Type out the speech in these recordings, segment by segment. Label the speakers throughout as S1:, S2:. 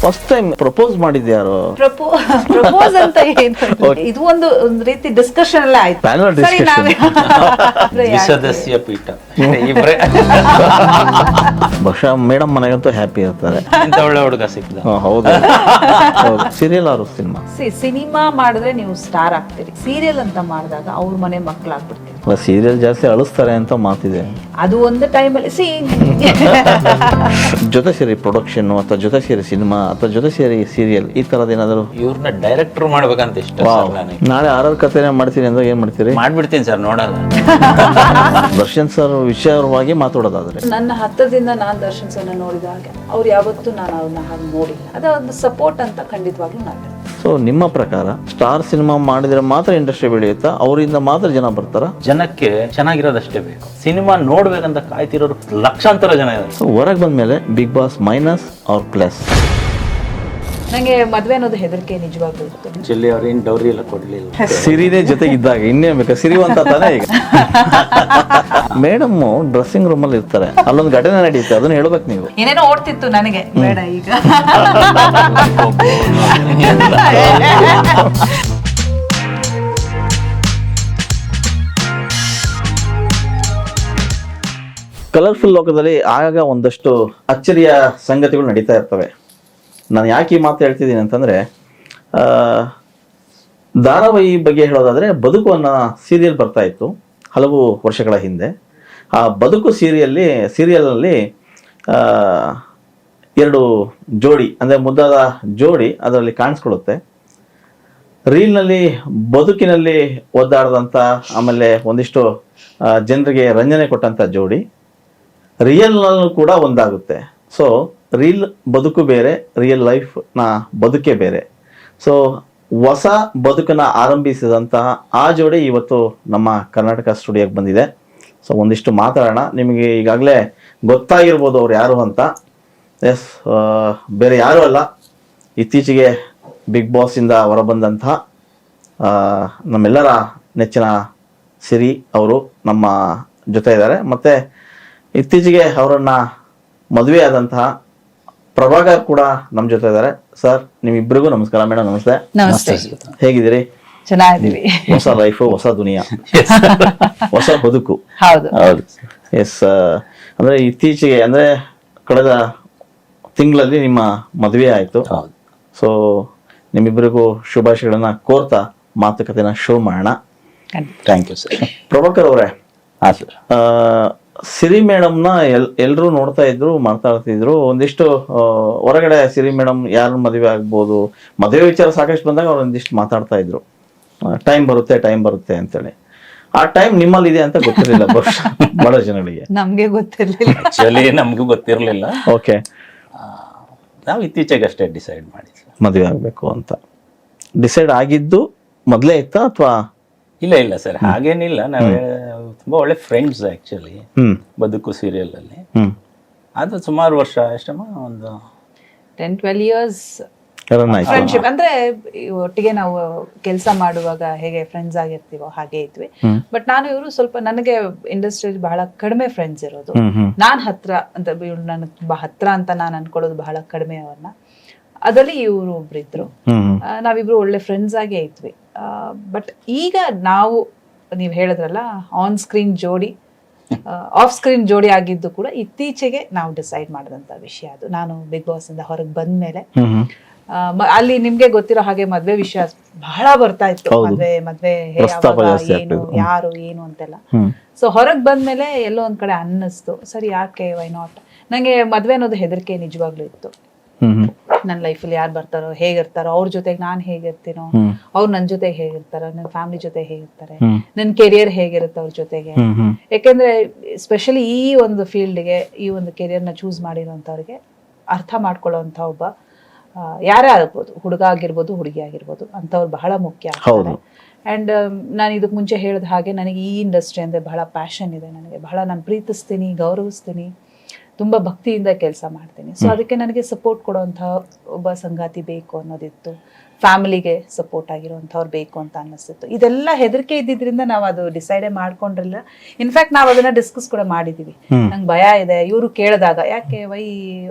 S1: First time propose ಮಾಡಿದ್ಯಾರು?
S2: Propose ಅಂತ ಏನು, ಇದು ಒಂದು ರೀತಿ ಡಿಸ್ಕಷನ್ ಎಲ್ಲ ಆಯ್ತು.
S1: Panel
S2: ಸರಿ,
S1: discussion.
S3: ಸದಸ್ಯ ಪೀಠ ಇಬ್ರೇ.
S1: ಬಹುಶಃ ಮೇಡಮ್ ಮನೆಗಂತೂ ಹ್ಯಾಪಿ ಇರ್ತಾರೆ.
S3: ಇಂಥ ಒಳ್ಳೆ ಹುಡುಗ ಸಿಕ್ಕಿದ.
S1: ಹೌದು. ಸೀರಿಯಲ್ ಅವರು
S2: ಸಿನಿಮಾ ಮಾಡಿದ್ರೆ ನೀವು ಸ್ಟಾರ್ ಆಗ್ತೀರಿ, ಸೀರಿಯಲ್ ಅಂತ ಮಾಡಿದಾಗ ಅವ್ರ ಮನೆ ಮಕ್ಕಳಾಗ್ಬಿಡ್ತೀರಿ.
S1: ಸೀರಿಯಲ್ ಜಾಸ್ತಿ ಅಳಿಸ್ತಾರೆ ಅಂತ ಮಾತಿದೆ.
S2: ಅದು ಒಂದು ಟೈಮಲ್ಲಿ
S1: ಜೊತೆ ಸೇರಿ ಪ್ರೊಡಕ್ಷನ್ ಅಥವಾ ಜೊತೆ ಸೇರಿ ಸಿನಿಮಾ ಅಥವಾ ಜೊತೆ ಸೇರಿ ಸೀರಿಯಲ್ ಈ ತರದ್ ಏನಾದ್ರು?
S3: ಇವ್ರನ್ನ ಡೈರೆಕ್ಟರ್ ಮಾಡ್ಬೇಕಂತ ಇಷ್ಟ ಸರ್ ನನಗೆ.
S1: ನಾಳೆ ಆರ್ ಕಥೆನೇ ಮಾಡ್ತೀನಿ ಅಂದ್ರೆ ಏನ್ ಮಾಡ್ತೀರಿ?
S3: ಮಾಡ್ಬಿಡ್ತೀನಿ ಸರ್, ನೋಡಲ್ಲ.
S1: ದರ್ಶನ್ ಸರ್ ವಿಷಯವಾಗಿ ಮಾತಾಡೋದಾದ್ರೆ,
S2: ನನ್ನ ಹತ್ತದಿಂದ ನಾನು ದರ್ಶನ್ ಸರ್ನ ನೋಡಿದಾಗ ಅವ್ರು ಯಾವತ್ತೂ ನಾನು ಅವ್ರನ್ನ ಹಾಗೆ ನೋಡಿಲ್ಲ. ಅದೇ ಒಂದು ಸಪೋರ್ಟ್ ಅಂತ ಖಂಡಿತವಾಗ್ಲೂ ನಾನು.
S1: ಸೊ ನಿಮ್ಮ ಪ್ರಕಾರ ಸ್ಟಾರ್ ಸಿನಿಮಾ ಮಾಡಿದ್ರೆ ಮಾತ್ರ ಇಂಡಸ್ಟ್ರಿ ಬೆಳೆಯುತ್ತಾ? ಅವರಿಂದ ಮಾತ್ರ ಜನ ಬರ್ತಾರ?
S3: ಜನಕ್ಕೆ ಚೆನ್ನಾಗಿರೋದಷ್ಟೇ ಬೇಕು. ಸಿನಿಮಾ ನೋಡ್ಬೇಕಂತ ಕಾಯ್ತಿರೋರು ಲಕ್ಷಾಂತರ ಜನ ಇದ್ದಾರೆ.
S1: ಸೊ ಹೊರಗೆ ಬಂದ್ಮೇಲೆ Bigg Boss minus or plus?
S2: ನಂಗೆ ಮದ್ವೆ ಅನ್ನೋದು ಹೆದರಿಕೆ ನಿಜವಾಗ್ಲೂ ಇತ್ತು.
S3: ಆಕ್ಚುಲಿ ಅವ್ರು ಏನ್ ಡೌರಿ ಎಲ್ಲ ಕೊಡ್ಲಿಲ್ಲ.
S1: ಸಿರಿನೇ ಜೊತೆಗಿದ್ದಾಗ ಇನ್ನೇ ಬೇಕಾ? ಸಿರಿವಂತ ತಾನೇ ಈಗ. ಮೇಡಮ್ ಡ್ರೆಸ್ಸಿಂಗ್ ರೂಮ್ ಅಲ್ಲಿ ಇರ್ತಾರೆ, ಅಲ್ಲೊಂದು ಘಟನೆ ನಡೆಯುತ್ತೆ, ಅದನ್ನ ಹೇಳ್ಬೇಕು ನೀವು.
S2: ಏನೇನೋ ಓಡ್ತಿತ್ತು ನನಗೆ, ಬೇಡ ಈಗ.
S1: ಕಲರ್ಫುಲ್ ಲೋಕದಲ್ಲಿ ಆಗ ಒಂದಷ್ಟು ಅಚ್ಚರಿಯ ಸಂಗತಿಗಳು ನಡೀತಾ ಇರ್ತವೆ. ನಾನು ಯಾಕೆ ಈ ಮಾತು ಹೇಳ್ತಿದ್ದೀನಿ ಅಂತಂದರೆ, ಧಾರಾವಾಹಿ ಬಗ್ಗೆ ಹೇಳೋದಾದರೆ, ಬದುಕು ಅನ್ನೋ ಸೀರಿಯಲ್ ಬರ್ತಾ ಇತ್ತು ಹಲವು ವರ್ಷಗಳ ಹಿಂದೆ. ಆ ಬದುಕು ಸೀರಿಯಲ್ನಲ್ಲಿ ಎರಡು ಜೋಡಿ ಅಂದರೆ ಮುದ್ದಾದ ಜೋಡಿ ಅದರಲ್ಲಿ ಕಾಣಿಸ್ಕೊಳ್ಳುತ್ತೆ. ರೀಲ್ನಲ್ಲಿ ಬದುಕಿನಲ್ಲಿ ಒದ್ದಾಡದಂಥ, ಆಮೇಲೆ ಒಂದಿಷ್ಟು ಜನರಿಗೆ ರಂಜನೆ ಕೊಟ್ಟಂಥ ಜೋಡಿ ರಿಯಲ್ನಲ್ಲೂ ಕೂಡ ಒಂದಾಗುತ್ತೆ. ಸೊ ರೀಲ್ ಬದುಕು ಬೇರೆ, ರಿಯಲ್ ಲೈಫ್ನ ಬದುಕೇ ಬೇರೆ. ಸೊ ಹೊಸ ಬದುಕನ್ನು ಆರಂಭಿಸಿದಂತಹ ಆ ಜೋಡಿ ಇವತ್ತು ನಮ್ಮ ಕರ್ನಾಟಕ ಸ್ಟುಡಿಯೋಗೆ ಬಂದಿದೆ. ಸೊ ಒಂದಿಷ್ಟು ಮಾತಾಡೋಣ. ನಿಮಗೆ ಈಗಾಗಲೇ ಗೊತ್ತಾಗಿರ್ಬೋದು ಅವ್ರು ಯಾರು ಅಂತ. ಎಸ್, ಬೇರೆ ಯಾರೂ ಅಲ್ಲ, ಇತ್ತೀಚೆಗೆ ಬಿಗ್ ಬಾಸಿಂದ ಹೊರಬಂದಂತಹ ನಮ್ಮೆಲ್ಲರ ನೆಚ್ಚಿನ ಸಿರಿ ಅವರು ನಮ್ಮ ಜೊತೆ ಇದ್ದಾರೆ. ಮತ್ತು ಇತ್ತೀಚೆಗೆ ಅವರನ್ನು ಮದುವೆ ಆದಂತಹ ಪ್ರಭಾಕರ್ ಕೂಡ ನಮ್ಮ ಜೊತೆ ಇದ್ದಾರೆ. ಸರ್, ನಿಮ್ಮಿಬ್ಬರಿಗೂ ನಮಸ್ಕಾರ. ಮೇಡಮ್ ನಮಸ್ತೆ.
S2: ನಮಸ್ತೆ.
S1: ಹೇಗಿದ್ದೀರಿ?
S2: ಚೆನ್ನಾಗಿದ್ದೀವಿ.
S1: ಹೊಸ ಲೈಫು, ಹೊಸ ದುನಿಯಾ, ಹೊಸ ಬದುಕು.
S2: ಹೌದು.
S1: ಎಸ್, ಅಂದರೆ ಇತ್ತೀಚೆಗೆ ಅಂದರೆ ಕಳೆದ ತಿಂಗಳಲ್ಲಿ ನಿಮ್ಮ ಮದುವೆ ಆಯಿತು. ಸೊ ನಿಮ್ಮಿಬ್ಬರಿಗೂ ಶುಭಾಶಯಗಳನ್ನ ಕೋರ್ತಾ ಮಾತುಕತೆನ ಶುರು ಮಾಡೋಣ.
S3: Thank you sir.
S1: ಪ್ರಭಾಕರ್ ಅವರೇ,
S3: ಹಾಂ ಸರ್.
S1: ಸಿರಿ ಮೇಡಮ್ನ ಎಲ್ಲರೂ ನೋಡ್ತಾ ಇದ್ರು, ಮಾತಾಡ್ತಿದ್ರು. ಒಂದಿಷ್ಟು ಹೊರಗಡೆ ಸಿರಿ ಮೇಡಮ್ ಯಾರು ಮದುವೆ ಆಗ್ಬೋದು, ಮದುವೆ ವಿಚಾರ ಸಾಕಷ್ಟು ಬಂದಾಗ ಅವ್ರು ಒಂದಿಷ್ಟು ಮಾತಾಡ್ತಾ ಇದ್ರು, ಟೈಮ್ ಬರುತ್ತೆ ಅಂತೇಳಿ. ಆ ಟೈಮ್ ನಿಮ್ಮಲ್ಲಿ ಇದೆ ಅಂತ ಗೊತ್ತಿರಲಿಲ್ಲ ಬಹಳ ಜನಗಳಿಗೆ.
S2: ನಮ್ಗೆ ಗೊತ್ತಿರಲಿಲ್ಲ.
S3: ಆಕ್ಚುಲಿ ನಮಗೂ ಗೊತ್ತಿರಲಿಲ್ಲ.
S1: ಓಕೆ,
S3: ನಾವು ಇತ್ತೀಚೆಗೆ ಅಷ್ಟೇ ಡಿಸೈಡ್ ಮಾಡಿದ್ವಿ
S1: ಮದುವೆ ಆಗಬೇಕು ಅಂತ. ಡಿಸೈಡ್ ಆಗಿದ್ದು ಮೊದಲೇ ಇತ್ತಾ ಅಥವಾ?
S3: ಇಲ್ಲ ಸರ್, ಹಾಗೇನಿಲ್ಲ. ನಾವು ತುಂಬಾ ಒಳ್ಳೆ ಫ್ರೆಂಡ್ಸ್ ಆಕ್ಚುಲಿ. ಬದುಕು ಸೀರಿಯಲ್ ಅಲ್ಲಿ ಅದು ಸುಮಾರು ವರ್ಷ, ಎಷ್ಟಮ್ಮ, ಒಂದು
S2: 10-12 years ಫ್ರೆಂಡ್ಶಿಪ್. ಅಂದ್ರೆ ಒಟ್ಟಿಗೆ ನಾವು ಕೆಲಸ ಮಾಡುವಾಗ ಹೇಗೆ ಫ್ರೆಂಡ್ಸ್ ಆಗಿರ್ತೀವೋ ಹಾಗೆ ಇದ್ವಿ. ಬಟ್ ನಾನು ಇವರು ಸ್ವಲ್ಪ, ನನಗೆ ಇಂಡಸ್ಟ್ರಿಯಲ್ಲಿ ಬಹಳ ಕಡಿಮೆ ಫ್ರೆಂಡ್ಸ್ ಇರೋದು. ನಾನ್ ಹತ್ರ ಅಂತ, ಇವ್ರು ನನಗೆ ತುಂಬಾ ಹತ್ರ ಅಂತ ನಾನು ಅನ್ಕೊಳ್ಳೋದು ಬಹಳ ಕಡಿಮೆ ಅವ್ರನ್ನ. ಅದರಲ್ಲಿ ಇವರು ಒಬ್ರು ಇದ್ರು, ನಾವಿಬ್ರು ಒಳ್ಳೆ ಫ್ರೆಂಡ್ಸ್ ಆಗೇ ಇದ್ವಿ. ಬಟ್ ಈಗ ನಾವು, ನೀವು ಹೇಳಿದ್ರಲ್ಲ ಆನ್ ಸ್ಕ್ರೀನ್ ಜೋಡಿ, ಆಫ್ ಸ್ಕ್ರೀನ್ ಜೋಡಿ ಆಗಿದ್ದು ಕೂಡ ಇತ್ತೀಚೆಗೆ ನಾವು ಡಿಸೈಡ್ ಮಾಡಿದಂತ ವಿಷಯ ಅದು. ನಾನು ಬಿಗ್ ಬಾಸ್ ಇಂದ ಹೊರಗೆ ಬಂದ್ಮೇಲೆ ಅಲ್ಲಿ ನಿಮ್ಗೆ ಗೊತ್ತಿರೋ ಹಾಗೆ ಮದ್ವೆ ವಿಷಯ ಬಹಳ ಬರ್ತಾ ಇತ್ತು. ಮದ್ವೆ ಏನು, ಯಾರು ಏನು ಅಂತೆಲ್ಲ. ಸೊ ಹೊರಗ್ ಬಂದ್ಮೇಲೆ ಎಲ್ಲೋ ಒಂದ್ ಕಡೆ ಅನ್ನಿಸ್ತು, ಸರಿ ಯಾಕೆ, ವೈ ನಾಟ್. ನಂಗೆ ಮದ್ವೆ ಅನ್ನೋದು ಹೆದರಿಕೆ ನಿಜವಾಗ್ಲೂ ಇತ್ತು. ನನ್ನ ಲೈಫಲ್ಲಿ ಯಾರು ಬರ್ತಾರೋ, ಹೇಗಿರ್ತಾರೋ, ಅವ್ರ ಜೊತೆಗೆ ನಾನು ಹೇಗಿರ್ತೀನೋ, ಅವ್ರು ನನ್ನ ಜೊತೆಗೆ ಹೇಗಿರ್ತಾರೋ, ನನ್ನ ಫ್ಯಾಮಿಲಿ ಜೊತೆ ಹೇಗಿರ್ತಾರೆ, ನನ್ನ ಕೆರಿಯರ್ ಹೇಗಿರುತ್ತೆ ಅವ್ರ ಜೊತೆಗೆ. ಯಾಕೆಂದ್ರೆ ಸ್ಪೆಷಲಿ ಈ ಒಂದು ಫೀಲ್ಡ್ಗೆ, ಈ ಒಂದು ಕೆರಿಯರ್ನ ಚೂಸ್ ಮಾಡಿರೋಂಥವ್ರಿಗೆ ಅರ್ಥ ಮಾಡ್ಕೊಳ್ಳೋಂಥ ಒಬ್ಬ ಯಾರೇ ಆಗ್ಬೋದು, ಹುಡುಗ ಆಗಿರ್ಬೋದು, ಹುಡುಗಿ ಆಗಿರ್ಬೋದು, ಅಂಥವ್ರು ಬಹಳ ಮುಖ್ಯ ಆಗ್ತಾರೆ. ಆ್ಯಂಡ್ ನಾನು ಇದಕ್ಕೆ ಮುಂಚೆ ಹೇಳಿದ ಹಾಗೆ ನನಗೆ ಈ ಇಂಡಸ್ಟ್ರಿ ಅಂದರೆ ಬಹಳ ಪ್ಯಾಷನ್ ಇದೆ. ನನಗೆ ಬಹಳ, ನಾನು ಪ್ರೀತಿಸ್ತೀನಿ, ಗೌರವಿಸ್ತೀನಿ, ತುಂಬ ಭಕ್ತಿಯಿಂದ ಕೆಲಸ ಮಾಡ್ತೀನಿ. ಸೊ ಅದಕ್ಕೆ ನನಗೆ ಸಪೋರ್ಟ್ ಕೊಡೋವಂಥ ಒಬ್ಬ ಸಂಗಾತಿ ಬೇಕು ಅನ್ನೋದಿತ್ತು. ಫ್ಯಾಮಿಲಿಗೆ ಸಪೋರ್ಟ್ ಆಗಿರುವಂಥವ್ರು ಬೇಕು ಅಂತ ಅನ್ನಿಸ್ತಿತ್ತು. ಇದೆಲ್ಲ ಹೆದರಿಕೆ ಇದ್ದಿದ್ರಿಂದ ನಾವು ಅದು ಡಿಸೈಡೇ ಮಾಡ್ಕೊಂಡಿರಲಿಲ್ಲ. ಇನ್ಫ್ಯಾಕ್ಟ್ ನಾವು ಅದನ್ನ ಡಿಸ್ಕಸ್ ಕೂಡ ಮಾಡಿದೀವಿ. ನಂಗೆ ಭಯ ಇದೆ, ಇವರು ಕೇಳಿದಾಗ ಯಾಕೆ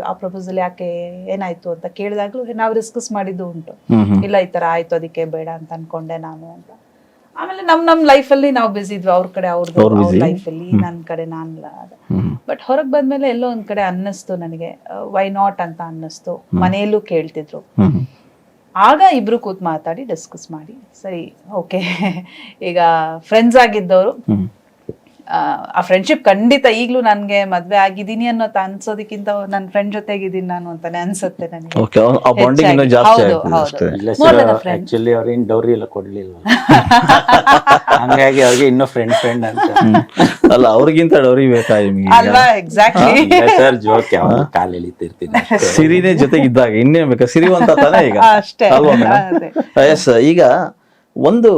S2: ಆ ಪ್ರಪೋಸಲ್ ಯಾಕೆ ಏನಾಯ್ತು ಅಂತ ಕೇಳಿದಾಗ್ಲೂ ನಾವು ಡಿಸ್ಕಸ್ ಮಾಡಿದ್ದು ಉಂಟು. ಇಲ್ಲ ಈ ತರ ಆಯ್ತು, ಅದಕ್ಕೆ ಬೇಡ ಅಂತ ಅನ್ಕೊಂಡೆ ನಾನು ಅಂತ. ಆಮೇಲೆ ನಮ್ ಲೈಫಲ್ಲಿ ನಾವು ಬಿಸಿ ಇದ್ವಿ, ಅವ್ರ ಕಡೆ ಅವ್ರ ಲೈಫಲ್ಲಿ, ನನ್ನ ಕಡೆ ನಾನಿಲ್ಲ. ಬಟ್ ಹೊರಗೆ ಬಂದ್ಮೇಲೆ ಎಲ್ಲೋ ಒಂದ್ ಕಡೆ ಅನ್ನಿಸ್ತು ನನಗೆ, ವೈ ನಾಟ್ ಅಂತ ಅನ್ನಿಸ್ತು. ಮನೆಯಲ್ಲೂ ಕೇಳ್ತಿದ್ರು. ಆಗ ಇಬ್ರು ಕೂತ್ ಮಾತಾಡಿ ಡಿಸ್ಕಸ್ ಮಾಡಿ ಸರಿ ಓಕೆ ಈಗ ಫ್ರೆಂಡ್ಸ್ ಆಗಿದ್ದವರು, ಆ ಫ್ರೆಂಡ್ಶಿಪ್ ಖಂಡಿತ ಈಗ್ಲೂ ನನ್ಗೆ ಮದ್ವೆ ಆಗಿದ್ದೀನಿ ಅನ್ನೋ ಅನ್ಸೋದಕ್ಕಿಂತ ನನ್ನ ಫ್ರೆಂಡ್ ಜೊತೆಗಿದ್ದೀನಿ ನಾನು ಅಂತಾನೆ ಅನ್ಸುತ್ತೆ ನನಗೆ.
S3: ಆಕ್ಚುಲಿ ಅವ್ರೇನ್ ಡೌರಿ ಎಲ್ಲ ಕೊಡ್ಲಿಲ್ಲ, ಹಂಗಾಗಿ ಅವ್ರಿಗೆ ಇನ್ನೂ ಫ್ರೆಂಡ್ ಅಂತ.
S1: ಅಲ್ಲ, ಅವ್ರಿಗಿಂತ ಡೌರಿ ಬೇಕಾ ನಿಮ್ಗೆ?
S2: ಅಲ್ವಾ, ಎಕ್ಸಾಕ್ಟ್ಲಿ
S3: ಸರ್. ಜೋಕ್ ಯಾವ ಕಾಲ್ ಎಳಿತಿರ್ತೀನಿ.
S1: ಸಿರಿನೇ ಜೊತೆಗಿದ್ದಾಗ ಇನ್ನೇನ್ ಬೇಕಾ, ಸಿರಿವಂತ ತಾನೇ ಈಗ,
S2: ಅಷ್ಟೇ.
S1: ಅಲ್ವಾ ಮೇಡಮ್? ಎಸ್. ಈಗ ಒಂದು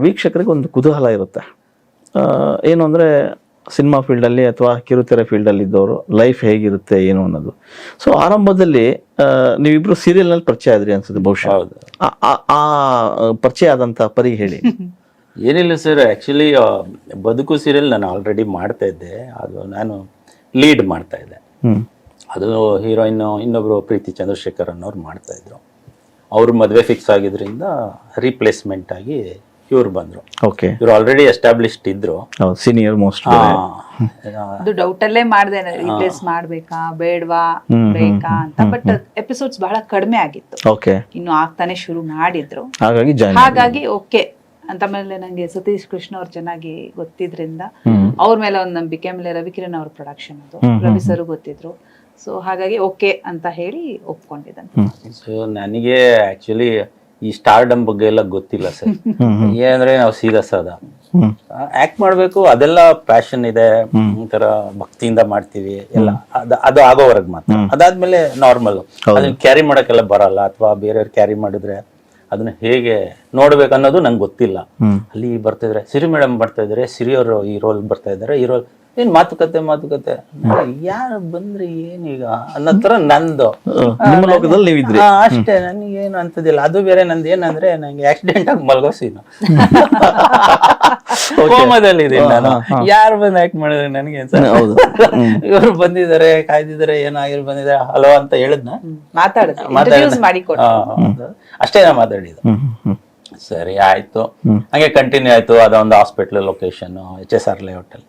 S1: ವೀಕ್ಷಕರಿಗೆ ಒಂದು ಕುತೂಹಲ ಇರುತ್ತೆ, ಏನು ಅಂದರೆ ಸಿನಿಮಾ ಫೀಲ್ಡಲ್ಲಿ ಅಥವಾ ಕಿರುತೆರೆ ಫೀಲ್ಡಲ್ಲಿ ಇದ್ದವರು ಲೈಫ್ ಹೇಗಿರುತ್ತೆ ಏನು ಅನ್ನೋದು. ಸೊ ಆರಂಭದಲ್ಲಿ ನೀವಿಬ್ರು ಸೀರಿಯಲ್ನಲ್ಲಿ ಪರಿಚಯ ಆದ್ರಿ ಅನ್ಸುತ್ತೆ ಬಹುಶಃ. ಆ ಪರಿಚಯ ಆದಂಥ ಪರಿ ಹೇಳಿ.
S3: ಏನಿಲ್ಲ ಸರ್, ಆ್ಯಕ್ಚುಲಿ ಬದುಕು ಸೀರಿಯಲ್ ನಾನು ಆಲ್ರೆಡಿ ಮಾಡ್ತಾ ಇದ್ದೆ. ಅದು ನಾನು ಲೀಡ್ ಮಾಡ್ತಾ ಇದ್ದೆ. ಅದು ಹೀರೋಯಿನ್ ಇನ್ನೊಬ್ರು ಪ್ರೀತಿ ಚಂದ್ರಶೇಖರ್ ಅನ್ನೋರು ಮಾಡ್ತಾ ಇದ್ರು. ಅವ್ರ ಮದುವೆ ಫಿಕ್ಸ್ ಆಗಿದ್ರಿಂದ ರೀಪ್ಲೇಸ್ಮೆಂಟ್ ಆಗಿ ಇವ್ರು ಬಂದ್ರು.
S1: ಓಕೆ.
S3: ಇವ್ರು ಆಲ್ರೆಡಿ ಎಸ್ಟಾಬ್ಲಿಷ್ಡ್ ಇದ್ರು,
S1: ಸೀನಿಯರ್ ಮೋಸ್ಟ್.
S2: ಅದು ಡೌಟ್ ಅಲ್ಲೇ ಮಾಡಿದೆ, ರಿಪ್ಲೇಸ್ ಮಾಡ್ಬೇಕಾ ಬೇಡವಾ ಬೇಕಾ ಅಂತ. ಬಟ್ ಎಪಿಸೋಡ್ಸ್ ಬಹಳ ಕಡಿಮೆ ಆಗಿತ್ತು.
S1: ಓಕೆ.
S2: ಇನ್ನು ಆಗ್ತಾನೆ ಶುರು ಮಾಡಿದ್ರು,
S1: ಹಾಗಾಗಿ
S2: ಓಕೆ ಅಂತ. ಆಮೇಲೆ ನಂಗೆ ಸತೀಶ್ ಕೃಷ್ಣ ಅವ್ರು ಚೆನ್ನಾಗಿ ಗೊತ್ತಿದ್ರಿಂದ ಅವ್ರ ಮೇಲೆ ಒಂದು ನಂಬಿಕೆ. ಆಮೇಲೆ ರವಿಕಿರಣ್ ಅವ್ರ ಪ್ರೊಡಕ್ಷನ್, ಅದು ರವಿ ಸರ್ ಗೊತ್ತಿದ್ರು. ಸೊ ಹಾಗಾಗಿ ಓಕೆ ಅಂತ ಹೇಳಿ ಒಪ್ಕೊಂಡಿದ್ದಂತೆ.
S3: ಸೊ ನನಗೆ ಆಕ್ಚುಲಿ ಈ ಸ್ಟಾರ್ಡಮ್ ಬಗ್ಗೆ ಎಲ್ಲ ಗೊತ್ತಿಲ್ಲ ಸರ್. ಏನಂದ್ರೆ ನಾವು ಸೀದಾ ಸಾದಾ ಆಕ್ಟ್ ಮಾಡ್ಬೇಕು, ಅದೆಲ್ಲ ಪ್ಯಾಷನ್ ಇದೆ, ಒಂಥರ ಭಕ್ತಿಯಿಂದ ಮಾಡ್ತೀವಿ ಎಲ್ಲ. ಅದು ಆಗೋವರೆಗೆ ಮಾತ್ರ. ಅದಾದ್ಮೇಲೆ ನಾರ್ಮಲ್, ಅದನ್ನ ಕ್ಯಾರಿ ಮಾಡಕ್ಕೆಲ್ಲ ಬರಲ್ಲ, ಅಥವಾ ಬೇರೆಯವ್ರು ಕ್ಯಾರಿ ಮಾಡಿದ್ರೆ ಅದನ್ನ ಹೇಗೆ ನೋಡ್ಬೇಕು ಅನ್ನೋದು ನಂಗೆ ಗೊತ್ತಿಲ್ಲ. ಅಲ್ಲಿ ಬರ್ತಿದ್ರೆ ಸಿರಿ ಮೇಡಮ್ ಬರ್ತಾ ಇದಾರೆ, ಸಿರಿ ಅವರು ಈ ರೋಲ್ ಬರ್ತಾ ಇದಾರೆ, ಈ ರೋಲ್ ಏನ್ ಮಾತುಕತೆ ಯಾರು ಬಂದ್ರೆ ಏನೀಗ ಅನ್ನೋ ತರ ನಂದು ಅಷ್ಟೇ. ನನಗೇನು ಅಂತದಿಲ್ಲ. ಅದು ಬೇರೆ ನಂದು ಏನಂದ್ರೆ ನಂಗೆ ಆಕ್ಸಿಡೆಂಟ್ ಆಗಿ ಮಲ್ಗೋ ಸೀನು, ಕೋಮದಲ್ಲಿ ಇದೀನಿ ನಾನು. ಯಾರು ಬಂದು ಆಕ್ಟ್ ಮಾಡಿದ್ರೆ ನನಗೆ ಇವ್ರು ಬಂದಿದ್ದಾರೆ, ಕಾಯ್ದಿದ್ದಾರೆ, ಏನಾಗಿರ್ ಬಂದಿದ್ದಾರೆ, ಹಲೋ ಅಂತ ಹೇಳಿದ್ನ ಅಷ್ಟೇ ನಾ ಮಾತಾಡಿದ್ದು. ಸರಿ ಆಯ್ತು, ಹಂಗೆ ಕಂಟಿನ್ಯೂ ಆಯ್ತು. ಅದೊಂದು ಹಾಸ್ಪಿಟಲ್ ಲೊಕೇಶನ್ HSR ಲೇಔಟ್ ಅಲ್ಲಿ.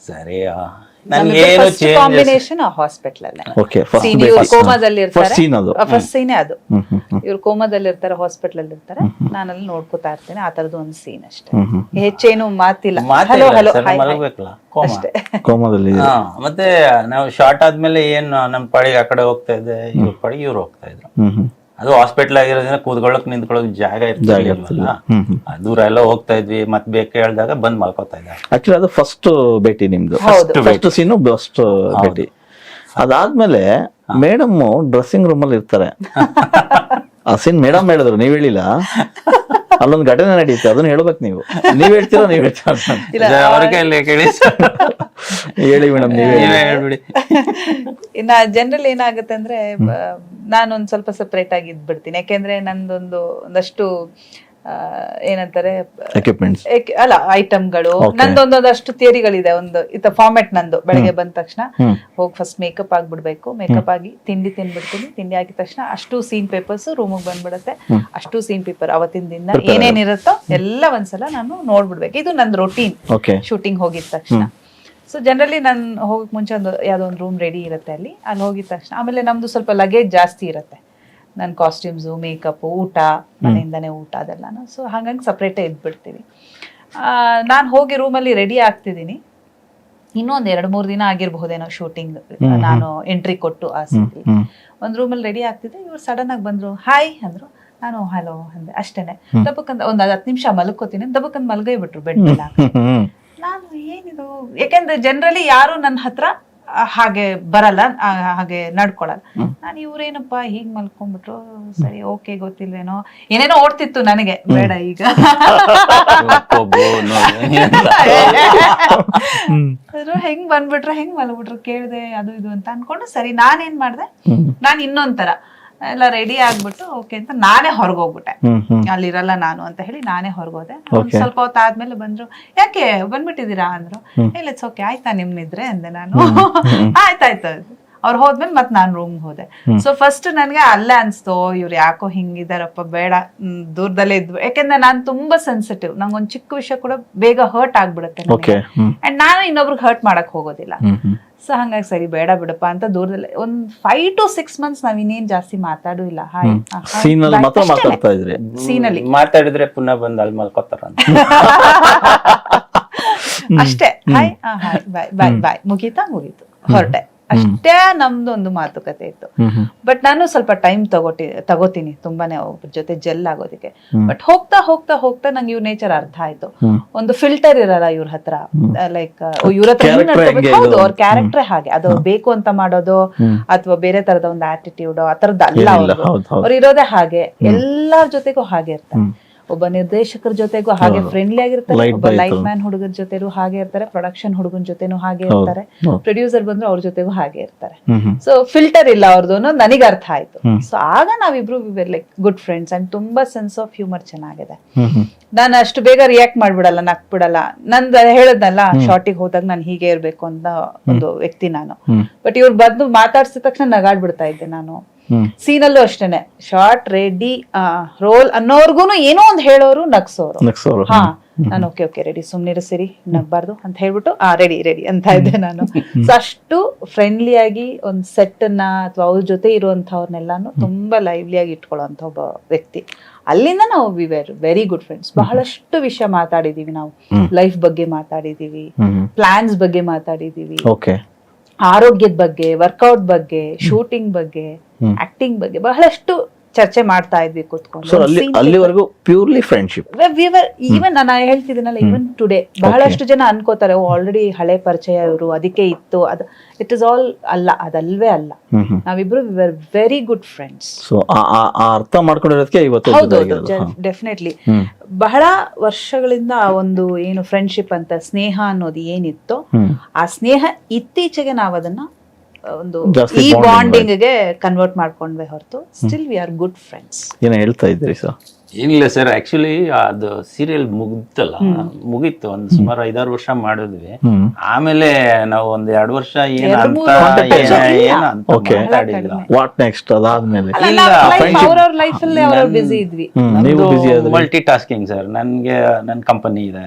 S3: ಸರಿ, ನನ್ಗೇನು
S2: ಕಾಂಬಿನೇಷನ್ ಹಾಸ್ಪಿಟಲ್ ಅಲ್ಲೇ. ಇವ್ರು ಕೋಮಾದಲ್ಲಿ ಇರ್ತಾರೆ, ಫಸ್ಟ್ ಸೀನೇ ಅದು. ಇವ್ರು ಕೋಮಾದಲ್ಲಿ ಇರ್ತಾರೆ, ಹಾಸ್ಪಿಟಲ್ ಅಲ್ಲಿ ಇರ್ತಾರೆ, ನಾನಲ್ಲಿ ನೋಡ್ಕೋತಾ ಇರ್ತೇನೆ. ಆ ತರದ್ದು ಒಂದು ಸೀನ್ ಅಷ್ಟೇ, ಹೆಚ್ಚೇನು ಮಾತಿಲ್ಲ.
S3: ಮಲಗ್ಬೇಕಲ್ಲ ಕೋಮಾದಲ್ಲಿ. ಮತ್ತೆ ನಾವು ಶಾರ್ಟ್ ಆದ್ಮೇಲೆ ಏನ್ ನಮ್ ಪಾಡಿಗೆ ಆ ಕಡೆ ಹೋಗ್ತಾ ಇದ್ದೆ, ಇವ್ರ ಪಾಡಿಗೆ ಇವ್ರು ಹೋಗ್ತಾ ಇದ್ರು. ಅದು ಹಾಸ್ಪಿಟಲ್ ಆಗಿರೋದ್ರಿಂದ ಕೂತ್ಕೊಳ್ಳಕ್ ನಿಂತ್ಕೊಳ್ಳೋಕ್ ಜಾಗ ಇರ್ತಿರ್ಲಿಲ್ಲ. ದೂರ ಎಲ್ಲ ಹೋಗ್ತಾ ಇದ್ವಿ, ಮತ್ ಬೇಕು ಹೇಳ್ದಾಗ ಬಂದ್ ಮಲ್ಕೋತಾ ಇದ್ದ.
S1: ಆಕ್ಚುಲಿ ಅದು ಫಸ್ಟ್ ಭೇಟಿ ನಿಮ್ದು, ಫಸ್ಟ್ ಸೀನು ಫಸ್ಟ್ ಭೇಟಿ. ಅದಾದ್ಮೇಲೆ ಮೇಡಮ್ ಡ್ರೆಸ್ಸಿಂಗ್ ರೂಮ್ ಅಲ್ಲಿ ಇರ್ತಾರೆ. ಆ ಸೀನ್ ಮೇಡಮ್ ಹೇಳಿದ್ರು, ನೀವ್ ಹೇಳಿಲ್ಲ. ಅಲ್ಲೊಂದು ಘಟನೆ ನಡೆಯುತ್ತೆ, ಅದನ್ನ ಹೇಳ್ಬೇಕು ನೀವು. ನೀವ್ ಹೇಳ್ತೀರಾ ಹೇಳಿ ಮೇಡಮ್, ನೀವೇ ಹೇಳ್ಬಿಡಿ.
S2: ಇನ್ನ ಜನರಲ್ ಏನಾಗುತ್ತೆ ಅಂದ್ರೆ, ನಾನೊಂದ್ ಸ್ವಲ್ಪ ಸೆಪರೇಟ್ ಆಗಿ ಇದ್ಬಿಡ್ತೀನಿ. ಯಾಕೆಂದ್ರೆ ಒಂದಷ್ಟು ಏನಂತಾರೆ ಅಲ್ಲ ಐಟಮ್ಗಳು, ನಂದೊಂದಷ್ಟು ಥಿಯರಿಗಳಿದೆ. ಒಂದು ಫಾರ್ಮೆಟ್ ನಂದು. ಬೆಳಗ್ಗೆ ಬಂದ ತಕ್ಷಣ ಹೋಗಿ ಫಸ್ಟ್ ಮೇಕಪ್ ಆಗ್ಬಿಡ್ಬೇಕು, ಮೇಕಪ್ ಆಗಿ ತಿಂಡಿ ತಿನ್ಬಿಡ್ತೀನಿ. ತಿಂಡಿ ಆಗಿದ ತಕ್ಷಣ ಅಷ್ಟು ಸೀನ್ ಪೇಪರ್ಸ್ ರೂಮಿಗೆ ಬಂದ್ಬಿಡುತ್ತೆ. ಅಷ್ಟು ಸೀನ್ ಪೇಪರ್ ಅವತ್ತಿನ ದಿನ ಏನೇನಿರುತ್ತೋ ಎಲ್ಲ ಒಂದ್ಸಲ ನಾನು ನೋಡ್ಬಿಡ್ಬೇಕು. ಇದು ನಂದು ರೊಟೀನ್ ಶೂಟಿಂಗ್ ಹೋಗಿದ ತಕ್ಷಣ. ಸೊ ಜನರಲಿ ನಾನು ಹೋಗಕ್ ಮುಂಚೆ ಯಾವ್ದೋ ಒಂದು ರೂಮ್ ರೆಡಿ ಇರುತ್ತೆ ಅಲ್ಲಿ ಹೋಗಿದ ತಕ್ಷಣ. ಆಮೇಲೆ ನಮ್ದು ಸ್ವಲ್ಪ ಲಗೇಜ್ ಜಾಸ್ತಿ ಇರುತ್ತೆ, ನನ್ನ ಕಾಸ್ಟ್ಯೂಮ್ಸು, ಮೇಕಪ್, ಊಟ, ಮನೆಯಿಂದನೇ ಊಟ ಅದೆಲ್ಲಾನು. ಸೊ ಹಾಗಾಗಿ ಸಪ್ರೇಟೇ ಇದ್ಬಿಡ್ತೀವಿ. ನಾನು ಹೋಗಿ ರೂಮಲ್ಲಿ ರೆಡಿ ಆಗ್ತಿದ್ದೀನಿ. ಇನ್ನೊಂದು 2-3 ದಿನ ಆಗಿರ್ಬಹುದೇನೋ ಶೂಟಿಂಗ್. ನಾನು ಎಂಟ್ರಿ ಕೊಟ್ಟು ಆ ಸೀಟಿ ಒಂದು ರೂಮಲ್ಲಿ ರೆಡಿ ಆಗ್ತಿದ್ದೆ. ಇವ್ರು ಸಡನ್ ಆಗಿ ಬಂದ್ರು, ಹಾಯ್ ಅಂದ್ರು. ನಾನು ಹಲೋ ಅಂದೆ ಅಷ್ಟೇನೆ. ದಬ್ಬಕ್ಕಂತ ಒಂದು 10 ನಿಮಿಷ ಮಲ್ಕೋತೀನಿ, ದಬ್ಬಕ್ಕಂತ ಮಲ್ಗೈ ಬಿಟ್ರು ಬೆಡ್ ಮೇಲೆ. ನಾನು ಏನಿದು, ಯಾಕೆಂದ್ರೆ ಜನರಲಿ ಯಾರು ನನ್ನ ಹತ್ರ ಹಾಗೆ ಬರಲ್ಲ, ಹಾಗೆ ನಡ್ಕೊಳಲ್ಲ. ನಾನು ಇವ್ರೇನಪ್ಪ ಹೀಗ್ ಮಲ್ಕೊಂಡ್ಬಿಟ್ರು, ಸರಿ ಓಕೆ ಗೊತ್ತಿಲ್ವೇನೋ, ಏನೇನೋ ಓಡ್ತಿತ್ತು ನನಗೆ. ಬೇಡ ಈಗ ಹೆಂಗ್ ಬಂದ್ಬಿಟ್ರು, ಹೆಂಗ್ ಮಲ್ಬಿಟ್ರು ಕೇಳ್ದೆ, ಅದು ಇದು ಅಂತ ಅನ್ಕೊಂಡು ಸರಿ ನಾನೇನ್ ಮಾಡ್ದೆ, ನಾನು ಇನ್ನೊಂದ್ ತರ ಎಲ್ಲ ರೆಡಿ ಆಗ್ಬಿಟ್ಟು ಓಕೆ ಅಂತ ನಾನೇ ಹೊರಗೋಗ್ಬಿಟ್ಟೆ.
S1: ಹ್ಮ್ ಹ್ಮ್
S2: ಅಲ್ಲಿರಲ್ಲ ನಾನು ಅಂತ ಹೇಳಿ ನಾನೇ ಹೊರಗೋದೆ. ಸ್ವಲ್ಪ ಹೊತ್ತು ಆದ್ಮೇಲೆ ಬಂದ್ರು, ಯಾಕೆ ಬಂದ್ಬಿಟ್ಟಿದೀರಾ ಅಂದ್ರು. ಇಲ್ಲ ಇಟ್ಸ್ ಓಕೆ, ಆಯ್ತಾ ನಿಮ್ನಿದ್ರೆ ಅಂದೆ ನಾನು. ಆಯ್ತಾಯ್ತು ಅವ್ರು ಹೋದ್ಮೇಲೆ ಮತ್ ನಾನ್ ರೂಮ್ ಹೋದೆ. ಸೊ ಫಸ್ಟ್ ನನ್ಗೆ ಅಲ್ಲೇ ಅನ್ಸ್ತು, ಇವ್ರು ಯಾಕೋ ಹಿಂಗಿದಾರಪ್ಪ, ಬೇಡ ದೂರದಲ್ಲೇ ಇದ್ವು. ಯಾಕೆಂದ್ರೆ ನಾನ್ ತುಂಬಾ ಸೆನ್ಸಿಟಿವ್, ನಂಗೊಂದ್ ಚಿಕ್ಕ ವಿಷಯ ಕೂಡ ಬೇಗ ಹರ್ಟ್ ಆಗ್ಬಿಡುತ್ತೆ ಅಂಡ್ ನಾನು ಇನ್ನೊಬ್ರಿಗೆ ಹರ್ಟ್ ಮಾಡಕ್ ಹೋಗೋದಿಲ್ಲ. ಸೊ ಹಂಗಾಗಿ ಸರಿ ಬೇಡ ಬಿಡಪ್ಪ ಅಂತ ದೂರದಲ್ಲೇ ಒಂದ್ 5 to 6 months ನಾವ್ ಇನ್ನೇನ್ ಜಾಸ್ತಿ ಮಾತಾಡೂ ಇಲ್ಲ.
S1: ಸೀನಲ್ಲಿ ಮಾತ್ರ ಮಾತಾಡ್ತಾ ಇದ್ರಿ?
S2: ಸೀನಲ್ಲಿ
S3: ಮಾತಾಡಿದ್ರೆ ಪುನಃ ಬಂದ್ ಅಲ್ಲಿ ಮಲ್ಕೋತಾರ
S2: ಅಷ್ಟೇ. ಹಾಯ್ ಹಾಯ್ ಬಾಯ್ ಬಾಯ್ ಬಾಯ್, ಮುಗೀತು ಹೊರಟೆ ಅಷ್ಟೇ. ನಮ್ದು ಒಂದು ಮಾತುಕತೆ ಇತ್ತು. ಬಟ್ ನಾನು ಸ್ವಲ್ಪ ಟೈಮ್ ತಗೋತೀನಿ ತುಂಬಾನೇ ಒಬ್ಬರ ಜೊತೆ ಜೆಲ್ ಆಗೋದಕ್ಕೆ. ಬಟ್ ಹೋಗ್ತಾ ಹೋಗ್ತಾ ಹೋಗ್ತಾ ನಂಗೆ ಇವ್ರ ನೇಚರ್ ಅರ್ಥ ಆಯ್ತು. ಒಂದು ಫಿಲ್ಟರ್ ಇರಲ್ಲ ಇವ್ರ ಹತ್ರ, ಲೈಕ್ ಇವ್ರ ಹತ್ರ ಹೌದು ಅವ್ರ ಕ್ಯಾರೆಕ್ಟರ್ ಹಾಗೆ, ಅದು ಬೇಕು ಅಂತ ಮಾಡೋದು ಅಥವಾ ಬೇರೆ ತರದ ಒಂದು ಆಟಿಟ್ಯೂಡ್ ಆ ತರದ್ದು ಅಲ್ಲ. ಅವ್ರು ಇರೋದೇ ಹಾಗೆ, ಎಲ್ಲಾರ ಜೊತೆಗೂ ಹಾಗೆ ಇರ್ತಾರೆ. ಒಬ್ಬ ನಿರ್ದೇಶಕರ ಜೊತೆಗೂ ಹಾಗೆ ಫ್ರೆಂಡ್ಲಿ ಆಗಿರ್ತಾರೆ, ಒಬ್ಬ ಲೈಫ್ ಮ್ಯಾನ್ ಹುಡುಗರ ಜೊತೆನೂ ಹಾಗೆ ಇರ್ತಾರೆ, ಪ್ರೊಡಕ್ಷನ್ ಹುಡುಗನ ಜೊತೆನೂ ಹಾಗೆ ಇರ್ತಾರೆ, ಪ್ರೊಡ್ಯೂಸರ್ ಬಂದ್ರು ಅವ್ರ ಜೊತೆಗೂ ಹಾಗೆ ಇರ್ತಾರೆ. ಸೊ ಫಿಲ್ಟರ್ ಇಲ್ಲ ಅವ್ರದ್ದು ಅನ್ನೋದು ನನಗೆ ಅರ್ಥ ಆಯ್ತು. ಸೊ ಆಗ ನಾವಿಬ್ರು ಲೈಕ್ ಗುಡ್ ಫ್ರೆಂಡ್ಸ್ ಅಂಡ್ ತುಂಬಾ ಸೆನ್ಸ್ ಆಫ್ ಹ್ಯೂಮರ್ ಚೆನ್ನಾಗಿದೆ. ನಾನು ಅಷ್ಟು ಬೇಗ ರಿಯಾಕ್ಟ್ ಮಾಡ್ಬಿಡಲ್ಲ, ನಕ್ಬಿಡಲ್ಲ. ನಂದು ಹೇಳದ್ನಲ್ಲ, ಶಾರ್ಟಿಗೆ ಹೋದಾಗ ನಾನು ಹೀಗೆ ಇರ್ಬೇಕು ಅಂತ ಒಂದು ವ್ಯಕ್ತಿ ನಾನು. ಬಟ್ ಇವ್ರು ಬಂದು ಮಾತಾಡ್ಸಿದ ತಕ್ಷಣ ನಗಾಡ್ಬಿಡ್ತಾ ಇದ್ದೆ ನಾನು. ಸೀನಲ್ಲೂ ಅಷ್ಟೇನೆ, ಶಾರ್ಟ್ ರೆಡಿ ರೋಲ್ ಅನ್ನೋರ್ಗುನು ಏನೋ ಒಂದ್ ಹೇಳೋರು ನಗ್ಸೋರು. ಹಾ ನಾನು ಓಕೆ ಓಕೆ ರೆಡಿ, ಸುಮ್ನಿರು ಸಿರಿ, ನಗ್ಬಾರ್ದು ಅಂತ ಹೇಳ್ಬಿಟ್ಟು ರೆಡಿ ಅಂತ ಇದ್ದೆ ನಾನು. ಸೊ ಅಷ್ಟು ಫ್ರೆಂಡ್ಲಿ ಆಗಿ ಒಂದ್ ಸೆಟ್ ಅನ್ನ ಅಥವಾ ಅವ್ರ ಜೊತೆ ಇರುವಂತವ್ರನ್ನೆಲ್ಲಾನು ತುಂಬಾ ಲೈವ್ಲಿ ಆಗಿ ಇಟ್ಕೊಳ್ಳುವಂತ ಒಬ್ಬ ವ್ಯಕ್ತಿ. ಅಲ್ಲಿಂದ ನಾವು we were very good friends. ಬಹಳಷ್ಟು ವಿಷಯ ಮಾತಾಡಿದೀವಿ ನಾವು, ಲೈಫ್ ಬಗ್ಗೆ ಮಾತಾಡಿದೀವಿ, ಪ್ಲಾನ್ಸ್ ಬಗ್ಗೆ ಮಾತಾಡಿದೀವಿ, ಆರೋಗ್ಯದ ಬಗ್ಗೆ, ವರ್ಕೌಟ್ ಬಗ್ಗೆ, ಶೂಟಿಂಗ್ ಬಗ್ಗೆ, ಆಕ್ಟಿಂಗ್ ಬಗ್ಗೆ ಬಹಳಷ್ಟು ಚರ್ಚೆ ಮಾಡ್ತಾ ಇದ್ವಿ ಕೂತ್ಕೊಂಡು.
S1: ಅಲ್ಲಿವರೆಗೂ ಪ್ಯೂರ್ಲಿ ಫ್ರೆಂಡ್ಶಿಪ್.
S2: ಈವನ್ ನಾನು ಹೇಳ್ತಿದ್ದೀನಲ್ಲ, ಈವನ್ ಟುಡೇ ಬಹಳಷ್ಟು ಜನ ಅನ್ಕೋತಾರೆ ಆಲ್ರೆಡಿ ಹಳೆ ಪರಿಚಯ ಇವರು ಅದಕ್ಕೆ ಇತ್ತು, ಅದು ಇಟ್ ಇಸ್ ಆಲ್ ಅಲ್ಲ, ಅದಲ್ವೇ ಅಲ್ಲ. ನಾವಿಬ್ರು we were very good friends.
S1: So ಅರ್ಥ ಮಾಡ್ಕೊಂಡಿರೋದಕ್ಕೆ ಇವತ್ತು
S2: ಹೌದೌದು, ಡೆಫಿನೆಟ್ಲಿ. ಬಹಳ ವರ್ಷಗಳಿಂದ ಆ ಒಂದು ಏನು ಫ್ರೆಂಡ್ಶಿಪ್ ಅಂತ ಸ್ನೇಹ ಅನ್ನೋದು ಏನಿತ್ತು, ಆ ಸ್ನೇಹ ಇತ್ತೀಚೆಗೆ ನಾವ್ ಅದನ್ನ ಒಂದು ಈ ಬಾಂಡಿಂಗ್ ಗೆ ಕನ್ವರ್ಟ್ ಮಾಡ್ಕೊಂಡ್ವಿ ಹೊರತು still we are good friends.
S1: ಏನ ಹೇಳ್ತಾ ಇದ್ರಿ ಸರ್?
S3: ಏನಿಲ್ಲ ಸರ್, ಆಕ್ಚುಲಿ ಅದು ಸೀರಿಯಲ್ ಮುಗೀತು ಒಂದು ಸುಮಾರು 5-6 ವರ್ಷ ಮಾಡಿದ್ವಿ. ಆಮೇಲೆ ನಾವು ಒಂದ್ 2 ವರ್ಷ
S1: ವಾಟ್ ನೆಕ್ಸ್ಟ್ ಅದಾದ್ಮೇಲೆ
S2: ಬಿಸಿ ಇದ್ವಿ.
S3: ಮಲ್ಟಿ ಟಾಸ್ಕಿಂಗ್ ಸರ್, ನನ್ಗೆ ನನ್ ಕಂಪನಿ ಇದೆ,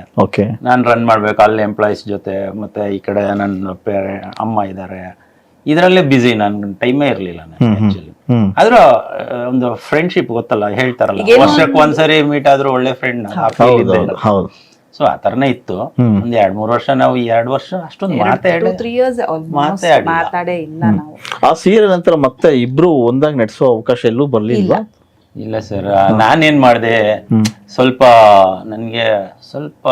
S3: ನಾನ್ ರನ್ ಮಾಡ್ಬೇಕು, ಅಲ್ಲಿ ಎಂಪ್ಲಾಯೀಸ್ ಜೊತೆ, ಮತ್ತೆ ಈ ಕಡೆ ನನ್ನ ಅಮ್ಮ ಇದಾರೆ, ಇದರಲ್ಲೇ ಬಿಸಿ. ನನ್ ಟೈಮೇ ಇರ್ಲಿಲ್ಲ ಆಕ್ಚುಲಿ. ಆದ್ರೂ ಒಂದು ಫ್ರೆಂಡ್ಶಿಪ್ ಗೊತ್ತಲ್ಲ, ಹೇಳ್ತಾರಲ್ಲ ವರ್ಷಕ್ಕೆ ಒಂದ್ಸರಿ ಮೀಟ್ ಆದ್ರೂ ಒಳ್ಳೆ ಫ್ರೆಂಡ್. ಸೊ ಆ ತರನೇ ಇತ್ತು. ಒಂದ್ 2-3 ವರ್ಷ, ನಾವು 2 ವರ್ಷ ಅಷ್ಟೊಂದು
S2: ಮಾತಾಡೇ ಇಲ್ಲ ನಾವು.
S1: ಆ ಸೀರಿಯಲ್ ನಂತರ ಮತ್ತೆ ಇಬ್ರು ಒಂದಾಗಿ ನಡ್ಸೋ ಅವಕಾಶ ಎಲ್ಲೂ ಬರ್ಲಿಲ್ಲ?
S3: ಇಲ್ಲ ಸರ್, ನಾನೇನ್ ಮಾಡಿದೆ, ಸ್ವಲ್ಪ ನನ್ಗೆ ಸ್ವಲ್ಪ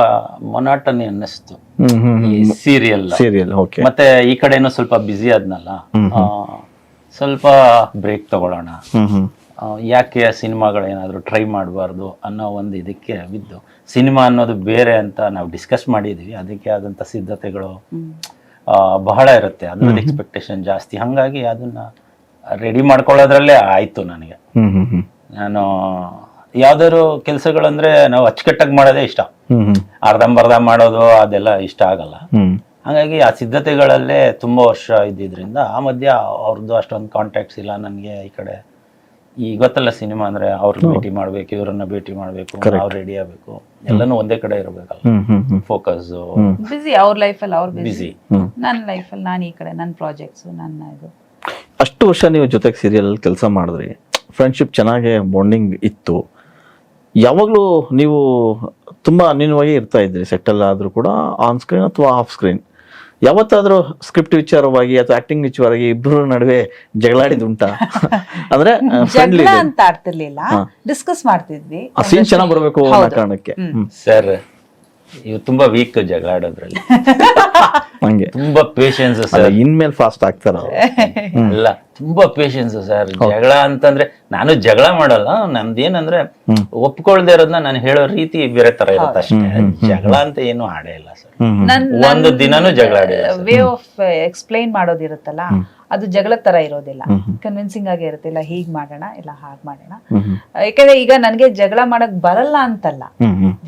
S3: ಮೊನಾಟನಿ ಅನ್ನಿಸ್ತು ಈ ಸೀರಿಯಲ್. ಮತ್ತೆ ಈ ಕಡೆನೂ ಸ್ವಲ್ಪ ಬ್ಯುಸಿ ಆದ್ನಲ್ಲ, ಸ್ವಲ್ಪ ಬ್ರೇಕ್ ತಗೊಳ್ಳೋಣ, ಯಾಕೆ ಸಿನಿಮಾಗಳೇನಾದ್ರು ಟ್ರೈ ಮಾಡಬಾರ್ದು ಅನ್ನೋ ಒಂದು ಇದಕ್ಕೆ ಬಿದ್ದು. ಸಿನಿಮಾ ಅನ್ನೋದು ಬೇರೆ ಅಂತ ನಾವು ಡಿಸ್ಕಸ್ ಮಾಡಿದ್ವಿ, ಅದಕ್ಕೆ ಆದಂತ ಸಿದ್ಧತೆಗಳು ಬಹಳ ಇರುತ್ತೆ, ಅದ್ರಲ್ಲಿ ಎಕ್ಸ್ಪೆಕ್ಟೇಷನ್ ಜಾಸ್ತಿ. ಹಂಗಾಗಿ ಅದನ್ನ ರೆಡಿ ಮಾಡ್ಕೊಳ್ಳೋದ್ರಲ್ಲೇ ಆಯ್ತು ನನಗೆ. ನಾನು ಯಾವ್ದಾದ್ರು ಕೆಲ್ಸಗಳಂದ್ರೆ ನಾವು ಅಚ್ಚುಕಟ್ಟಾಗಿ ಮಾಡೋದೇ ಇಷ್ಟ, ಅರ್ಧಂಬರ್ಧ ಮಾಡೋದು ಅದೆಲ್ಲ ಇಷ್ಟ ಆಗಲ್ಲ. ಹಾಗಾಗಿ ಆ ಸಿದ್ಧತೆಗಳಲ್ಲೇ ತುಂಬಾ ವರ್ಷ ಇದ್ದಿದ್ರಿಂದ ಆ ಮಧ್ಯ ಅವ್ರದ್ದು ಅಷ್ಟೊಂದು ಕಾಂಟ್ಯಾಕ್ಟ್ಸ್ ಇಲ್ಲ ನನಗೆ. ಈ ಕಡೆ ಈ ಗೊತ್ತಲ್ಲ, ಸಿನಿಮಾ ಅಂದ್ರೆ ಅವ್ರನ್ನ ಭೇಟಿ ಮಾಡ್ಬೇಕು, ಇವ್ರನ್ನ ಭೇಟಿ ಮಾಡ್ಬೇಕು, ನಾವು ರೆಡಿ ಆಗ್ಬೇಕು, ಎಲ್ಲಾನು ಒಂದೇ ಕಡೆ ಇರಬೇಕಲ್ಲ, ಫೋಕಸ್.
S2: ಬಿಸಿ ಅವ್ರ ಲೈಫಲ್ಲಿ ಅವ್ರು ಬಿಸಿ, ನನ್ನ ಲೈಫಲ್ಲಿ ನಾನು ಈ ಕಡೆ ನನ್ನ ಪ್ರಾಜೆಕ್ಟ್ಸ್, ನನ್ನ ಇದು.
S1: ಅಷ್ಟು ವರ್ಷ ನೀವು ಜೊತೆಗೆ ಸೀರಿಯಲ್ ಕೆಲಸ ಮಾಡಿದ್ರಿ, ಫ್ರೆಂಡ್ಶಿಪ್ ಚೆನ್ನಾಗಿ ಬಾಂಡಿಂಗ್ ಇತ್ತು. ಯಾವಾಗಲೂ ನೀವು ತುಂಬಾ ಅನ್ಯೋನ್ಯವಾಗಿ ಇರ್ತಾ ಇದ್ರಿ, ಸೆಟಲ್ ಆದ್ರೂ ಕೂಡ ಆನ್ ಸ್ಕ್ರೀನ್ ಅಥವಾ ಆಫ್ ಸ್ಕ್ರೀನ್. ಯಾವತ್ತಾದ್ರೂ ಸ್ಕ್ರಿಪ್ಟ್ ವಿಚಾರವಾಗಿ ಅಥವಾ ಆಕ್ಟಿಂಗ್ ವಿಚಾರವಾಗಿ ಇಬ್ಬರ ನಡುವೆ ಜಗಳಾಡಿದುಂಟಾ? ಅಂದ್ರೆ
S2: ಜಗಳ ಅಂತ ಆಡ್ತಿರ್ಲಿಲ್ಲ, ಡಿಸ್ಕಸ್ ಮಾಡ್ತಿದ್ವಿ.
S1: ಆ ಸೀನ್ ಚೆನ್ನಾಗಿ ಬರಬೇಕು ಅನ್ನೋ ಕಾರಣಕ್ಕೆ.
S3: ಸರ್ ಇವ್ ತುಂಬಾ ವೀಕ್ ಜಗಳ ಆಡೋದ್ರಲ್ಲಿ,
S1: ಹಂಗೆ
S3: ತುಂಬಾ ಪೇಷನ್ಸ್ ಸರ್.
S1: ಇನ್ಮೇಲೆ ಫಾಸ್ಟ್ ಆಗ್ತಾರ
S3: ಅಲ್ಲ, ತುಂಬಾ ಪೇಷನ್ಸ್ ಸರ್. ಜಗಳ ಅಂತಂದ್ರೆ ನಾನು ಜಗಳ ಮಾಡಲ್ಲ, ನಮ್ದೇನಂದ್ರೆ ಒಪ್ಕೊಳ್ದೆ ಇರೋದನ್ನ ನಾನು ಹೇಳೋ ರೀತಿ ಬೇರೆ ತರ ಇರುತ್ತೆ ಅಷ್ಟೇ. ಜಗಳ ಅಂತ ಏನು ಆಡೇ ಇಲ್ಲ ಸರ್, ಒಂದು ದಿನಾನು ಜಗಳ ಆಡಿಲ್ಲ.
S2: ವೇ ಆಫ್ ಎಕ್ಸ್ಪ್ಲೈನ್ ಮಾಡೋದಿರುತ್ತಲ್ಲ, ಅದು ಜಗಳ ತರ ಇರೋದಿಲ್ಲ, ಕನ್ವಿನ್ಸಿಂಗ್ ಆಗೇ ಇರುತ್ತೆ, ಇಲ್ಲ ಹೀಗ್ ಮಾಡೋಣ ಇಲ್ಲ ಹಾಗ್ ಮಾಡೋಣ. ಯಾಕಂದ್ರೆ ಈಗ ನನ್ಗೆ ಜಗಳ ಮಾಡಕ್ ಬರಲ್ಲ ಅಂತಲ್ಲ,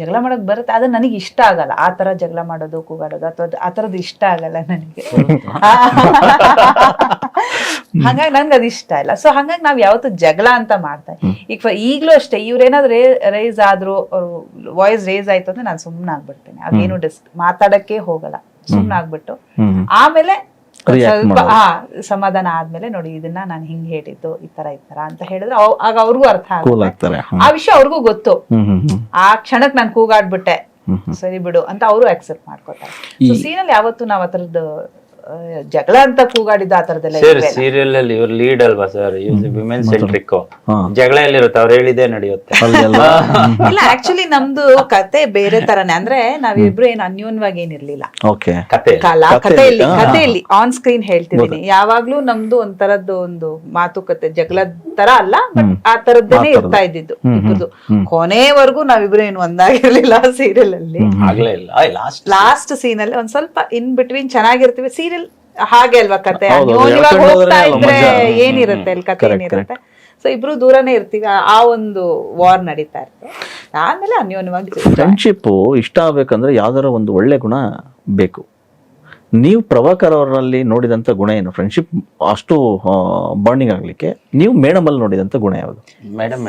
S2: ಜಗಳ ಮಾಡಕ್ ಬರುತ್ತೆ, ಅದು ನನಗೆ ಇಷ್ಟ ಆಗಲ್ಲ. ಆ ತರ ಜಗಳ ಮಾಡೋದು, ಕೂಗಾಡೋದು ಅಥವಾ ಆ ತರದ್ದು ಇಷ್ಟ ಆಗಲ್ಲ ನನಗೆ. ಹಾಗಾಗಿ ನನ್ಗೆ ಅದು ಇಷ್ಟ ಇಲ್ಲ. ಸೊ ಹಾಗಾಗಿ ನಾವ್ ಯಾವತ್ತೂ ಜಗಳ ಅಂತ ಮಾಡ್ತಾರೆ. ಈಗ್ಲೂ ಅಷ್ಟೇ, ಇವ್ರೇನಾದ್ರು ರೈಸ್ ಆದ್ರು, ವಾಯ್ಸ್ ರೇಸ್ ಆಯ್ತು ಅಂದ್ರೆ ನಾನು ಸುಮ್ನೆ ಆಗ್ಬಿಡ್ತೇನೆ, ಅದೇನು ಮಾತಾಡಕ್ಕೆ ಹೋಗಲ್ಲ, ಸುಮ್ನೆ ಆಗ್ಬಿಟ್ಟು ಆಮೇಲೆ ಸ್ವಲ್ಪ ಸಮಾಧಾನ ಆದ್ಮೇಲೆ ನೋಡಿ ಇದನ್ನ ನಾನು ಹಿಂಗ್ ಹೇಳಿದ್ದು ಈ ತರ ಅಂತ ಹೇಳಿದ್ರೆ ಆಗ ಅವ್ರಿಗೂ ಅರ್ಥ ಆಗುತ್ತೆ, ಆ ವಿಷಯ ಅವ್ರಿಗೂ ಗೊತ್ತು. ಆ ಕ್ಷಣಕ್ ನಾನು ಕೂಗಾಡ್ಬಿಟ್ಟೆ, ಸರಿ ಬಿಡು ಅಂತ ಅವರು ಅಕ್ಸೆಪ್ಟ್ ಮಾಡ್ಕೋತಾರೆ. ಸೀನಲ್ಲಿ ಯಾವತ್ತು ನಾವ್ ಆ ತರದ್ದು ಜಗಳ ಅಂತ ಕೂಗಾಡಿದ ಆ ತರದೆಲ್ಲ
S3: ಸೀರಿಯಲ್ ಅಲ್ಲಿ ಇವ್ರು ಲೀಡ್ ಅಲ್ವಾ ಸರ್, ವಿಮೆನ್ ಸೆಂಟ್ರಿಕ್, ಜಗಳ ಎಲ್ಲಿರುತ್ತೆ ಅವ್ರು ಹೇಳಿದೇ ನಡೆಯುತ್ತೆ.
S2: ಇಲ್ಲ ಆಕ್ಚುಲಿ ನಮ್ದು ಕತೆ ಬೇರೆ ತರನೇ, ಅಂದ್ರೆ ನಾವಿಬ್ರು ಏನ್ ಅನ್ಯೋನ್ಯವಾಗಿ ಏನಿರ್ಲಿಲ್ಲ. ಕಥೆಯಲ್ಲಿ ಆನ್ ಸ್ಕ್ರೀನ್ ಹೇಳ್ತಿದೀನಿ, ಯಾವಾಗ್ಲೂ ನಮ್ದು ಒಂಥರದ್ದು ಒಂದು ಮಾತುಕತೆ, ಜಗಳದ ತರ ಅಲ್ಲ, ಬಟ್ ಆ ತರದ್ದೇನೆ ಇರ್ತಾ ಇದ್ದಿದ್ದು ಇಬ್ಬರದು. ಕೊನೆವರೆಗೂ ನಾವಿಬ್ರು ಏನು ಒಂದಾಗಿರ್ಲಿಲ್ಲ ಸೀರಿಯಲ್ ಅಲ್ಲಿ. ಲಾಸ್ಟ್ ಸೀನ್ ಅಲ್ಲಿ ಒಂದ್ ಸ್ವಲ್ಪ ಇನ್ ಬಿಟ್ವೀನ್ ಚೆನ್ನಾಗಿರ್ತೀವಿ. ಸೀರಿಯಲ್ ಹಾಗೆ ಅಲ್ವಾ, ಕತೆ ಅನ್ಯೋನ್ಯವಾಗಿ ಹೋಗ್ತಾ ಇದ್ರೆ ಏನಿರುತ್ತೆ ಅಲ್ಲಿ, ಕತೆ ಏನಿರುತ್ತೆ. ಸೊ ಇಬ್ರು ದೂರನೇ ಇರ್ತೀವಿ, ಆ ಒಂದು ವಾರ್ ನಡೀತಾ ಇರುತ್ತೆ. ಆಮೇಲೆ ಅನ್ಯೋನ್ಯವಾಗಿ
S1: ಫ್ರೆಂಡ್ಶಿಪ್ ಇಷ್ಟ ಆಗ್ಬೇಕಂದ್ರೆ ಯಾವ್ದಾರ ಒಂದು ಒಳ್ಳೆ ಗುಣ ಬೇಕು. ನೀವು ಪ್ರಭಾಕರ್ ಅವರಲ್ಲಿ ನೋಡಿದಂತ ಗುಣ ಏನು? ಫ್ರೆಂಡ್ಶಿಪ್ ಅಷ್ಟು ಬಾಂಡಿಂಗ್ ಆಗ್ಲಿಕ್ಕೆ ನೀವು ಮೇಡಮ್ ಅಲ್ಲಿ ನೋಡಿದಂತ ಗುಣ ಯಾವುದು?
S3: ಮೇಡಮ್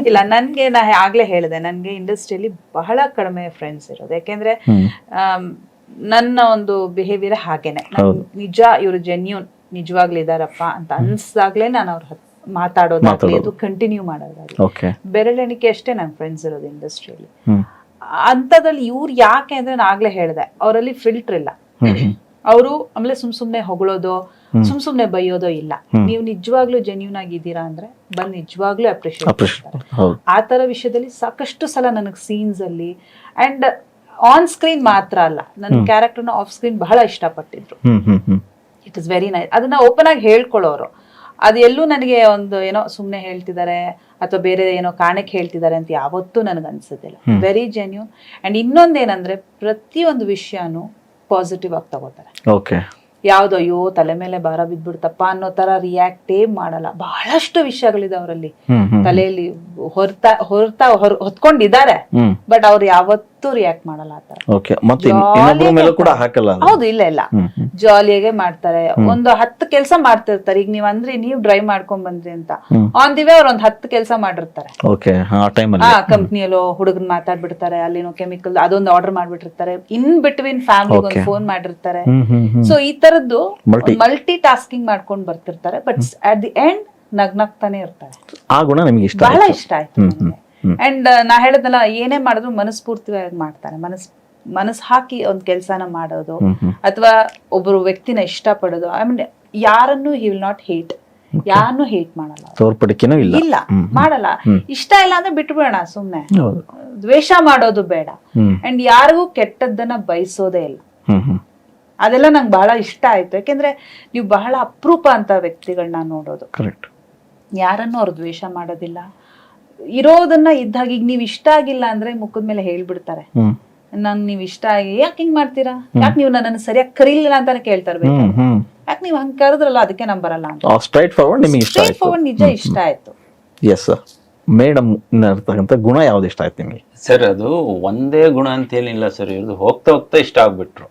S2: ಇಲ್ಲ, ನನ್ಗೆ ನಾ ಆಗ್ಲೇ ಹೇಳಿದೆ, ನನ್ಗೆ ಇಂಡಸ್ಟ್ರಿಯಲ್ಲಿ ಬಹಳ ಕಡಿಮೆ ಫ್ರೆಂಡ್ಸ್ ಇರೋದು. ಯಾಕೆಂದ್ರೆ ನನ್ನ ಒಂದು ಬಿಹೇವಿಯರ್ ಹಾಗೇನೆ, ನಿಜ ಇವ್ರು ಜೆನ್ಯೂನ್ ನಿಜವಾಗ್ಲೂ ಇದಾರಪ್ಪ ಅಂತ ಅನ್ಸ್ದಾಗ್ಲೇ ನಾನು ಅವ್ರ ಮಾತಾಡೋದಾಗ್ಲಿ, ಅದು ಕಂಟಿನ್ಯೂ ಮಾಡೋದಾಗ್ಲಿ, ಬೆರಳೆಣಿಕೆ ಅಷ್ಟೇ ನನ್ ಫ್ರೆಂಡ್ಸ್ ಇರೋದು ಇಂಡಸ್ಟ್ರಿಯಲ್ಲಿ. ಅಂತದ್ರಲ್ಲಿ ಇವ್ರು ಯಾಕೆ ಅಂದ್ರೆ ನಾನು ಆಗ್ಲೇ ಹೇಳಿದೆ, ಅವರಲ್ಲಿ ಫಿಲ್ಟರ್ ಇಲ್ಲ. ಅವರು ಆಮೇಲೆ ಸುಮ್ನೆ ಹೊಗಳೋದು, ಸುಮ್ನೆ ಬೈಯೋದೋ ಇಲ್ಲ. ನೀವು ನಿಜವಾಗ್ಲೂ ಜೆನ್ಯೂನ್ ಆಗಿದ್ದೀರಾ ಅಂದ್ರೆ ಬಂದ್ ನಿಜವಾಗ್ಲೂ ಅಪ್ರಿಶಿಯೇಟ್ ಮಾಡ್ತಾರೆ. ಆ ತರ ವಿಷಯದಲ್ಲಿ ಸಾಕಷ್ಟು ಸಲ ನನಗ್ ಸೀನ್ಸ್ ಅಲ್ಲಿ ಅಂಡ್ ಆನ್ ಸ್ಕ್ರೀನ್ ಮಾತ್ರ ಅಲ್ಲ, ನನ್ನ ಕ್ಯಾರೆಕ್ಟರ್ನ ಆಫ್ ಸ್ಕ್ರೀನ್ ಬಹಳ ಇಷ್ಟಪಟ್ಟಿದ್ರು. It is very nice. ಅದನ್ನ ಓಪನ್ ಆಗಿ ಹೇಳ್ಕೊಳ್ಳೋರು. ಅದು ಎಲ್ಲೂ ನನಗೆ ಒಂದು ಏನೋ ಸುಮ್ನೆ ಹೇಳ್ತಿದ್ದಾರೆ ಅಥವಾ ಬೇರೆ ಏನೋ ಕಾರಣಕ್ಕೆ ಹೇಳ್ತಿದ್ದಾರೆ ಅಂತ ಯಾವತ್ತೂ ನನಗೆ ಅನ್ಸೋದಿಲ್ಲ. Very genuine. ಅಂಡ್ ಇನ್ನೊಂದೇನಂದ್ರೆ ಪ್ರತಿಯೊಂದು ವಿಷಯನೂ ಪಾಸಿಟಿವ್ ಆಗಿ ತಗೋತಾರೆ. ಯಾವ್ದೋ ಅಯ್ಯೋ ತಲೆ ಮೇಲೆ ಭಾರ ಬಿದ್ಬಿಡ್ತಪ್ಪ ಅನ್ನೋ ತರ ರಿಯಾಕ್ಟೇ ಮಾಡಲ್ಲ. ಬಹಳಷ್ಟು ವಿಷಯಗಳಿದೆ ಅವರಲ್ಲಿ, ತಲೆಯಲ್ಲಿ ಹೊತ್ಕೊಂಡಿದ್ದಾರೆ, ಬಟ್ ಅವ್ರು ಯಾವತ್ತೂ ರಿಯಾಕ್ಟ್ ಮಾಡಲ್ಲ ಆತರ. ಹೌದು, ಇಲ್ಲ ಜಾಲಿಯಾಗೆ ಮಾಡ್ತಾರೆ. ಒಂದು 10 ಕೆಲಸ ಮಾಡ್ತಿರ್ತಾರೆ. ಈಗ ನೀವ್ ಅಂದ್ರೆ ನೀವ್ ಡ್ರೈವ್ ಮಾಡ್ಕೊಂಡ್ ಬಂದ್ರಿ ಅಂತ ಆನ್ ದಿ ವೇ ಅವ್ರ ಒಂದ್ 10 ಕೆಲಸ ಮಾಡಿರ್ತಾರೆ. ಕಂಪ್ನಿಯಲ್ಲೋ ಹುಡುಗನ್ ಮಾತಾಡ್ಬಿಡ್ತಾರೆ, ಅಲ್ಲೇನೋ ಕೆಮಿಕಲ್ ಅದೊಂದು ಆರ್ಡರ್ ಮಾಡ್ಬಿಟ್ಟಿರ್ತಾರೆ, ಇನ್ ಬಿಟ್ವೀನ್ ಫ್ಯಾಮಿಲಿ ಒಂದು ಫೋನ್ ಮಾಡಿರ್ತಾರೆ. ಸೊ ಈ ತರದ್ದು ಮಲ್ಟಿ ಟಾಸ್ಕಿಂಗ್ ಮಾಡ್ಕೊಂಡ್ ಬರ್ತಿರ್ತಾರೆ, ಬಟ್ ಅಟ್ ದಿ ಎಂಡ್ ನಗ್ನಗ್ತಾನೆ ಇರ್ತಾರೆ.
S1: ಆ ಗುಣ ನಿಮ್ಗೆ
S2: ಬಹಳ ಇಷ್ಟ ಆಯ್ತು ನನಗೆ. ಅಂಡ್ ನಾ ಹೇಳದ್ನಲ್ಲ, ಏನೇ ಮಾಡಿದ್ರು ಮನಸ್ಫೂರ್ತಿಯಾಗಿ ಮಾಡ್ತಾರೆ. ಮನಸ್ ಹಾಕಿ ಒಂದ್ ಕೆಲ್ಸನ ಮಾಡೋದು ಅಥವಾ ಒಬ್ಬರು ವ್ಯಕ್ತಿನ ಇಷ್ಟ ಪಡೋದು. ಐ ಮೀನ್ ಯಾರನ್ನು ಹಿ ವಿಲ್ ನಾಟ್ ಹೇಟ್, ಯಾರನ್ನು ಹೇಟ್ ಮಾಡಲ್ಲ, ಇಲ್ಲ ಮಾಡಲ್ಲ. ಇಷ್ಟ ಇಲ್ಲ ಅಂದ್ರೆ ಬಿಟ್ಬಿಡೋಣ ಸುಮ್ನೆ, ದ್ವೇಷ ಮಾಡೋದು ಬೇಡ. ಅಂಡ್ ಯಾರಿಗೂ ಕೆಟ್ಟದ್ದನ್ನ ಬಯಸೋದೇ ಇಲ್ಲ. ಅದೆಲ್ಲ ನಂಗೆ ಬಹಳ ಇಷ್ಟ ಆಯ್ತು. ಯಾಕೆಂದ್ರೆ ನೀವು ಬಹಳ ಅಪರೂಪ ಅಂತ ವ್ಯಕ್ತಿಗಳನ್ನ ನೋಡೋದು. ಯಾರನ್ನು ಅವ್ರು ದ್ವೇಷ ಮಾಡೋದಿಲ್ಲ, ಇರೋದನ್ನ ಇದ್ದಾಗ. ಈಗ ನೀವ್ ಇಷ್ಟ ಆಗಿಲ್ಲ ಅಂದ್ರೆ ಮುಖದ ಮೇಲೆ ಹೇಳ್ಬಿಡ್ತಾರೆ, ನನ್ ನೀವ್ ಇಷ್ಟ ಆಗಿ ಯಾಕೆ ಹಿಂಗ್ ಮಾಡ್ತೀರಾ, ಯಾಕೆ ನೀವು ನನ್ನನ್ನು ಸರಿಯಾಗಿ ಕರೀಲಿಲ್ಲ ಅಂತಾನೆ ಕೇಳ್ತಾರೆ. ಯಾಕೆ ನೀವ್ ಹಂಗ್ ಕರೆದ್ರಲ್ಲ ಅದಕ್ಕೆ ನಮ್ ಬರಲ್ಲ ಅಂತ. ಸ್ಟ್ರೈಟ್ ಫಾರ್ವರ್ಡ್ ನಿಜ ಇಷ್ಟ ಆಯ್ತು.
S1: ಮೇಡಮ್ ಇರ್ತಕ್ಕಂಥ ಗುಣ ಯಾವ್ದು ಇಷ್ಟ ಆಯ್ತು ನಿಮಗೆ?
S3: ಸರ್ ಅದು ಒಂದೇ ಗುಣ ಅಂತ ಏನಿಲ್ಲ ಸರ್, ಇವ್ರದ್ದು ಹೋಗ್ತಾ ಹೋಗ್ತಾ ಇಷ್ಟ ಆಗ್ಬಿಟ್ರು.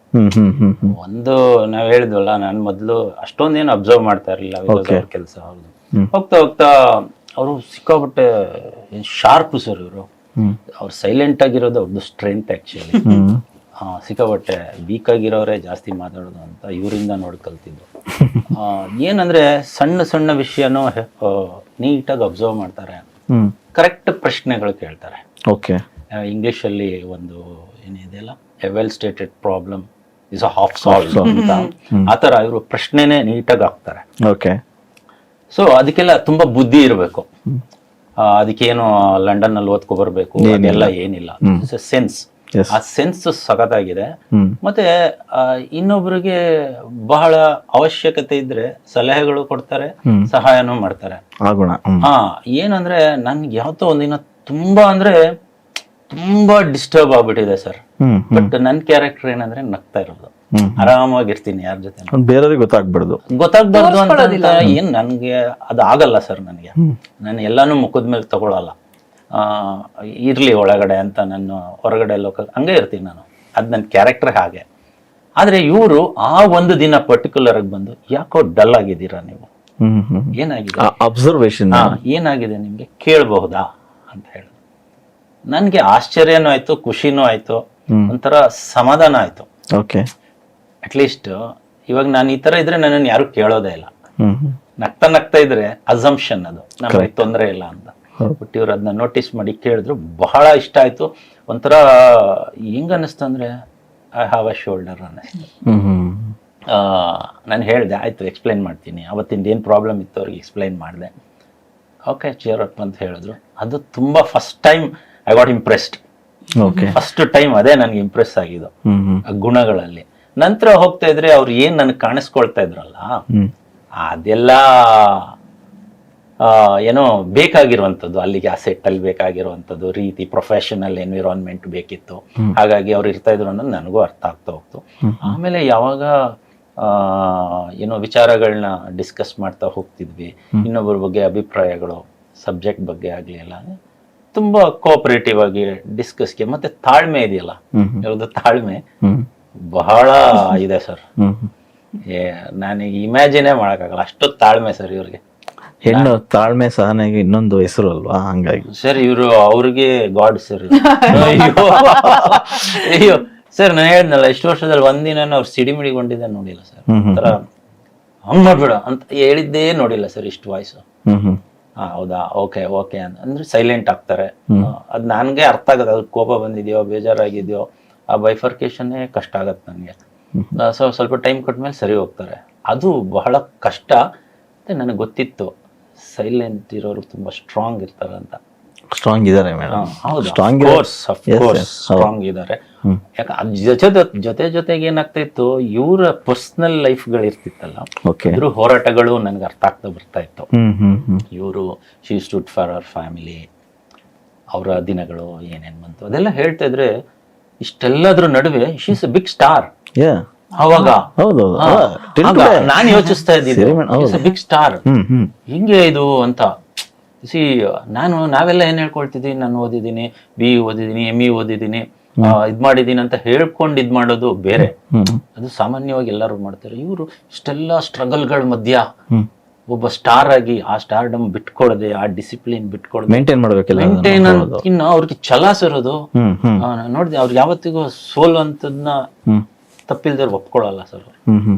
S3: ಒಂದು ನಾವ್ ಹೇಳಿದ್ವಲ್ಲ, ನಾನ್ ಮೊದ್ಲು ಅಷ್ಟೊಂದೇನು ಅಬ್ಸರ್ವ್ ಮಾಡ್ತಾ ಇರ್ಲಿಲ್ಲ ಕೆಲಸ. ಅವ್ರದ್ದು ಹೋಗ್ತಾ ಹೋಗ್ತಾ ಅವರು ಸಿಕ್ಕಾಬಿಟ್ಟೆ ಶಾರ್ಪ್ ಸರ್. ಇವರು ಅವ್ರು ಸೈಲೆಂಟ್ ಆಗಿರೋದು ಅವ್ರದ್ದು ಸ್ಟ್ರೆಂತ್ ಆಕ್ಚುಲಿ. ಸಿಕ್ಕಾಬಟ್ಟೆ ವೀಕ್ ಆಗಿರೋರೇ ಜಾಸ್ತಿ ಮಾತಾಡೋದು ಅಂತ ಇವರಿಂದ ನೋಡಿ ಕಲ್ತಿದ್ದು. ಏನಂದ್ರೆ ಸಣ್ಣ ಸಣ್ಣ ವಿಷಯನೂ ನೀಟಾಗಿ ಅಬ್ಸರ್ವ್ ಮಾಡ್ತಾರೆ, ಕರೆಕ್ಟ್ ಪ್ರಶ್ನೆಗಳು ಕೇಳ್ತಾರೆ. ಇಂಗ್ಲಿಷ್ ಅಲ್ಲಿ ಒಂದು ಏನಿದೆಯಲ್ಲ, A well stated problem is a half solve ಅಂತ, ಆತರ ಇವರು ಪ್ರಶ್ನೆನೇ ನೀಟಾಗಿ ಹಾಕ್ತಾರೆ. ಸೊ ಅದಕ್ಕೆಲ್ಲ ತುಂಬಾ ಬುದ್ಧಿ ಇರಬೇಕು. ಅದಕ್ಕೇನು ಲಂಡನ್ ನಲ್ಲಿ ಓದ್ಕೊ ಬರ್ಬೇಕು ಅದೆಲ್ಲ ಏನಿಲ್ಲ. ಸೆನ್ಸ್, ಆ ಸೆನ್ಸ್ ಸಖತ್ತಾಗಿದೆ. ಮತ್ತೆ ಇನ್ನೊಬ್ರಿಗೆ ಬಹಳ ಅವಶ್ಯಕತೆ ಇದ್ರೆ ಸಲಹೆಗಳು ಕೊಡ್ತಾರೆ, ಸಹಾಯನೂ ಮಾಡ್ತಾರೆ. ಏನಂದ್ರೆ ನನ್ಗೆ ಯಾವತ್ತೋ ಒಂದಿನ ತುಂಬಾ ಡಿಸ್ಟರ್ಬ್ ಆಗ್ಬಿಟ್ಟಿದೆ ಸರ್. ಬಟ್ ನನ್ ಕ್ಯಾರೆಕ್ಟರ್ ಏನಂದ್ರೆ ನಗ್ತಾ ಇರೋದು. ಆರಾಮಾಗಿರ್ತೀನಿ ಯಾರ ಜೊತೆ.
S1: ಬೇರೆಯವ್ರಿಗೆ ಗೊತ್ತಾಗ್ಬಿಡ್ದು.
S3: ಗೊತ್ತಾಗ್ಬಾರ್ದು ಅಂತ ಏನ್ ನನ್ಗೆ ಅದು ಆಗಲ್ಲ ಸರ್. ನನಗೆ ನಾನು ಎಲ್ಲಾನು ಮುಖದ ಮೇಲೆ ತಗೊಳಲ್ಲ. ಇರ್ಲಿ ಒಳಗಡೆ ಅಂತ ನಾನು ಹೊರಗಡೆ ಹಂಗೆ ಇರ್ತೀನಿ ನಾನು. ಅದು ನನ್ನ ಕ್ಯಾರೆಕ್ಟರ್ ಹಾಗೆ. ಆದ್ರೆ ಇವರು ಆ ಒಂದು ದಿನ ಪರ್ಟಿಕ್ಯುಲರ್ ಆಗಿ ಬಂದು ಯಾಕೋ ಡಲ್ ಆಗಿದ್ದೀರಾ ನೀವು, ಏನಾಗಿದೆ
S1: ಅಬ್ಸರ್ವೇಷನ್,
S3: ಏನಾಗಿದೆ ನಿಮ್ಗೆ ಕೇಳಬಹುದಾ ಅಂತ ಹೇಳಿ ನನ್ಗೆ ಆಶ್ಚರ್ಯನೂ ಆಯ್ತು, ಖುಷಿನೂ ಆಯ್ತು, ಒಂಥರ ಸಮಾಧಾನ ಆಯ್ತು.
S1: ಓಕೆ,
S3: ಅಟ್ಲೀಸ್ಟ್ ಇವಾಗ ನಾನು ಈ ತರ ಇದ್ರೆ ನನ್ನನ್ನು ಯಾರು ಕೇಳೋದೇ ಇಲ್ಲ. ನಗ್ತಾ ನಗ್ತಾ ಇದ್ರೆ ಅಸಂಪ್ಷನ್, ಅದು ನಮಗೆ ತೊಂದರೆ ಇಲ್ಲ ಅಂತ. ಬಟ್ ಇವ್ರು ಅದನ್ನ ನೋಟಿಸ್ ಮಾಡಿ ಕೇಳಿದ್ರು, ಬಹಳ ಇಷ್ಟ ಆಯ್ತು. ಒಂಥರ ಹೆಂಗ ಅನ್ನಿಸ್ತು ಅಂದ್ರೆ ಐ ಹ್ಯಾವ್ ಅ ಶೋಲ್ಡರ್ ಅನ್ನಿಸ್ತು. ನಾನು ಹೇಳಿದೆ ಆಯ್ತು ಎಕ್ಸ್ಪ್ಲೈನ್ ಮಾಡ್ತೀನಿ, ಅವತ್ತಿಂದ ಏನು ಪ್ರಾಬ್ಲಮ್ ಇತ್ತು ಅವ್ರಿಗೆ ಎಕ್ಸ್ಪ್ಲೈನ್ ಮಾಡಿದೆ. ಓಕೆ ಚಿಯರ್ ಅಪ್ ಅಂತ ಹೇಳಿದ್ರು. ಅದು ತುಂಬಾ first time I got impressed. First time ಅದೇ ನನಗೆ ಇಂಪ್ರೆಸ್ ಆಗಿದ್ದು ಗುಣಗಳಲ್ಲಿ. ನಂತರ ಹೋಗ್ತಾ ಇದ್ರೆ ಅವ್ರು ಏನ್ ನನಗೆ ಕಾಣಿಸ್ಕೊಳ್ತಾ ಇದ್ರಲ್ಲ, ಅದೆಲ್ಲ ಏನೋ ಬೇಕಾಗಿರುವಂಥದ್ದು, ಅಲ್ಲಿಗೆ ಆ ಸೆಟ್ ಅಲ್ಲಿ ಬೇಕಾಗಿರುವಂಥದ್ದು ರೀತಿ, ಪ್ರೊಫೆಷನಲ್ ಎನ್ವಿರಾನ್ಮೆಂಟ್ ಬೇಕಿತ್ತು. ಹಾಗಾಗಿ ಅವ್ರು ಇರ್ತಾ ಇದ್ರು ಅನ್ನೋದು ನನಗೂ ಅರ್ಥ ಆಗ್ತಾ ಹೋಗ್ತು. ಆಮೇಲೆ ಯಾವಾಗ ಏನೋ ವಿಚಾರಗಳನ್ನ ಡಿಸ್ಕಸ್ ಮಾಡ್ತಾ ಹೋಗ್ತಿದ್ವಿ, ಇನ್ನೊಬ್ಬರ ಬಗ್ಗೆ ಅಭಿಪ್ರಾಯಗಳು, ಸಬ್ಜೆಕ್ಟ್ ಬಗ್ಗೆ ಆಗ್ಲಿ ಎಲ್ಲ ತುಂಬಾ ಕೋಆಪರೇಟಿವ್ ಆಗಿ ಡಿಸ್ಕಸ್ಗೆ, ಮತ್ತೆ ತಾಳ್ಮೆ ಇದೆಯಲ್ಲ, ಇವ್ರದ್ದು ತಾಳ್ಮೆ ಬಹಳ ಇದೆ ಸರ್. ನನಗೆ ಇಮ್ಯಾಜಿನೇ ಮಾಡಕ್ಕಾಗಲ್ಲ, ಅಷ್ಟು ತಾಳ್ಮೆ ಸರ್ ಇವ್ರಿಗೆ.
S1: ಹೆಣ್ಣು ತಾಳ್ಮೆ ಸಹನೆಗೆ ಇನ್ನೊಂದು ಹೆಸರು ಅಲ್ವಾ, ಹಂಗಾಗಿ
S3: ಸರ್ ಇವರು ಅವ್ರಿಗೆ ಗಾಡ್ ಸರ್. ಅಯ್ಯೋ ಸರ್, ನಾನು ಹೇಳಿದ್ನಲ್ಲ ಇಷ್ಟು ವರ್ಷದಲ್ಲಿ ಒಂದಿನ ಅವ್ರು ಸಿಡಿಮಿಡಿಗೊಂಡಿದ್ದೆ ನೋಡಿಲ್ಲ ಸರ್. ಒಂಥರ ಹಂಗ್ ಮಾಡ್ಬೇಡ ಅಂತ ಹೇಳಿದ್ದೇ ನೋಡಿಲ್ಲ ಸರ್ ಇಷ್ಟು ವಾಯ್ಸು. ಹೌದಾ, ಓಕೆ ಓಕೆ ಅಂದ್ರೆ ಸೈಲೆಂಟ್ ಆಗ್ತಾರೆ. ಅದ್ ನನ್ಗೆ ಅರ್ಥ ಆಗತ್ತೆ, ಅದ್ರ ಕೋಪ ಬಂದಿದ್ಯೋ, ಬೇಜಾರಾಗಿದ್ಯೋ, ಆ ಬೈಫರ್ಕೇಶನ್ನೇ ಕಷ್ಟ ಆಗತ್ತೆ ನನಗೆ. ಸೊ ಸ್ವಲ್ಪ ಟೈಮ್ ಕೊಟ್ಮೇಲೆ ಸರಿ ಹೋಗ್ತಾರೆ. ಅದು ಬಹಳ ಕಷ್ಟ ಅಂತ ನನಗೆ ಗೊತ್ತಿತ್ತು. ಸೈಲೆಂಟ್ ಇರೋರು ತುಂಬಾ ಸ್ಟ್ರಾಂಗ್ ಇರ್ತಾರೆ ಅಂತ.
S1: ಸ್ಟ್ರಾಂಗ್ ಇದಾರೆ ಮೇಡಮ್.
S3: ಸ್ಟ್ರಾಂಗ್ ಇದಾರೆ. ಜೊತೆ ಜೊತೆಗೆ ಏನಾಗ್ತಾ ಇತ್ತು, ಇವರ ಪರ್ಸನಲ್ ಲೈಫ್ ಗಳು ಇರ್ತಿತ್ತಲ್ಲ, ಇದ್ರ ಹೋರಾಟಗಳು ನನ್ಗೆ ಅರ್ಥ ಆಗ್ತಾ ಬರ್ತಾ ಇತ್ತು. ಇವರು she stood for our family, ಅವರ ದಿನಗಳು ಏನೇನ್ ಬಂತು ಅದೆಲ್ಲ ಹೇಳ್ತಾ ಇದ್ರೆ, ಇಷ್ಟೆಲ್ಲದ್ರ ನಡುವೆ she is a big star. ಅವಾಗ ನಾನು ಯೋಚಿಸ್ತಾ ಇದ್ದೀನಿ ಬಿಗ್ ಸ್ಟಾರ್ ಹಿಂಗೆ ಇದು ಅಂತ. ನಾವೆಲ್ಲ ಏನ್ ಹೇಳ್ಕೊಳ್ತಿದೀನಿ, ನಾನು ಓದಿದ್ದೀನಿ, BE ಓದಿದ್ದೀನಿ, ME ಓದಿದ್ದೀನಿ, ಇದ್ ಮಾಡಿದೀನಿ ಅಂತ ಹೇಳ್ಕೊಂಡು ಇದ್ ಮಾಡೋದು ಬೇರೆ. ಅದು ಸಾಮಾನ್ಯವಾಗಿ ಎಲ್ಲರೂ ಮಾಡ್ತಾರೆ. ಇವರು ಇಷ್ಟೆಲ್ಲ ಸ್ಟ್ರಗಲ್ಗಳ ಮಧ್ಯ ಒಬ್ಬ ಸ್ಟಾರ್ ಆಗಿ ಆ ಸ್ಟಾರ್ಡಮ್ ಬಿಟ್ಕೊಡದೆ, ಆ ಡಿಸಿಪ್ಲಿನ್ ಬಿಟ್ಕೊಡದೆ ಮೇಂಟೈನ್ ಇನ್ನ ಅವ್ರಿಗೆ ಛಲ ಸಿರೋದು ನೋಡಿದೆ. ಅವ್ರಿಗೆ ಯಾವತ್ತಿಗೂ ಸೋಲು ಅಂತದನ್ನ ತಪ್ಪಿಲ್ದವ್ರು ಒಪ್ಕೊಳ್ಳಲ್ಲ ಸರ್.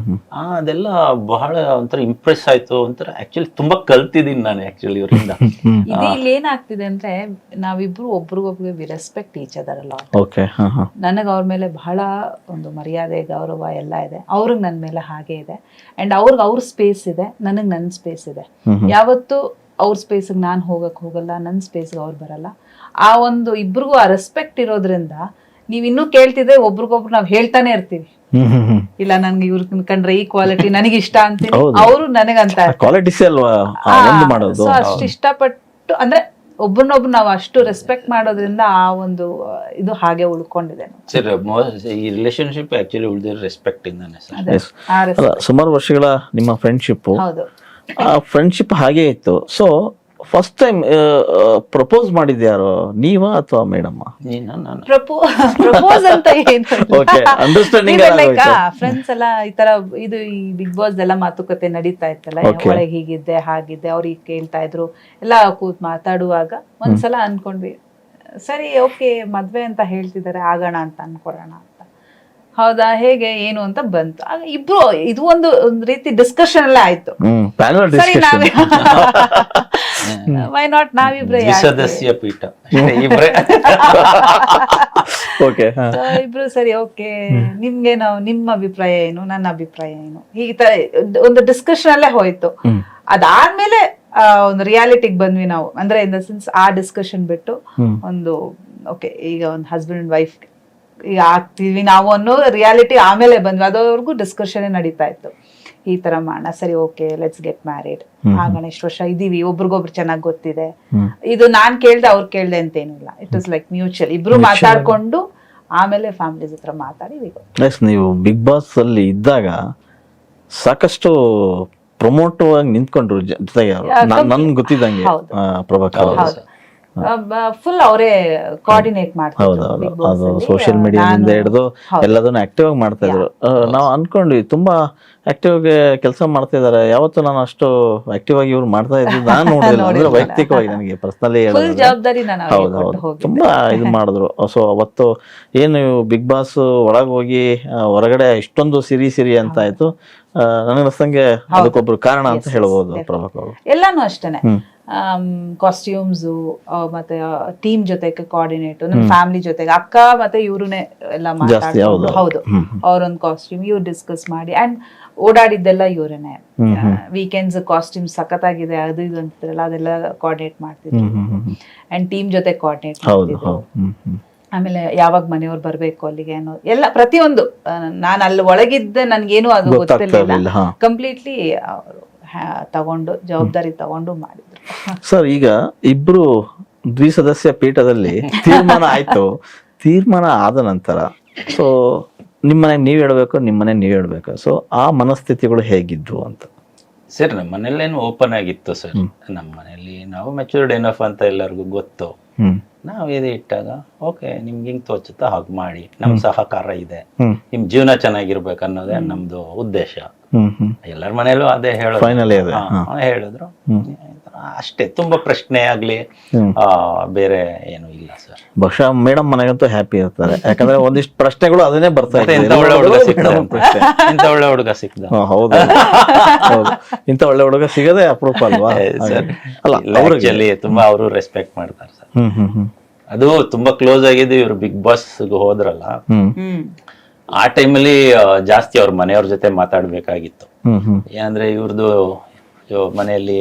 S3: ಅದೆಲ್ಲ ಬಹಳ ಒಂಥರ ಇಂಪ್ರೆಸ್ ಆಯ್ತು. ಒಂಥರ ಆಕ್ಚುಲಿ ತುಂಬಾ ಕಲ್ತಿದ್ದೀನಿ ನಾನು ಆಕ್ಚುಲಿ ಇವರಿಂದ.
S2: ಇಲ್ಲಿ ಏನಾಗ್ತಿದೆ ಅಂದ್ರೆ, ನಾವಿಬ್ರು ಒಬ್ರಿಗೊಬ್ರಿಗೆ ವಿ ರೆಸ್ಪೆಕ್ಟ್ ಈಚ್ ಅದರ್ ಅಲ್ಲ. ನನಗೆ ಅವ್ರ ಮೇಲೆ ಬಹಳ ಒಂದು ಮರ್ಯಾದೆ, ಗೌರವ ಎಲ್ಲ ಇದೆ. ಅವ್ರಿಗೆ ನನ್ನ ಮೇಲೆ ಹಾಗೆ ಇದೆ. ಅಂಡ್ ಅವ್ರಿಗೆ ಅವ್ರ ಸ್ಪೇಸ್ ಇದೆ, ನನಗೆ ನನ್ನ ಸ್ಪೇಸ್ ಇದೆ. ಯಾವತ್ತು ಅವ್ರ ಸ್ಪೇಸ್ಗೆ ನಾನು ಹೋಗಕ್ ಹೋಗಲ್ಲ, ನನ್ನ ಸ್ಪೇಸ್ಗೆ ಅವ್ರು ಬರಲ್ಲ. ಆ ಒಂದು ಇಬ್ರಿಗೂ ಆ ರೆಸ್ಪೆಕ್ಟ್ ಇರೋದ್ರಿಂದ ನೀವ್ ಇನ್ನೂ ಕೇಳ್ತಿದ್ರೆ ಒಬ್ರಿಗೊಬ್ರು ನಾವ್ ಹೇಳ್ತಾನೆ ಇರ್ತೀವಿ, ಇಲ್ಲ ನನ್ಗೆ ಇವ್ರ ಕಂಡ್ರೆ ಈ ಕ್ವಾಲಿಟಿ ನನಗೆ ಇಷ್ಟ ಅಂತೀನಿ, ಅವರು ನನಗಂತ ಅಷ್ಟು ಇಷ್ಟಪಟ್ಟು ಅಂದ್ರೆ ಒಬ್ಬರನ್ನೊಬ್ರು ನಾವು ಅಷ್ಟು ರೆಸ್ಪೆಕ್ಟ್ ಮಾಡೋದ್ರಿಂದ ಆ ಒಂದು ಇದು ಹಾಗೆ ಉಳ್ಕೊಂಡಿದೆ
S3: ಸರ್. ಈ ರಿಲೇಶನ್ಶಿಪ್ ಆಕ್ಚುಲಿ ಉಳಿದಿರೋ ರೆಸ್ಪೆಕ್ಟ್ ಇಂದಾನೆ
S1: ಸರ್. ಸುಮಾರು ವರ್ಷಗಳ ನಿಮ್ಮ ಫ್ರೆಂಡ್ಶಿಪ್, ಆ ಫ್ರೆಂಡ್ಶಿಪ್ ಹಾಗೆ ಇತ್ತು. ಸೊ ಫಸ್ಟ್ ಟೈಮ್ ಪ್ರಪೋಸ್ ಮಾಡಿದ್ಯಾರೋ ನೀವಾ ಅಥವಾ ಮೇಡಮ್?
S2: ಪ್ರಪೋಸ್ ಅಂತ ಫ್ರೆಂಡ್ಸ್ ಎಲ್ಲ ಈ ತರ ಇದು ಈ ಬಿಗ್ ಬಾಸ್ ಎಲ್ಲ ಮಾತುಕತೆ ನಡೀತಾ ಇತ್ತಲ್ಲ, ಒಳಗೆ ಹೀಗಿದ್ದೆ ಹಾಗಿದ್ದೆ, ಅವ್ರಿಗೆ ಕೇಳ್ತಾ ಇದ್ರು ಎಲ್ಲ ಕೂತ್ ಮಾತಾಡುವಾಗ ಒಂದ್ಸಲ ಅನ್ಕೊಂಡ್ವಿ, ಸರಿ ಓಕೆ ಮದ್ವೆ ಅಂತ ಹೇಳ್ತಿದ್ದಾರೆ, ಆಗೋಣ ಅಂತ ಅನ್ಕೊಳೋಣ ಅಂತ. ಹೌದಾ, ಹೇಗೆ ಏನು ಅಂತ ಬಂತು. ಆಗ ಇಬ್ರು ಇದು ಒಂದು ರೀತಿ ಡಿಸ್ಕಷನ್ ಎಲ್ಲ ಆಯ್ತು. ಸರಿ ನಾವೇ ವೈ ನಾಟ್ ನಾವಿಬ್ರೆ
S3: ಸದಸ್ಯ ಪೀಠ
S2: ಇಬ್ರು ಸರಿ ಓಕೆ, ನಿಮ್ಗೆ ನಿಮ್ಮ ಅಭಿಪ್ರಾಯ ಏನು, ನನ್ನ ಅಭಿಪ್ರಾಯ ಏನು, ಈ ತರ ಒಂದು ಡಿಸ್ಕಷನ್ ಅಲ್ಲೇ ಹೋಯ್ತು. ಅದಾದ್ಮೇಲೆ ಒಂದು ರಿಯಾಲಿಟಿಗೆ ಬಂದ್ವಿ ನಾವು. ಅಂದ್ರೆ ಇನ್ ದ ಸೆನ್ಸ್ ಆ ಡಿಸ್ಕಷನ್ ಬಿಟ್ಟು ಒಂದು ಓಕೆ ಈಗ ಒಂದು ಹಸ್ಬೆಂಡ್ ಅಂಡ್ ವೈಫ್ ಈಗ ಆಗ್ತೀವಿ ನಾವು ಅನ್ನೋ ರಿಯಾಲಿಟಿ ಆಮೇಲೆ ಬಂದ್ವಿ. ಅದವರೆಗೂ ಡಿಸ್ಕಷನ್ ನಡೀತಾ ಇತ್ತು, ಈ ತರ ಮಾಡೋಣ, ಸರಿ ಓಕೆ ಲೆಟ್ಸ್ ಗೆಟ್ ಮ್ಯಾರಿಡ್, ಆಗೋಣ, ಇಷ್ಟು ವರ್ಷ ಇದೀವಿ, ಒಬ್ರಿಗೊಬ್ರು ಚೆನ್ನಾಗಿ ಗೊತ್ತಿದೆ. ಇದು ನಾನ್ ಕೇಳ್ದೆ ಅವ್ರು ಕೇಳ್ದೆ ಅಂತೇನಿಲ್ಲ, ಇಟ್ ಇಸ್ ಲೈಕ್ ಮ್ಯೂಚುವಲ್. ಇಬ್ರು ಮಾತಾಡ್ಕೊಂಡು ಆಮೇಲೆ ಫ್ಯಾಮಿಲೀಸ್ ಹತ್ರ ಮಾತಾಡಿ
S1: ಎಸ್, ನೀವು ಬಿಗ್ ಬಾಸ್ ಅಲ್ಲಿ ಇದ್ದಾಗ ಸಾಕಷ್ಟು ಪ್ರಮೋಟಿವ್ ಆಗಿ ನಿಂತ್ಕೊಂಡ್ರು ಜೊತೆಗೆ ನನ್ಗೆ ಗೊತ್ತಿದ್ದಂಗೆ
S2: ಹೌದು.
S1: ಪ್ರಭಾಕರ್ ಅವರು.
S2: ಹೌದು, ಫುಲ್ ಅವರೇ ಕೋಆರ್ಡಿನೇಟ್ ಮಾಡ್ತಾರೆ.
S1: ಅದು ಸೋಷಿಯಲ್ ಮೀಡಿಯಾದಿಂದ ಹಿಡಿದು ಎಲ್ಲದನ್ನು ಆಕ್ಟಿವ್ ಆಗಿ ಮಾಡ್ತಾ ಇದ್ರು. ನಾವು ಅನ್ಕೊಂಡ್ವಿ ತುಂಬಾ ಆಕ್ಟಿವ್ ಆಗಿ ಕೆಲಸ ಮಾಡ್ತಾ ಇದಾರೆ. ಯಾವತ್ತು ನಾನು ಅಷ್ಟು ಆಕ್ಟಿವ್ ಆಗಿ ಇವ್ರು ಮಾಡ್ತಾ ಇದ್ದು ನಾನು ನೋಡಿಲ್ಲ. ಅಂದ್ರೆ ವೈಯಕ್ತಿಕವಾಗಿ ನನಗೆ ಪರ್ಸನಲಿ
S2: ಜವಾಬ್ದಾರಿ
S1: ಹೌದು ತುಂಬಾ ಇದು ಮಾಡಿದ್ರು. ಸೊ ಅವತ್ತು ಏನು ಬಿಗ್ ಬಾಸ್ ಒಳಗೆ ಹೋಗಿ ಹೊರಗಡೆ ಇಷ್ಟೊಂದು ಸಿರಿ ಅಂತ ಆಯ್ತು. ನನಗನ್ನಿಸ್ತಂಗೆ ಅದಕ್ಕೊಬ್ರು ಕಾರಣ ಅಂತ ಹೇಳ್ಬೋದು ಪ್ರಭಾಕರ್ ಅವರು.
S2: ಎಲ್ಲಾನು ಅಷ್ಟೇನೆ, ಕಾಸ್ಟ್ಯೂಮ್ಸ್ ಮತ್ತೆ ಟೀಮ್ ಜೊತೆಗೆ ಕೋಆರ್ಡಿನೇಟ್, ನನ್ನ ಫ್ಯಾಮಿಲಿ ಜೊತೆಗೆ ಅಕ್ಕ ಮತ್ತೆ ಇವ್ರನ್ನೇ ಎಲ್ಲ ಮಾತಾಡ್ಕೊಂಡು, ಹೌದು ಅವ್ರೊಂದ್ ಕಾಸ್ಟ್ಯೂಮ್ ಇವ್ರು ಡಿಸ್ಕಸ್ ಮಾಡಿ, ಅಂಡ್ ಓಡಾಡಿದ್ದೆಲ್ಲ ಇವ್ರೇನೆ. ವೀಕೆಂಡ್ಸ್ ಕಾಸ್ಟ್ಯೂಮ್ ಸಖತ್ತಾಗಿದೆ ಅದು ಇದು ಅಂತಿದ್ರಲ್ಲ ಅದೆಲ್ಲ ಕೋಆರ್ಡಿನೇಟ್ ಮಾಡ್ತಿದ್ರು, ಅಂಡ್ ಟೀಮ್ ಜೊತೆ ಕೋಆರ್ಡಿನೇಟ್ ಮಾಡ್ತಿದ್ರು. ಆಮೇಲೆ ಯಾವಾಗ ಮನೆಯವ್ರು ಬರ್ಬೇಕು ಅಲ್ಲಿಗೆ ಅನ್ನೋ ಎಲ್ಲ ಪ್ರತಿಯೊಂದು, ನಾನು ಅಲ್ಲಿ ಒಳಗಿದ್ದೆ ನನ್ಗೇನು ಅದು ಗೊತ್ತಿರ್ಲಿಲ್ಲ. ಕಂಪ್ಲೀಟ್ಲಿ ತಗೊಂಡು ಜವಾಬ್ದಾರಿ ತಗೊಂಡು ಮಾಡಿದ್ರು.
S1: ಸರ್, ಈಗ ಇಬ್ರು ದ್ವಿಸದಸ್ಯ ಪೀಠದಲ್ಲಿ ತೀರ್ಮಾನ ಆಯ್ತು. ತೀರ್ಮಾನ ಆದ ನಂತರ ಸೊ ನಿಮ್ಮನೆಗೆ ನೀವ್ ಹೇಳ್ಬೇಕು, ನಿಮ್ಮನೆಗೆ ನೀವ್ ಹೇಳ್ಬೇಕು. ಸೊ ಆ ಮನಸ್ಥಿತಿಗಳು ಹೇಗಿದ್ವು ಅಂತ?
S3: ಸರ್, ನಮ್ಮ ಮನೇಲೇನು ಓಪನ್ ಆಗಿತ್ತು ಸರ್. ನಮ್ಮ ಮನೇಲಿ ನಾವು ಮೆಚೂರ್ಡ್ ಎನಫ್ ಅಂತ ಎಲ್ಲರಿಗೂ ಗೊತ್ತು. ನಾವು ಇದು ಇಟ್ಟಾಗ ಓಕೆ ನಿಮ್ಗೆ ಹಿಂಗ್ ತೋಚುತ್ತಾ ಹಾಗೆ ಮಾಡಿ, ನಮ್ ಸಹಕಾರ ಇದೆ, ನಿಮ್ ಜೀವನ ಚೆನ್ನಾಗಿರ್ಬೇಕು ಅನ್ನೋದೇ ನಮ್ದು ಉದ್ದೇಶ. ಎಲ್ಲರ ಮನೇಲೂ ಅದೇ ಹೇಳಿದ್ರು. ಅಷ್ಟೇ, ತುಂಬಾ ಪ್ರಶ್ನೆ ಆಗ್ಲಿ ಬೇರೆ ಏನು ಇಲ್ಲ ಸರ್.
S1: ಬಹುಶಃ ಮೇಡಮ್ ಮನೆಗಂತೂ ಹ್ಯಾಪಿ ಇರ್ತಾರೆ, ಯಾಕಂದ್ರೆ ಒಂದಿಷ್ಟು ಪ್ರಶ್ನೆಗಳು ಅದನ್ನೇ ಬರ್ತಾ ಇದೆ.
S3: ಇಂಥ ಒಳ್ಳೆ ಹುಡುಗ ಸಿಕ್ದ
S1: ಹೌದು, ಇಂಥ ಒಳ್ಳೆ ಹುಡುಗ ಸಿಗದೆ ಅಪರೂಪ ಅಲ್ವಾ
S3: ಸರ್. ಅಲ್ಲ, ತುಂಬಾ ಅವರು ರೆಸ್ಪೆಕ್ಟ್ ಮಾಡ್ತಾರೆ ಸರ್. ಅದು ತುಂಬಾ ಕ್ಲೋಸ್ ಆಗಿದ್ದು ಇವ್ರು ಬಿಗ್ ಬಾಸ್ ಹೋದ್ರಲ್ಲ, ಆ ಟೈಮಲ್ಲಿ ಜಾಸ್ತಿ ಅವ್ರ ಮನೆಯವ್ರ ಜೊತೆ ಮಾತಾಡ್ಬೇಕಾಗಿತ್ತು. ಏನಂದ್ರೆ ಇವ್ರದ್ದು ಮನೆಯಲ್ಲಿ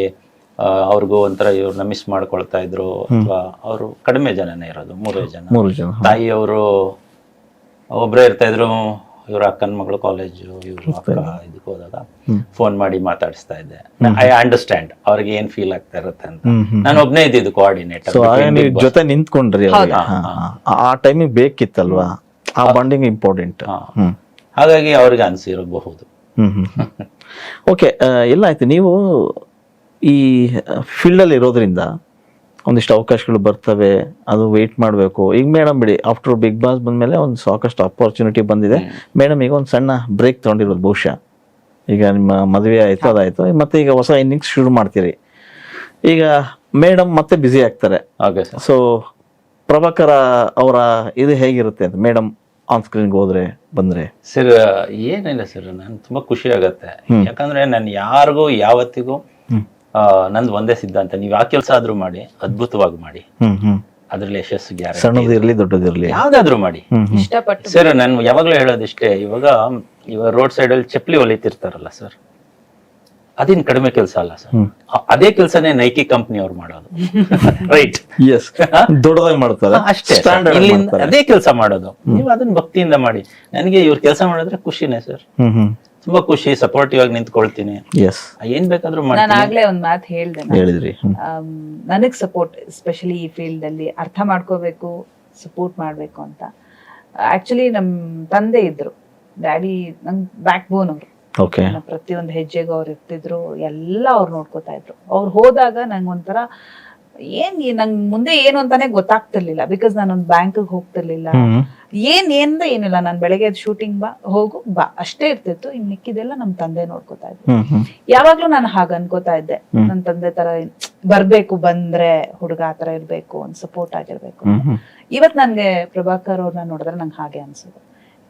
S3: ಅವ್ರಿಗೂ ಒಂಥರ ಇವ್ರನ್ನ ಮಿಸ್ ಮಾಡ್ಕೊಳ್ತಾ ಇದ್ರು. ಅಥವಾ ಅವರು ಕಡಿಮೆ ಜನನೇ ಇರೋದು, 3 ಜನ. ತಾಯಿ ಅವರು ಒಬ್ರೇ ಇರ್ತಾ ಇದ್ರು. ಇವ್ರ ಅಕ್ಕನ ಮಗಳು ಕಾಲೇಜು, ಇವ್ರ ಅಕ್ಕ ಇದಕ್ಕೆ ಹೋದಾಗ ಫೋನ್ ಮಾಡಿ ಮಾತಾಡಿಸ್ತಾ ಇದ್ದೆ. ಐ ಅಂಡರ್ಸ್ಟ್ಯಾಂಡ್ ಅವ್ರಿಗೆ ಏನ್ ಫೀಲ್ ಆಗ್ತಾ ಇರುತ್ತೆ ಅಂತ. ನಾನು ಒಬ್ನೇ ಇದ್ದಿದ್ದು ಕೋಆರ್ಡಿನೇಟರ್.
S1: ಜೊತೆ ನಿಂತ್ಕೊಂಡ್ರಿ, ಆ ಟೈಮಿಗೆ ಬೇಕಿತ್ತಲ್ವಾ, ಆ ಬಾಂಡಿಂಗ್ ಇಂಪಾರ್ಟೆಂಟ್.
S3: ಹಾಗಾಗಿ ಅವ್ರಿಗೆ ಅನ್ಸಿರಬಹುದು.
S1: ಓಕೆ, ಎಲ್ಲ ಆಯ್ತು. ನೀವು ಈ ಫೀಲ್ಡ್ ಅಲ್ಲಿ ಇರೋದ್ರಿಂದ ಒಂದಿಷ್ಟು ಅವಕಾಶಗಳು ಬರ್ತವೆ, ಅದು ವೆಯ್ಟ್ ಮಾಡಬೇಕು. ಈಗ ಮೇಡಮ್ ಬಿಡಿ, ಆಫ್ಟರ್ ಬಿಗ್ ಬಾಸ್ ಬಂದ್ಮೇಲೆ ಒಂದು ಸಾಕಷ್ಟು ಅಪರ್ಚುನಿಟಿ ಬಂದಿದೆ. ಮೇಡಮ್ ಈಗ ಒಂದು ಸಣ್ಣ ಬ್ರೇಕ್ ತಗೊಂಡಿರೋದು ಬಹುಶಃ. ಈಗ ನಿಮ್ಮ ಮದುವೆ ಆಯ್ತು, ಅದಾಯ್ತು, ಮತ್ತೆ ಈಗ ಹೊಸ ಇನ್ನಿಂಗ್ಸ್ ಶುರು ಮಾಡ್ತೀರಿ. ಈಗ ಮೇಡಮ್ ಮತ್ತೆ ಬ್ಯುಸಿ ಆಗ್ತಾರೆ. ಸೊ ಪ್ರಭಾಕರ ಅವರ ಇದು ಹೇಗಿರುತ್ತೆ ಅಂತ, ಮೇಡಮ್ ಆನ್ ಸ್ಕ್ರೀನ್ಗೆ ಹೋದ್ರೆ ಬಂದ್ರೆ?
S3: ಸರ್, ಏನಿಲ್ಲ ಸರ್, ನನ್ ತುಂಬಾ ಖುಷಿ ಆಗತ್ತೆ. ಯಾಕಂದ್ರೆ ನಾನು ಯಾರಿಗೂ ಯಾವತ್ತಿಗೂ ನಂದು ಒಂದೇ ಸಿದ್ಧಾಂತ, ನೀವ್ ಯಾವ ಕೆಲಸ ಆದ್ರೂ ಮಾಡಿ, ಅದ್ಭುತವಾಗಿ ಮಾಡಿ, ಅದ್ರಲ್ಲಿ ಯಶಸ್ಸು ಗ್ಯಾರಂಟಿ.
S1: ಸಣ್ಣದಿರ್ಲಿ ದೊಡ್ಡದಿರ್ಲಿ
S3: ಯಾವ್ದಾದ್ರು ಮಾಡಿ
S2: ಇಷ್ಟಪಟ್ಟು.
S3: ಸರ್, ನಾನು ಯಾವಾಗ್ಲೂ ಹೇಳೋದಿಷ್ಟೇ, ಇವಾಗ ರೋಡ್ ಸೈಡ್ ಅಲ್ಲಿ ಚಪ್ಪಲಿ ಹೊಲಿತಿರ್ತಾರಲ್ಲ ಸರ್, ಅದೇನ್ ಕಡಿಮೆ ಕೆಲಸ ಅಲ್ಲ ಸರ್. ಅದೇ ಕೆಲಸನೇ ನೈಕಿ ಕಂಪ್ನಿ ಅವ್ರು ಮಾಡೋದು. ರೈಟ್,
S1: ದೊಡ್ಡದಾಗಿ ಮಾಡ್ತಾರೆ
S3: ಅಷ್ಟೇ. ಅದೇ ಕೆಲಸ ಮಾಡೋದು, ನೀವು ಅದನ್ನ ಭಕ್ತಿಯಿಂದ ಮಾಡಿ. ನನಗೆ ಇವ್ರ ಕೆಲಸ ಮಾಡಿದ್ರೆ ಖುಷಿನೇ ಸರ್, ತುಂಬಾ ಖುಷಿ. ಸಪೋರ್ಟಿವ್ ಆಗಿ ನಿಂತ್ಕೊಳ್ತೀನಿ, ಏನ್ ಬೇಕಾದ್ರೂ
S2: ನಾನು ಆಗ್ಲೇ ಒಂದ್ ಮಾತು
S1: ಹೇಳಿದ್ರಿ.
S2: ನನಗ್ ಸಪೋರ್ಟ್, ಎಸ್ಪೆಷಲಿ ಈ ಫೀಲ್ಡ್ ಅಲ್ಲಿ ಅರ್ಥ ಮಾಡ್ಕೋಬೇಕು, ಸಪೋರ್ಟ್ ಮಾಡ್ಬೇಕು ಅಂತ. ಆಕ್ಚುಲಿ ನಮ್ ತಂದೆ ಇದ್ರು, ಡ್ಯಾಡಿ ನಂಗ್ ಬ್ಯಾಕ್ ಬೋನ್ ಅವರು. ಪ್ರತಿಯೊಂದು ಹೆಜ್ಜೆಗೂ ಅವ್ರು ಇರ್ತಿದ್ರು, ಎಲ್ಲ ಅವ್ರು ನೋಡ್ಕೋತಾ ಇದ್ರು. ಅವ್ರು ಹೋದಾಗ ನಂಗೆ ಒಂಥರ ನಂಗ್ ಮುಂದೆ ಏನು ಅಂತಾನೆ ಗೊತ್ತಾಗ್ತಿರ್ಲಿಲ್ಲ. ಬಿಕಾಸ್ ನಾನೊಂದು ಬ್ಯಾಂಕ್ ಹೋಗ್ತಿರ್ಲಿಲ್ಲ, ಏನಿಲ್ಲ. ನಾನ್ ಬೆಳಗ್ಗೆ ಶೂಟಿಂಗ್ ಹೋಗು ಬಾ ಅಷ್ಟೇ ಇರ್ತಿತ್ತು. ಇನ್ ಮಿಕ್ಕಿದೆಲ್ಲ ನಮ್ ತಂದೆ ನೋಡ್ಕೋತಾ ಇದ್ರು. ಯಾವಾಗ್ಲೂ ನಾನು ಹಾಗ ಅನ್ಕೋತಾ ಇದ್ದೆ, ನನ್ ತಂದೆ ತರ ಬರ್ಬೇಕು, ಬಂದ್ರೆ ಹುಡುಗ ಆತರ ಇರ್ಬೇಕು, ಒಂದ್ ಸಪೋರ್ಟ್ ಆಗಿರ್ಬೇಕು. ಇವತ್ ನನ್ಗೆ ಪ್ರಭಾಕರ್ ಅವ್ರನ್ನ ನೋಡಿದ್ರೆ ನಂಗೆ ಹಾಗೆ ಅನ್ಸುದು.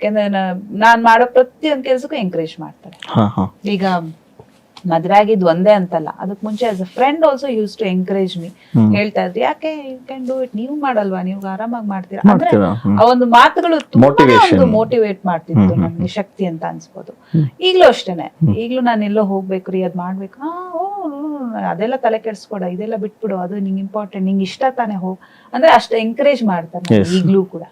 S2: ಯಾಕಂದ್ರೆ ನಾನ್ ಮಾಡೋ ಪ್ರತಿಯೊಂದ್ ಕೆಲ್ಸಕ್ಕೂ ಎಂಕರೇಜ್ ಮಾಡ್ತಾರೆ. ಈಗ ಮದ್ವೆ ಆಗಿದ್ ಒಂದೇ ಅಂತಲ್ಲ, ಅದಕ್ ಮುಂಚೆ as a friend also used to encourage me. ಹೇಳ್ತಾ ಇದ್ರು, ಯಾಕೆ ಯು ಕ್ಯಾನ್ ಡೂ ಇಟ್, ನೀವು ಮಾಡಲ್ವಾ, ನೀವು ಆರಾಮಾಗಿ ಮಾಡ್ತೀರಾ ಅಂದ್ರೆ ಆ ಒಂದು ಮಾತುಗಳು ತುಂಬಾ ಮೋಟಿವೇಟ್ ಮಾಡ್ತಿತ್ತು ನಮ್ಗೆ, ಶಕ್ತಿ ಅಂತ ಅನ್ಸ್ಬೋದು. ಈಗ್ಲೂ ಅಷ್ಟೇನೆ, ಈಗ್ಲೂ ನಾನು ಎಲ್ಲೋ ಹೋಗ್ಬೇಕ್ರಿ, ಅದ್ ಮಾಡ್ಬೇಕು, ಅದೆಲ್ಲ ತಲೆ ಕೆಡ್ಸ್ಕೊಡ, ಇದೆಲ್ಲ ಬಿಟ್ಬಿಡು, ಅದು ನಿಂಗೆ ಇಂಪಾರ್ಟೆಂಟ್, ನಿಂಗೆ ಇಷ್ಟ ತಾನೆ ಹೋಗ್ ಅಂದ್ರೆ ಅಷ್ಟೇ ಎಂಕರೇಜ್ ಮಾಡ್ತಾರೆ ಈಗ್ಲೂ ಕೂಡ.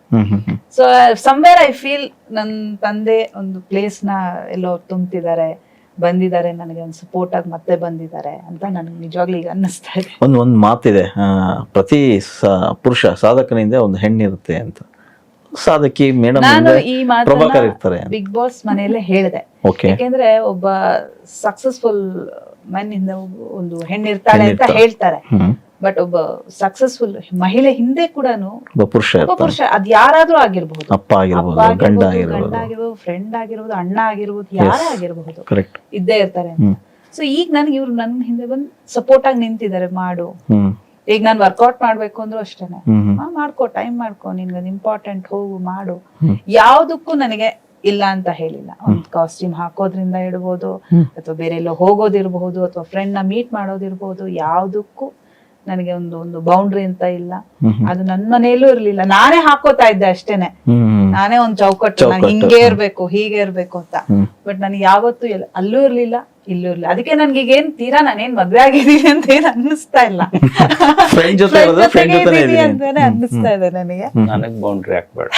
S2: ಸೊ ಸಮ್ವೇರ್ ಐ ಫೀಲ್ ನನ್ ತಂದೆ ಒಂದು ಪ್ಲೇಸ್ ನ ಎಲ್ಲೋ ತುಂಬ್ತಿದ್ದಾರೆ, ಬಂದಿದ್ದಾರೆ, ನನಗೆ ಒಂದು ಸಪೋರ್ಟ್ ಆಗಿ ಮತ್ತೆ ಬಂದಿದ್ದಾರೆ ಅಂತ ನನಗೆ ನಿಜವಾಗ್ಲೂ ಈಗ ಅನ್ನಿಸ್ತಾ ಇದೆ.
S1: ಒಂದು ಮಾತಿದೆ, ಪ್ರತಿ ಪುರುಷ ಸಾಧಕನಿಂದ ಒಂದು ಹೆಣ್ಣಿರುತ್ತೆ ಅಂತ. ಸಾಧಕಿ ಮೇಡಮ್
S2: ನಾನು ಈ
S1: ಪ್ರಭಾಕರ್ ಇರ್ತಾರೆ.
S2: ಮಾತನ್ನ ಬಿಗ್ ಬಾಸ್ ಮನೆಯಲ್ಲೇ ಹೇಳಿದೆ.
S1: ಓಕೆ.
S2: ಯಾಕೆಂದ್ರೆ ಒಬ್ಬ ಸಕ್ಸಸ್ಫುಲ್ ಮ್ಯಾನ್ ಹಿಂದೆ ಒಂದು ಹೆಣ್ಣಿರ್ತಾಳೆ ಅಂತ ಹೇಳ್ತಾರೆ, ಬಟ್ ಒಬ್ಬ ಸಕ್ಸಸ್ಫುಲ್ ಮಹಿಳೆ ಹಿಂದೆ ಕೂಡ
S1: ಒಬ್ಬ ಪುರುಷ
S2: ಒಬ್ಬ
S1: ಇರ್ತಾನೆ.
S2: ಪುರುಷ ಅದ್ ಯಾರಾದ್ರೂ ಆಗಿರ್ಬಹುದು,
S1: ಅಪ್ಪ ಆಗಿರ್ಬೋದು, ಗಂಡ ಆಗಿರ್ಬೋದು,
S2: ಆಗಿರ್ಬೋದು, ಫ್ರೆಂಡ್ ಆಗಿರ್ಬೋದು, ಅಣ್ಣ ಆಗಿರ್ಬೋದು, ಯಾರೇ ಆಗಿರ್ಬಹುದು,
S1: ಕರೆಕ್ಟ್.
S2: ಇದ್ದೇ ಇರ್ತಾರೆ ಅಂತ. ಸೊ ಈಗ ನನ್ಗೆ ಇವ್ರು ನನ್ ಹಿಂದೆ ಬಂದು ಸಪೋರ್ಟ್ ಆಗಿ ನಿಂತಿದ್ದಾರೆ. ಮಾಡು, ಈಗ ನಾನು ವರ್ಕೌಟ್ ಮಾಡ್ಬೇಕು ಅಂದ್ರೂ ಅಷ್ಟೇನೆ, ಮಾಡ್ಕೋ, ಟೈಮ್ ಮಾಡ್ಕೋ, ನಿನ್ಗೆ ಇಂಪಾರ್ಟೆಂಟ್, ಹೋಗು ಮಾಡು. ಯಾವ್ದಕ್ಕೂ ನನಗೆ ಇಲ್ಲ ಅಂತ ಹೇಳಿಲ್ಲ. ಒಂದ್ ಕಾಸ್ಟ್ಯೂಮ್ ಹಾಕೋದ್ರಿಂದ ಇಡ್ಬೋದು, ಅಥವಾ ಬೇರೆ ಎಲ್ಲೋ ಹೋಗೋದಿರ್ಬಹುದು, ಅಥವಾ ಫ್ರೆಂಡ್ ನ ಮೀಟ್ ಮಾಡೋದಿರ್ಬಹುದು, ಯಾವ್ದಕ್ಕೂ ನನಗೆ ಒಂದು ಬೌಂಡ್ರಿ ಅಂತ ಇಲ್ಲ. ಅದು ನನ್ ಮನೆಯಲ್ಲೂ ಇರ್ಲಿಲ್ಲ, ನಾನೇ ಹಾಕೋತಾ ಇದ್ದೆ ಅಷ್ಟೇನೆ. ನಾನೇ ಒಂದ್ ಚೌಕಟ್ಟು, ನಾನು ಹಿಂಗೆ ಇರ್ಬೇಕು, ಹೀಗೆ ಇರ್ಬೇಕು ಅಂತ. ಬಟ್ ನನಗೆ ಯಾವತ್ತೂ ಅಲ್ಲೂ ಇರ್ಲಿಲ್ಲ, ಇಲ್ಲೂ ಇರ್ಲಿಲ್ಲ. ಅದಕ್ಕೆ ನನ್ಗೆ ಈಗ ಏನ್ ತೀರಾ ನಾನೇನ್ ಮದ್ವೆ ಆಗಿದ್ದೀನಿ ಅಂತ ಏನ್ ಅನ್ನಿಸ್ತಾ ಇಲ್ಲ.
S1: ಫ್ರೆಂಡ್ ಜೊತೆ ಇರೋದು, ಫ್ರೆಂಡ್ ಜೊತೆನೇ ಇದೀನಿ
S2: ಅಂತಾನೆ ಅನ್ನಿಸ್ತಾ ಇದೆ ನನಗೆ.
S3: ನನಗ್ ಬೌಂಡ್ರಿ ಹಾಕ್ಬೇಡ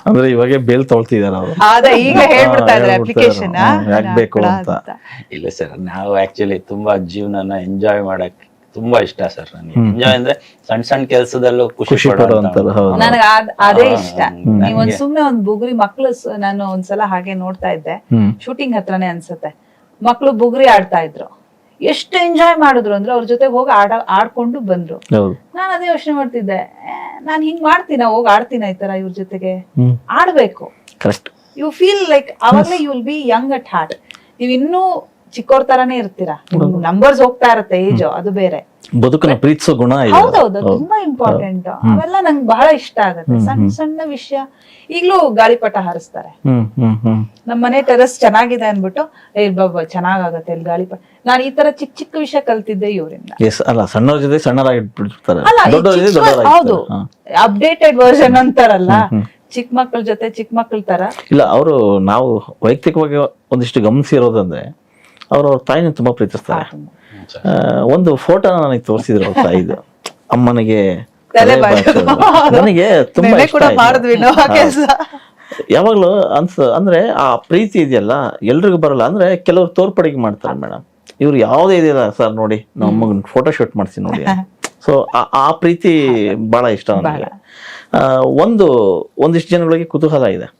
S1: ಅಂದ್ರೆ ಇವಾಗ ಬೇಲ್ ತೊಳ್ತಿದಾರ ಅವರು.
S2: ಅದ ಈಗ ಹೇಳ್ಬಿಡ್ತಾ ಇದ್ದಾರೆ ಅಪ್ಲಿಕೇಶನ್
S1: ಯಾಕ್ಬೇಕು ಅಂತ.
S3: ಇಲ್ಲ ಸರ್, ನಾವು ಆಕ್ಚುಲಿ ತುಂಬಾ ಜೀವನನ ಎಂಜಾಯ್ ಮಾಡಕ್ ತುಂಬಾ ಇಷ್ಟ ಸರ್. ನನಗೆ ಎಂಜಾಯ್ ಅಂದ್ರೆ ಸಣ್ಣ ಸಣ್ಣ ಕೆಲ್ಸದಲ್ಲೂ ಖುಷಿ ಪಡುವಂತದ್ದು.
S2: ನನಗ ಅದೇ ಇಷ್ಟ. ನೀವ್ ಸುಮ್ನೆ ಒಂದ್ ಬುಗುರಿ ಮಕ್ಳು, ನಾನು ಒಂದ್ಸಲ ಹಾಗೆ ನೋಡ್ತಾ ಇದ್ದೆ, ಶೂಟಿಂಗ್ ಹತ್ರನೇ ಅನ್ಸುತ್ತೆ, ಮಕ್ಳು ಬುಗುರಿ ಆಡ್ತಾ ಇದ್ರು. ಎಷ್ಟು ಎಂಜಾಯ್ ಮಾಡಿದ್ರು ಅಂದ್ರೆ ಅವ್ರ ಜೊತೆ ಹೋಗಿ ಆಡ್ಕೊಂಡು ಬಂದ್ರು. ನಾನ್ ಅದೇ ಯೋಚನೆ ಮಾಡ್ತಿದ್ದೆ, ನಾನ್ ಹಿಂಗ್ ಮಾಡ್ತೀನ, ಹೋಗಿ ಆಡ್ತೀನ ಈ ತರ ಇವ್ರ ಜೊತೆಗೆ. ಆಡ್ಬೇಕು, ಯು ಫೀಲ್ ಲೈಕ್ ಅವಾಗ್ಲೇ you will be young at heart. ನೀವ್ ಇನ್ನೂ ಚಿಕ್ಕೋರ್ ತರಾನೇ ಇರ್ತೀರಾ, ನಂಬರ್ಸ್ ಹೋಗ್ತಾ ಇರತ್ತೆ, ಏಜ್ ಅದು ಬೇರೆ.
S1: ಬದುಕನ್ನ ಪ್ರೀತಿಸೋ ಗುಣ
S2: ಹೌದೌದು, ತುಂಬಾ ಇಂಪಾರ್ಟೆಂಟ್. ಅವೆಲ್ಲ ನಂಗೆ ಬಹಳ ಇಷ್ಟ ಆಗತ್ತೆ. ಸಣ್ಣ ಸಣ್ಣ ವಿಷಯ, ಈಗ್ಲೂ ಗಾಳಿಪಟ ಹಾರಿಸ್ತಾರೆ. ನಮ್ ಮನೆ ಟೆರಸ್ ಚೆನ್ನಾಗಿದೆ ಅನ್ಬಿಟ್ಟು, ಬಾಬಾ ಚೆನ್ನಾಗತ್ತೆ ಇಲ್ಲಿ ಗಾಳಿಪಟ. ನಾನು ಈ ತರ ಚಿಕ್ಕ ಚಿಕ್ಕ ವಿಷಯ ಕಲ್ತಿದ್ದೆ ಇವರಿಂದ.
S1: ಅಲ್ಲ, ಸಣ್ಣವ್ರ ಜೊತೆ ಸಣ್ಣರಾಗಿಟ್ಬಿಡ್ತಾರೆ.
S2: ಹೌದು, ಅಪ್ಡೇಟೆಡ್ ವರ್ಷನ್ ಅಂತಾರಲ್ಲ, ಚಿಕ್ಕ ಮಕ್ಳ ಜೊತೆ ಚಿಕ್ಕ ಮಕ್ಳ ತರ
S1: ಇಲ್ಲ. ಅವರು ನಾವು ವೈಯಕ್ತಿಕವಾಗಿ ಒಂದಿಷ್ಟು ಗಮನಿಸಿರೋದಂದ್ರೆ, ಅವ್ರ ತಾಯಿನ ತುಂಬಾ ಪ್ರೀತಿಸ್ತಾರೆ. ಒಂದು ಫೋಟೋ ನನಗೆ ತೋರಿಸಿದ್ರು ಅವ್ರ ತಾಯಿದು, ಅಮ್ಮನಿಗೆ ನನಗೆ ತುಂಬಾ ಇಷ್ಟ ಆಯ್ತು. ಯಾವಾಗ್ಲೂ ಅಂದ್ರೆ ಆ ಪ್ರೀತಿ ಇದೆಯಲ್ಲ ಎಲ್ರಿಗೂ ಬರಲ್ಲ. ಅಂದ್ರೆ ಕೆಲವ್ರು ತೋರ್ಪಡಿಗೆ ಮಾಡ್ತಾರೆ ಮೇಡಮ್, ಇವ್ರು ಯಾವ್ದೇ ಇದೆಯಲ್ಲ ಸರ್ ನೋಡಿ, ನಮ್ಮ ಅಮ್ಮಗ್ ಫೋಟೋ ಶೂಟ್ ಮಾಡ್ಸಿ ನೋಡಿ. ಸೊ ಆ ಪ್ರೀತಿ ಬಹಳ ಇಷ್ಟ ನನಗೆ. ಒಂದಿಷ್ಟು ಜನಗಳಿಗೆ ಕುತೂಹಲ ಇದೆ,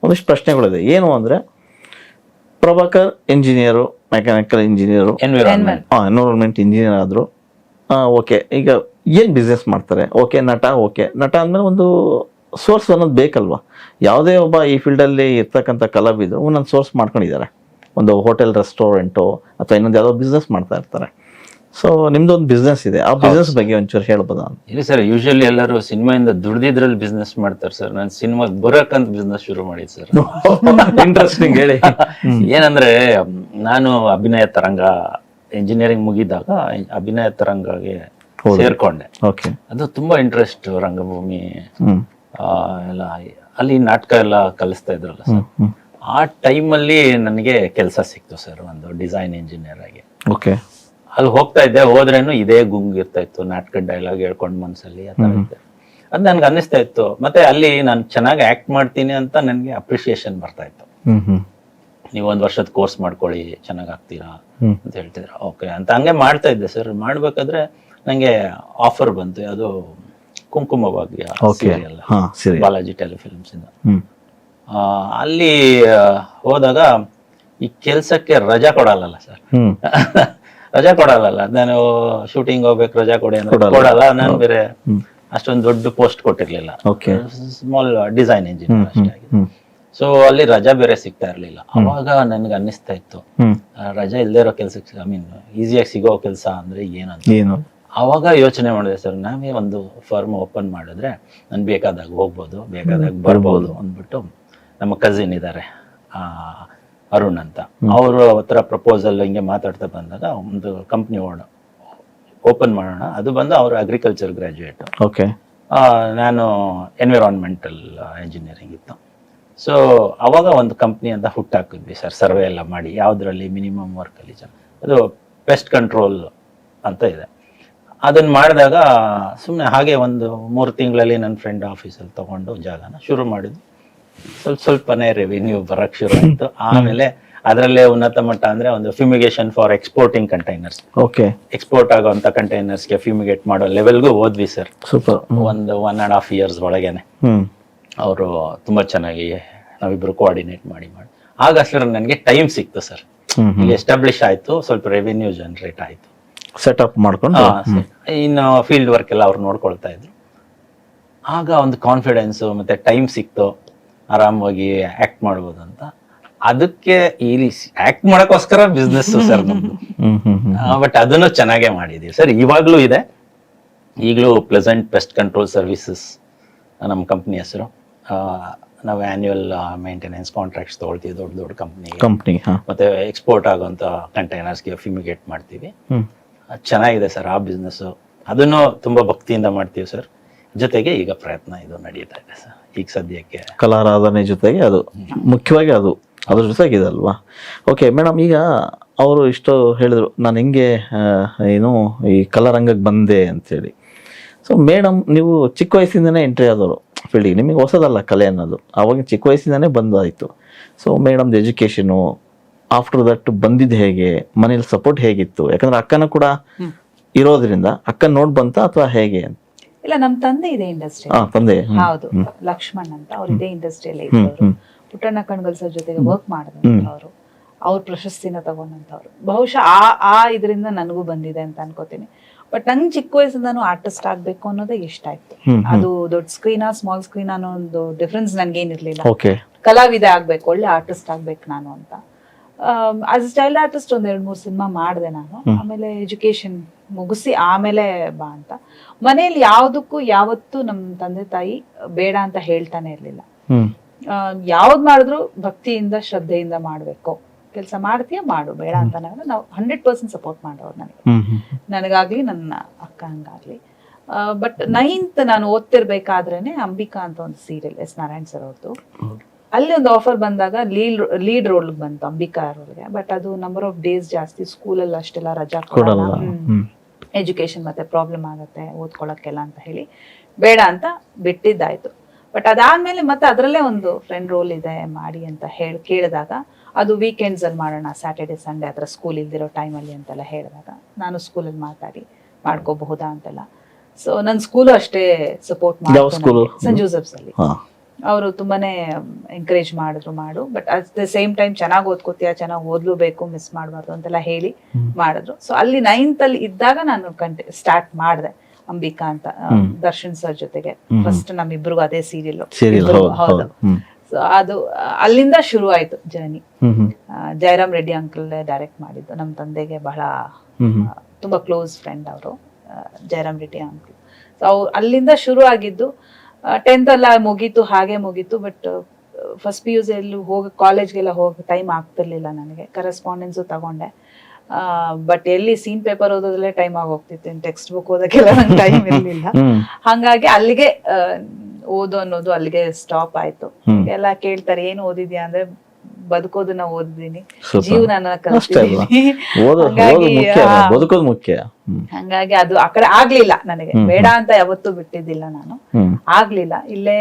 S1: ಒಂದಿಷ್ಟು ಪ್ರಶ್ನೆಗಳಿದೆ. ಏನು ಅಂದ್ರೆ, Prabhakar engineer, mechanical engineer, environment engineer ಆದ್ರು. ಓಕೆ, ಈಗ ಏನ್ ಬಿಸ್ನೆಸ್ ಮಾಡ್ತಾರೆ? ಓಕೆ, ನಟ ಅಂದ್ಮೇಲೆ ಒಂದು ಸೋರ್ಸ್ ಅನ್ನೋದು ಬೇಕಲ್ವಾ? ಯಾವುದೇ ಒಬ್ಬ ಈ ಫೀಲ್ಡಲ್ಲಿ ಇರ್ತಕ್ಕಂಥ ಕಲಾವಿದರು ಒಂದೊಂದು ಸೋರ್ಸ್ ಮಾಡ್ಕೊಂಡಿದ್ದಾರೆ. ಒಂದು ಹೋಟೆಲ್, ರೆಸ್ಟೋರೆಂಟು, ಅಥವಾ ಇನ್ನೊಂದು ಯಾವುದೋ ಬಿಸ್ನೆಸ್ ಮಾಡ್ತಾ ಇರ್ತಾರೆ. ಸೊ ನಿಮ್ದೊಂದು ಬಿಸ್ನೆಸ್ ಇದೆ, ಆ ಬಿಸ್ನೆಸ್ ಬಗ್ಗೆ ಒಂಚೂರು ಹೇಳ್ಬೋದಾ?
S3: ಇಲ್ಲ ಸರ್, ಯೂಶಲಿ ಎಲ್ಲರೂ ಸಿನಿಮಾಯಿಂದ ದುಡ್ದಿದ್ರಲ್ಲಿ ಬಿಸ್ನೆಸ್ ಮಾಡ್ತಾರೆ ಸರ್. ನಾನು ಸಿನಿಮಾ ಬರೋಕಂತ ಬಿಸ್ನೆಸ್ ಶುರು ಮಾಡಿದ್ ಸರ್.
S1: ಇಂಟ್ರೆಸ್ಟಿಂಗ್, ಹೇಳಿ.
S3: ಏನಂದ್ರೆ, ನಾನು ಅಭಿನಯ ತರಂಗ ಇಂಜಿನಿಯರಿಂಗ್ ಮುಗಿದಾಗ ಅಭಿನಯ ತರಂಗಗೆ ಸೇರ್ಕೊಂಡೆ. ಅದು ತುಂಬಾ ಇಂಟ್ರೆಸ್ಟ್, ರಂಗಭೂಮಿ ಎಲ್ಲ, ಅಲ್ಲಿ ನಾಟಕ ಎಲ್ಲ ಕಲಿಸ್ತಾ ಇದ್ರಲ್ಲ ಸರ್. ಆ ಟೈಮಲ್ಲಿ ನನಗೆ ಕೆಲಸ ಸಿಕ್ತು ಸರ್, ಒಂದು ಡಿಸೈನ್ ಇಂಜಿನಿಯರ್ ಆಗಿ. ಅಲ್ಲಿ ಹೋಗ್ತಾ ಇದ್ದೆ, ಹೋದ್ರೇನು ಇದೇ ಗುಂಗ್ ಇರ್ತಾ ಇತ್ತು, ನಾಟಕ ಡೈಲಾಗ್ ಹೇಳ್ಕೊಂಡ್ ಮನ್ಸಲ್ಲಿ ಆ ತರ ಇದ್ದೆ. ಅದ್ ನನ್ಗೆ ಅನ್ನಿಸ್ತಾ ಇತ್ತು. ಮತ್ತೆ ಅಲ್ಲಿ ನಾನು ಚೆನ್ನಾಗಿ ಆಕ್ಟ್ ಮಾಡ್ತೀನಿ ಅಂತ ನನ್ಗೆ ಅಪ್ರಿಸಿಯೇಷನ್ ಬರ್ತಾ ಇತ್ತು. ನೀವು 1 ವರ್ಷದ ಕೋರ್ಸ್ ಮಾಡ್ಕೊಳ್ಳಿ, ಚೆನ್ನಾಗ್ ಆಗ್ತೀರಾ ಅಂತ ಹೇಳ್ತಿದ್ರ. ಓಕೆ ಅಂತ ಹಂಗೆ ಮಾಡ್ತಾ ಇದ್ದೆ ಸರ್. ಮಾಡ್ಬೇಕಾದ್ರೆ ನಂಗೆ ಆಫರ್ ಬಂತು, ಅದು ಕುಂಕುಮ ಭಾಗ್ಯ ಸೀರಿಯಲ್, ಬಾಲಾಜಿ ಟೆಲಿಫಿಲ್ಮ್ಸ್ ಇಂದ. ಅಲ್ಲಿ ಹೋದಾಗ ಈ ಕೆಲ್ಸಕ್ಕೆ ರಜಾ ಕೊಡಲ್ಲ ಸರ್. ರಜಾ ಕೊಡಲ್ಲ. ನಾನು ಶೂಟಿಂಗ್ ಹೋಗ್ಬೇಕು, ರಜಾ ಕೊಡಿ ಅಂದ್ರೆ ಕೊಡಲ್ಲ. ನಾನು ಬೇರೆ ಅಷ್ಟೊಂದು ದೊಡ್ಡ ಪೋಸ್ಟ್ ಕೊಟ್ಟಿರ್ಲಿಲ್ಲ, ಸ್ಮಾಲ್ ಡಿಸೈನ್ ಇಂಜಿನಿಯರ್ ಅಷ್ಟೇ. ಸೊ ಅಲ್ಲಿ ರಜಾ ಬೇರೆ ಸಿಗ್ತಾ ಇರ್ಲಿಲ್ಲ. ಅವಾಗ ನನ್ಗೆ ಅನ್ನಿಸ್ತಾ ಇತ್ತು, ರಜಾ ಇಲ್ದೇ ಇರೋ ಕೆಲ್ಸಕ್ಕೆ, ಈಸಿಯಾಗಿ ಸಿಗೋ ಕೆಲ್ಸ ಅಂದ್ರೆ ಏನಂತ. ಅವಾಗ ಯೋಚನೆ ಮಾಡಿದೆ ಸರ್, ನಾವೇ ಒಂದು ಫರ್ಮ್ ಓಪನ್ ಮಾಡಿದ್ರೆ ನಾನು ಬೇಕಾದಾಗ ಹೋಗ್ಬೋದು, ಬೇಕಾದಾಗ ಬರ್ಬೋದು ಅಂದ್ಬಿಟ್ಟು, ನಮ್ಮ ಕಸಿನ್ ಇದ್ದಾರೆ ಅರುಣ್ ಅಂತ, ಅವರು ಹತ್ರ ಪ್ರಪೋಸಲ್ ಹಿಂಗೆ ಮಾತಾಡ್ತಾ ಬಂದಾಗ ಒಂದು ಕಂಪ್ನಿ ಓಪನ್ ಮಾಡೋಣ. ಅದು ಬಂದು ಅವರು ಅಗ್ರಿಕಲ್ಚರ್ ಗ್ರಾಜ್ಯುಯೇಟ್, ನಾನು ಎನ್ವಿರಾನ್ಮೆಂಟಲ್ ಇಂಜಿನಿಯರಿಂಗ್ ಇತ್ತು. ಸೊ ಅವಾಗ ಒಂದು ಕಂಪ್ನಿ ಅಂತ ಹುಟ್ಟಾಕಿದ್ವಿ ಸರ್, ಸರ್ವೆ ಎಲ್ಲ ಮಾಡಿ, ಯಾವುದ್ರಲ್ಲಿ ಮಿನಿಮಮ್ ವರ್ಕಲ್ಲಿ ಅದು ಪೆಸ್ಟ್ ಕಂಟ್ರೋಲ್ ಅಂತ ಇದೆ. ಅದನ್ನ ಮಾಡಿದಾಗ ಸುಮ್ಮನೆ ಹಾಗೆ ಒಂದು 3 ತಿಂಗಳಲ್ಲಿ ನನ್ನ ಫ್ರೆಂಡ್ ಆಫೀಸಲ್ಲಿ ತಗೊಂಡು ಜಾಗನ ಶುರು ಮಾಡಿದ್ವಿ. ಸ್ವಲ್ಪನೇ ರೆವಿನ್ಯೂ ಬರಕ್ ಶುರು ಆಯ್ತು. ಆಮೇಲೆ ಅದರಲ್ಲೇ ಉನ್ನತ ಮಟ್ಟ ಅಂದ್ರೆ ಒಂದು fumigation for exporting containers,
S1: okay,
S3: export ಆಗುವಂತ ಕಂಟೈನರ್ಸ್ಗೆ ಫ್ಯೂಮಿಗೇಟ್ ಮಾಡೋ ಲೆವೆಲ್ಗೂ ಹೋದ್ವಿ ಸರ್.
S1: ಸೂಪರ್.
S3: ಒಂದು 1.5 years ಒಳಗೇನೆ ಅವರು ತುಂಬಾ ಚೆನ್ನಾಗಿ ನಾವಿಬ್ರು ಕೋಆರ್ಡಿನೇಟ್ ಮಾಡಿ ಆಗ ಸರ್ ನನಗೆ ಟೈಮ್ ಸಿಕ್ತು ಸರ್. ಇಲ್ಲಿ ಎಸ್ಟಾಬ್ಲಿಷ್ ಆಯ್ತು, ಸ್ವಲ್ಪ ರೆವಿನ್ಯೂ ಜನರೇಟ್ ಆಯ್ತು,
S1: ಸೆಟಪ್ ಮಾಡ್ಕೊಂಡು
S3: ಇನ್ನು ಫೀಲ್ಡ್ ವರ್ಕ್ ಎಲ್ಲ ಅವ್ರು ನೋಡ್ಕೊಳ್ತಾ ಇದ್ರು. ಆಗ ಒಂದು ಕಾನ್ಫಿಡೆನ್ಸ್ ಮತ್ತೆ ಟೈಮ್ ಸಿಕ್ತು, ಆರಾಮಾಗಿ ಆಕ್ಟ್ ಮಾಡ್ಬೋದು ಅಂತ. ಅದಕ್ಕೆ ಇಲ್ಲಿ ಆಕ್ಟ್ ಮಾಡಕ್ಕೋಸ್ಕರ ಬಿಸ್ನೆಸ್ ಸರ್ ನಮ್ದು. ಬಟ್ ಅದನ್ನು ಚೆನ್ನಾಗೇ ಮಾಡಿದೀವಿ ಸರ್, ಇವಾಗ್ಲೂ ಇದೆ. ಈಗಲೂ ಪ್ಲೆಸೆಂಟ್ ಪೆಸ್ಟ್ ಕಂಟ್ರೋಲ್ ಸರ್ವಿಸಸ್ ನಮ್ಮ ಕಂಪ್ನಿ ಹೆಸರು. ನಾವು ಆನ್ಯುವಲ್ ಮೇಂಟೆನೆನ್ಸ್ ಕಾಂಟ್ರಾಕ್ಟ್ಸ್ ತಗೊಳ್ತೀವಿ ದೊಡ್ಡ ದೊಡ್ಡ ಕಂಪ್ನಿ, ಮತ್ತೆ ಎಕ್ಸ್ಪೋರ್ಟ್ ಆಗುವಂತ ಕಂಟೈನರ್ಸ್ಗೆ ಫ್ಯೂಮಿಗೇಟ್ ಮಾಡ್ತೀವಿ. ಚೆನ್ನಾಗಿದೆ ಸರ್ ಆ ಬಿಸ್ನೆಸ್. ಅದನ್ನು ತುಂಬಾ ಭಕ್ತಿಯಿಂದ ಮಾಡ್ತೀವಿ ಸರ್. ಜೊತೆಗೆ ಈಗ ಪ್ರಯತ್ನ ಇದು ನಡೀತಾ ಇದೆ ಸರ್ ಈಗ ಸದ್ಯಕ್ಕೆ.
S1: ಕಲಾರಾಧನೆ ಜೊತೆಗೆ ಅದು ಮುಖ್ಯವಾಗಿ ಅದ್ರ ಜೊತೆಗೆ ಇದಲ್ವಾ. ಓಕೆ ಮೇಡಮ್, ಈಗ ಅವರು ಇಷ್ಟು ಹೇಳಿದ್ರು ನಾನು ಹೆಂಗೆ ಏನು ಈ ಕಲಾರಂಗಕ್ಕೆ ಬಂದೆ ಅಂತೇಳಿ. ಸೊ ಮೇಡಮ್, ನೀವು ಚಿಕ್ಕ ವಯಸ್ಸಿಂದನೇ ಎಂಟ್ರಿ ಆದವರು ಫೀಲ್ಡಿಗೆ, ನಿಮಗೆ ಹೊಸದಲ್ಲ ಕಲೆ ಅನ್ನೋದು, ಅವಾಗ ಚಿಕ್ಕ ವಯಸ್ಸಿಂದನೇ ಬಂದಾಯಿತು. ಸೊ ಮೇಡಮ್ದು ಎಜುಕೇಷನು ಆಫ್ಟರ್ ದಟ್ ಬಂದಿದ್ದು ಹೇಗೆ, ಮನೇಲಿ ಸಪೋರ್ಟ್ ಹೇಗಿತ್ತು? ಯಾಕಂದ್ರೆ ಅಕ್ಕನ ಕೂಡ ಇರೋದ್ರಿಂದ ಅಕ್ಕನ ನೋಡ್ ಬಂತ ಅಥವಾ ಹೇಗೆ ಅಂತ?
S2: ಇಲ್ಲ, ನಮ್ ತಂದೆ ಇದೆ ಇಂಡಸ್ಟ್ರಿ.
S1: ತಂದೆ
S2: ಹೌದು, ಲಕ್ಷ್ಮಣ್ ಅಂತ ಅವ್ರು ಇದೇ ಇಂಡಸ್ಟ್ರಿಯಲ್ಲೇ ಇದ್ದವರು. ಪುಟ್ಟಣ್ಣ ಕಣ್ಗಲ್ ಸರ್ ಜೊತೆಗೆ ವರ್ಕ್ ಮಾಡಿದಂಥವ್ರು, ಅವ್ರ ಪ್ರಶಸ್ತಿನ ತಗೊಂಡಂಥವ್ರು. ಬಹುಶಃ ಆ ಇದರಿಂದ ನನಗೂ ಬಂದಿದೆ ಅಂತ ಅನ್ಕೋತೀನಿ. ಬಟ್ ನಂಗೆ ಚಿಕ್ಕ ವಯಸ್ಸಿಂದಾನು ಆರ್ಟಿಸ್ಟ್ ಆಗ್ಬೇಕು ಅನ್ನೋದೇ ಇಷ್ಟ ಆಯ್ತು. ಅದು ದೊಡ್ಡ ಸ್ಕ್ರೀನಾ ಸ್ಮಾಲ್ ಸ್ಕ್ರೀನ್ ಅನ್ನೋ ಒಂದು ಡಿಫ್ರೆನ್ಸ್ ನನ್ಗೇನಿರ್ಲಿಲ್ಲ. ಕಲಾವಿದ ಆಗ್ಬೇಕು, ಒಳ್ಳೆ ಆರ್ಟಿಸ್ಟ್ ಆಗ್ಬೇಕು ನಾನು ಅಂತ. ಆಸ್ ಚೈಲ್ಡ್ ಆರ್ಟಿಸ್ಟ್ ಒಂದ್ 2-3 ಸಿನಿಮಾ ಮಾಡಿದೆ ನಾನು. ಆಮೇಲೆ ಎಜುಕೇಶನ್ ಮುಗಿಸಿ ಆಮೇಲೆ ಬಾ ಅಂತ. ಮನೇಲಿ ಯಾವ್ದಕ್ಕೂ ಯಾವತ್ತೂ ನಮ್ ತಂದೆ ತಾಯಿ ಬೇಡ ಅಂತ ಹೇಳ್ತಾನೆ ಇರ್ಲಿಲ್ಲ. ಯಾವ್ದ್ ಮಾಡಿದ್ರು ಭಕ್ತಿಯಿಂದ ಶ್ರದ್ಧೆಯಿಂದ ಮಾಡ್ಬೇಕು, ಕೆಲಸ ಮಾಡ್ತೀಯ ಮಾಡು, ಬೇಡ ಅಂತ ನಾವು 100% ಸಪೋರ್ಟ್ ಮಾಡೋರು ನನಗಾಗ್ಲಿ ನನ್ನ ಅಕ್ಕಂಗಾಗ್ಲಿ. ಬಟ್ 9th ನಾನು ಓದ್ತಿರ್ಬೇಕಾದ್ರೇನೆ ಅಂಬಿಕಾ ಅಂತ ಒಂದು ಸೀರಿಯಲ್ ಎಸ್ ನಾರಾಯಣ್ ಸರ್ ಅವ್ರದ್ದು, ಅಲ್ಲಿ ಒಂದು ಆಫರ್ ಬಂದಾಗ ಲೀಡ್ ರೋಲ್ ಬಂತು ಅಂಬಿಕಾ ರೋಲ್ಗೆ. ಬಟ್ ಅದು ನಂಬರ್ ಆಫ್ ಡೇಸ್ ಜಾಸ್ತಿ, ಸ್ಕೂಲಲ್ಲಿ ಅಷ್ಟೆಲ್ಲ ರಜಾ ಕೊಡಲ್ಲ, ಎಜುಕೇಶನ್ ಮತ್ತೆ ಪ್ರಾಬ್ಲಮ್ ಆಗತ್ತೆ ಓದ್ಕೊಳಕ್ಕೆಲ್ಲ ಅಂತ ಹೇಳಿ ಬೇಡ ಅಂತ ಬಿಟ್ಟಿದ್ದಾಯ್ತು. ಬಟ್ ಅದಾದ್ಮೇಲೆ ಮತ್ತೆ ಅದರಲ್ಲೇ ಒಂದು ಫ್ರೆಂಡ್ ರೋಲ್ ಇದೆ ಮಾಡಿ ಅಂತ ಹೇಳಿ ಕೇಳಿದಾಗ, ಅದು ವೀಕೆಂಡ್ಸ್ ಅಲ್ಲಿ ಮಾಡೋಣ, ಸ್ಯಾಟರ್ಡೆ ಸಂಡೇ ಅದರ ಸ್ಕೂಲ್ ಇಲ್ದಿರೋ ಟೈಮಲ್ಲಿ ಅಂತೆಲ್ಲ ಹೇಳಿದಾಗ ನಾನು ಸ್ಕೂಲಲ್ಲಿ ಮಾಡ್ಕೋಬಹುದಾ ಅಂತೆಲ್ಲ. ಸೊ ನನ್ನ ಸ್ಕೂಲು ಅಷ್ಟೇ ಸಪೋರ್ಟ್ ಮಾಡಿದ್ರು, ಸೆಂಟ್ ಜೋಸೆಫ್ಸ್ ಅಲ್ಲಿ. ಅವರು ತುಂಬಾನೇ ಎಂಕರೇಜ್ ಮಾಡಿದ್ರು ಮಾಡು, but at the same time ಚೆನ್ನಾಗಿ ಓದ್ಕೋತೀಯ, ಚೆನ್ನಾಗಿ ಓದ್ಲೂಬೇಕು, ಮಿಸ್ ಮಾಡಬಾರ್ದು ಅಂತೆಲ್ಲ ಹೇಳಿ ಮಾಡಿದ್ರು. ಸೊ ಅಲ್ಲಿ 9th ಅಲ್ಲಿ ಇದ್ದಾಗ ನಾನು ಸ್ಟಾರ್ಟ್ ಮಾಡಿದೆ ಅಂಬಿಕಾ ಅಂತ, ದರ್ಶನ್ ಸರ್ ಜೊತೆಗೆ. ಫಸ್ಟ್ ನಮ್ಮಿಬ್ರಿಗೂ ಅದೇ ಸೀರಿಯಲ್. ಹೌದು, ಸೊ ಅದು ಅಲ್ಲಿಂದ ಶುರು ಆಯ್ತು journey. Jayaram Reddy uncle direct ಮಾಡಿದ್ದು. ನಮ್ಮ ತಂದೆಗೆ ಬಹಳ ತುಂಬಾ ಕ್ಲೋಸ್ ಫ್ರೆಂಡ್ ಅವರು, ಜಯರಾಮ್ ರೆಡ್ಡಿ ಅಂಕಲ್. ಸೊ ಅಲ್ಲಿಂದ ಶುರು ಆಗಿದ್ದು. 10th ಎಲ್ಲ ಮುಗೀತು, ಹಾಗೆ ಮುಗೀತು. ಬಟ್ ಫಸ್ಟ್ PUC ಕಾಲೇಜ್ಗೆಲ್ಲ ಹೋಗಿ ಟೈಮ್ ಆಗ್ತಿರ್ಲಿಲ್ಲ ನನಗೆ. ಕರೆಸ್ಪಾಂಡೆನ್ಸು ತಗೊಂಡೆ, ಬಟ್ ಎಲ್ಲಿ ಸೀನ್ ಪೇಪರ್ ಓದೋದ್ರಲ್ಲೇ ಟೈಮ್ ಆಗೋಗ್ತಿತ್ತು, ಟೆಕ್ಸ್ಟ್ ಬುಕ್ ಓದಕ್ಕೆಲ್ಲ ನಂಗೆ ಟೈಮ್ ಇರ್ಲಿಲ್ಲ. ಹಂಗಾಗಿ ಅಲ್ಲಿಗೆ ಓದು ಅನ್ನೋದು ಅಲ್ಲಿಗೆ ಸ್ಟಾಪ್ ಆಯ್ತು. ಎಲ್ಲ ಕೇಳ್ತಾರೆ ಏನು ಓದಿದ್ಯಾ ಅಂದ್ರೆ, ಬದುಕೋದನ್ನ ಓದಿದೀನಿ, ಜೀವನ ಕಲಿತಿದ್ದೀನಿ. ಹಂಗಾಗಿ ಅದು ಆ ಕಡೆ ಆಗ್ಲಿಲ್ಲ ನನಗೆ. ಬೇಡ ಅಂತ ಯಾವತ್ತೂ ಬಿಟ್ಟಿದ್ದಿಲ್ಲ ನಾನು, ಆಗ್ಲಿಲ್ಲ. ಇಲ್ಲೇ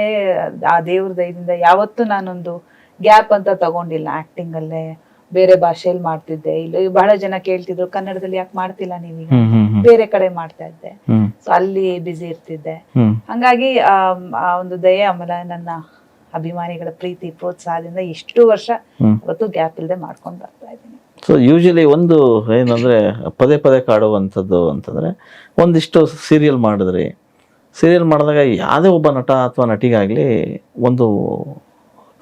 S2: ಆ ದೇವ್ರ ದಯದಿಂದ ಯಾವತ್ತೂ ನಾನೊಂದು ಗ್ಯಾಪ್ ಅಂತ ತಗೊಂಡಿಲ್ಲ. ಆಕ್ಟಿಂಗ್ ಅಲ್ಲೇ ಬೇರೆ ಭಾಷೆಯಲ್ಲಿ ಮಾಡ್ತಿದ್ದೆ. ಇಲ್ಲಿ ಬಹಳ ಜನ ಕೇಳ್ತಿದ್ರು, ಕನ್ನಡದಲ್ಲಿ ಯಾಕೆ ಮಾಡ್ತಿಲ್ಲ ನೀವೀಗ? ಬೇರೆ ಕಡೆ ಮಾಡ್ತಾ ಇದ್ದೆ. ಸೊ ಅಲ್ಲಿ ಬ್ಯುಸಿ ಇರ್ತಿದ್ದೆ. ಹಂಗಾಗಿ ಆ ಒಂದು ದಯೆ, ಆಮೇಲೆ ನನ್ನ ಅಭಿಮಾನಿಗಳ ಪ್ರೀತಿ ಪ್ರೋತ್ಸಾಹದಿಂದ ಇಷ್ಟು ವರ್ಷ ಅವತ್ತು ಗ್ಯಾಪ್ ಇಲ್ಲದೆ ಮಾಡ್ಕೊಂಡು ಬರ್ತಾ ಇದ್ದೀನಿ.
S1: ಸೊ ಯೂಶಲಿ ಒಂದು ಏನಂದ್ರೆ ಪದೇ ಪದೇ ಕಾಡುವಂಥದ್ದು ಅಂತಂದ್ರೆ, ಒಂದಿಷ್ಟು ಸೀರಿಯಲ್ ಮಾಡಿದಾಗ ಯಾವುದೇ ಒಬ್ಬ ನಟ ಅಥವಾ ನಟಿಗಾಗ್ಲಿ ಒಂದು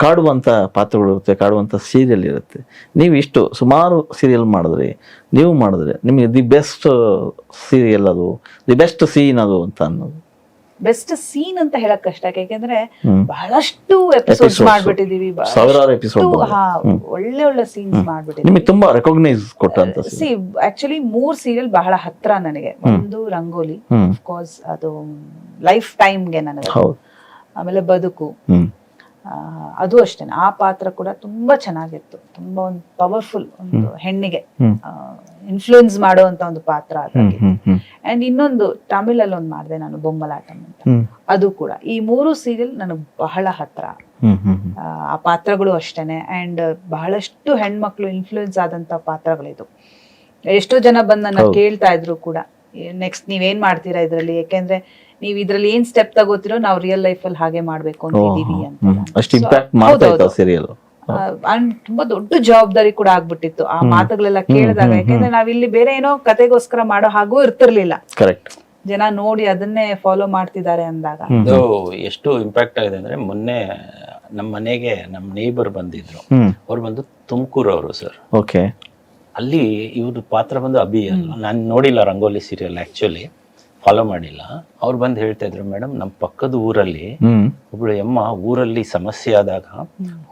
S1: ಕಾಡುವಂಥ ಪಾತ್ರಗಳು ಇರುತ್ತೆ, ಕಾಡುವಂಥ ಸೀರಿಯಲ್ ಇರುತ್ತೆ. ನೀವು ಇಷ್ಟು ಸುಮಾರು ಸೀರಿಯಲ್ ಮಾಡಿದ್ರಿ, ನಿಮಗೆ ದಿ ಬೆಸ್ಟ್ ಸೀರಿಯಲ್ ಅದು, ದಿ ಬೆಸ್ಟ್ ಸೀನ್ ಅದು ಅಂತ ಅನ್ನೋದು?
S2: ಬೆಸ್ಟ್ ಸೀನ್ ಅಂತ ಹೇಳಕ್ ಕಷ್ಟ, ಯಾಕೆಂದ್ರೆ ಬಹಳಷ್ಟು ಎಪಿಸೋಡ್ಸ್ ಮಾಡ್ಬಿಟ್ಟಿದೀವಿ,
S1: ಸಾವಿರಾರು ಎಪಿಸೋಡ್,
S2: ಒಳ್ಳೆ ಒಳ್ಳೆ ಸೀನ್ಸ್ ಮಾಡ್ಬಿಟ್ಟಿದೀವಿ.
S1: ನಿಮಗೆ ತುಂಬಾ ರೆಕಾಗ್ನೈಸ್ ಕೊಟ್ಟಂತ
S2: ಆಕ್ಚುಲಿ 3 ಸೀರಿಯಲ್ ಬಹಳ ಹತ್ರ ನನಗೆ. ಒಂದು ರಂಗೋಲಿ, ಆಫ್ ಕೋರ್ಸ್ ಅದು ಲೈಫ್ ಟೈಮ್ಗೆ ನನಗೆ. ಆಮೇಲೆ ಬದುಕು, ಅದು ಅಷ್ಟೇನೆ. ಆ ಪಾತ್ರ ಕೂಡ ತುಂಬಾ ಚೆನ್ನಾಗಿತ್ತು. ತುಂಬಾ ಒಂದು ಪವರ್ಫುಲ್ ಒಂದು ಹೆಣ್ಣಿಗೆ ಇನ್ಫ್ಲೂಯೆನ್ಸ್ ಮಾಡುವಂತ ಒಂದು ಪಾತ್ರ ಅದ್ರಲ್ಲಿ.
S1: ಹ್ಮ್ ಹ್ಮ್
S2: ಅಂಡ್ ಇನ್ನೊಂದು ತಮಿಳಲ್ಲಿ ಒಂದು ಮಾಡಿದೆ ನಾನು, ಬೊಮ್ಮಲಾಟಂ ಅಂತ.
S1: ಹ್ಮ್
S2: ಅದು ಕೂಡ ಈ 3 ಸೀರಿಯಲ್ ನನಗೆ ಬಹಳ ಹತ್ರ.
S1: ಹ್ಮ್ ಹ್ಮ್
S2: ಆ ಪಾತ್ರಗಳು ಅಷ್ಟೇನೆ. ಅಂಡ್ ಬಹಳಷ್ಟು ಹೆಣ್ಮಕ್ಳು ಇನ್ಫ್ಲೂಯೆನ್ಸ್ ಆದಂತ ಪಾತ್ರಗಳಿದು. ಎಷ್ಟೋ ಜನ ಬಂದು ನನ್ನ ಕೇಳ್ತಾ ಇದ್ರು ಕೂಡ, ನೆಕ್ಸ್ಟ್ ನೀವೇನ್ ಮಾಡ್ತೀರಾ ಇದ್ರಲ್ಲಿ, ಯಾಕೆಂದ್ರೆ ನೀವ್ ಇದ್ರಲ್ಲಿ ಏನ್ ಸ್ಟೆಪ್ ತಗೋತಿರೋ ನಾವು ರಿಯಲ್ ಲೈಫ್ ಅಲ್ಲಿ ಹಾಗೆ ಮಾಡ್ಬೇಕು ಅಂತ ಇದೀವಿ ಅಂತ.
S1: ಅಷ್ಟು ಇಂಪ್ಯಾಕ್ಟ್ ಮಾಡ್ತಾ ಇತ್ತು ಸೀರಿಯಲ್.
S2: ತುಂಬಾ ದೊಡ್ಡ ಜವಾಬ್ದಾರಿ ಕೂಡ ಆಗ್ಬಿಟ್ಟಿತ್ತು ಆ ಮಾತುಗಳೆಲ್ಲ ಕೇಳಿದಾಗ. ಯಾಕಂದ್ರೆ ನಾವ್ ಇಲ್ಲಿ ಬೇರೆ ಏನೋ ಕತೆಗೋಸ್ಕರ ಮಾಡೋ ಹಾಗೂ ಇರ್ತಿರ್ಲಿಲ್ಲ.
S1: ಕರೆಕ್ಟ್.
S2: ಜನ ನೋಡಿ ಅದನ್ನೇ ಫಾಲೋ ಮಾಡ್ತಿದ್ದಾರೆ ಅಂದಾಗ
S3: ಅದು ಎಷ್ಟು ಇಂಪ್ಯಾಕ್ಟ್ ಆಗಿದೆ ಅಂದ್ರೆ, ಮೊನ್ನೆ ನಮ್ಮ ಮನೆಗೆ ನಮ್ಮ ನೇಬರ್ ಬಂದಿದ್ರು. ಅವ್ರು ಬಂದು ತುಮಕೂರವರು ಸರ್.
S1: ಓಕೆ.
S3: ಅಲ್ಲಿ ಇವ್ರ ಪಾತ್ರ ಬಂದು ಅಭಿ ಅಲ್ಲ, ನಾನು ನೋಡಿಲ್ಲ ರಂಗೋಲಿ ಸೀರಿಯಲ್, ಆಕ್ಚುಲಿ ಫಾಲೋ ಮಾಡಿಲ್ಲ. ಅವ್ರು ಬಂದು ಹೇಳ್ತಾ ಇದ್ರು, ಮೇಡಮ್ ನಮ್ಮ ಪಕ್ಕದ ಊರಲ್ಲಿ ಒಬ್ಳು ಅಮ್ಮ ಊರಲ್ಲಿ ಸಮಸ್ಯೆ ಆದಾಗ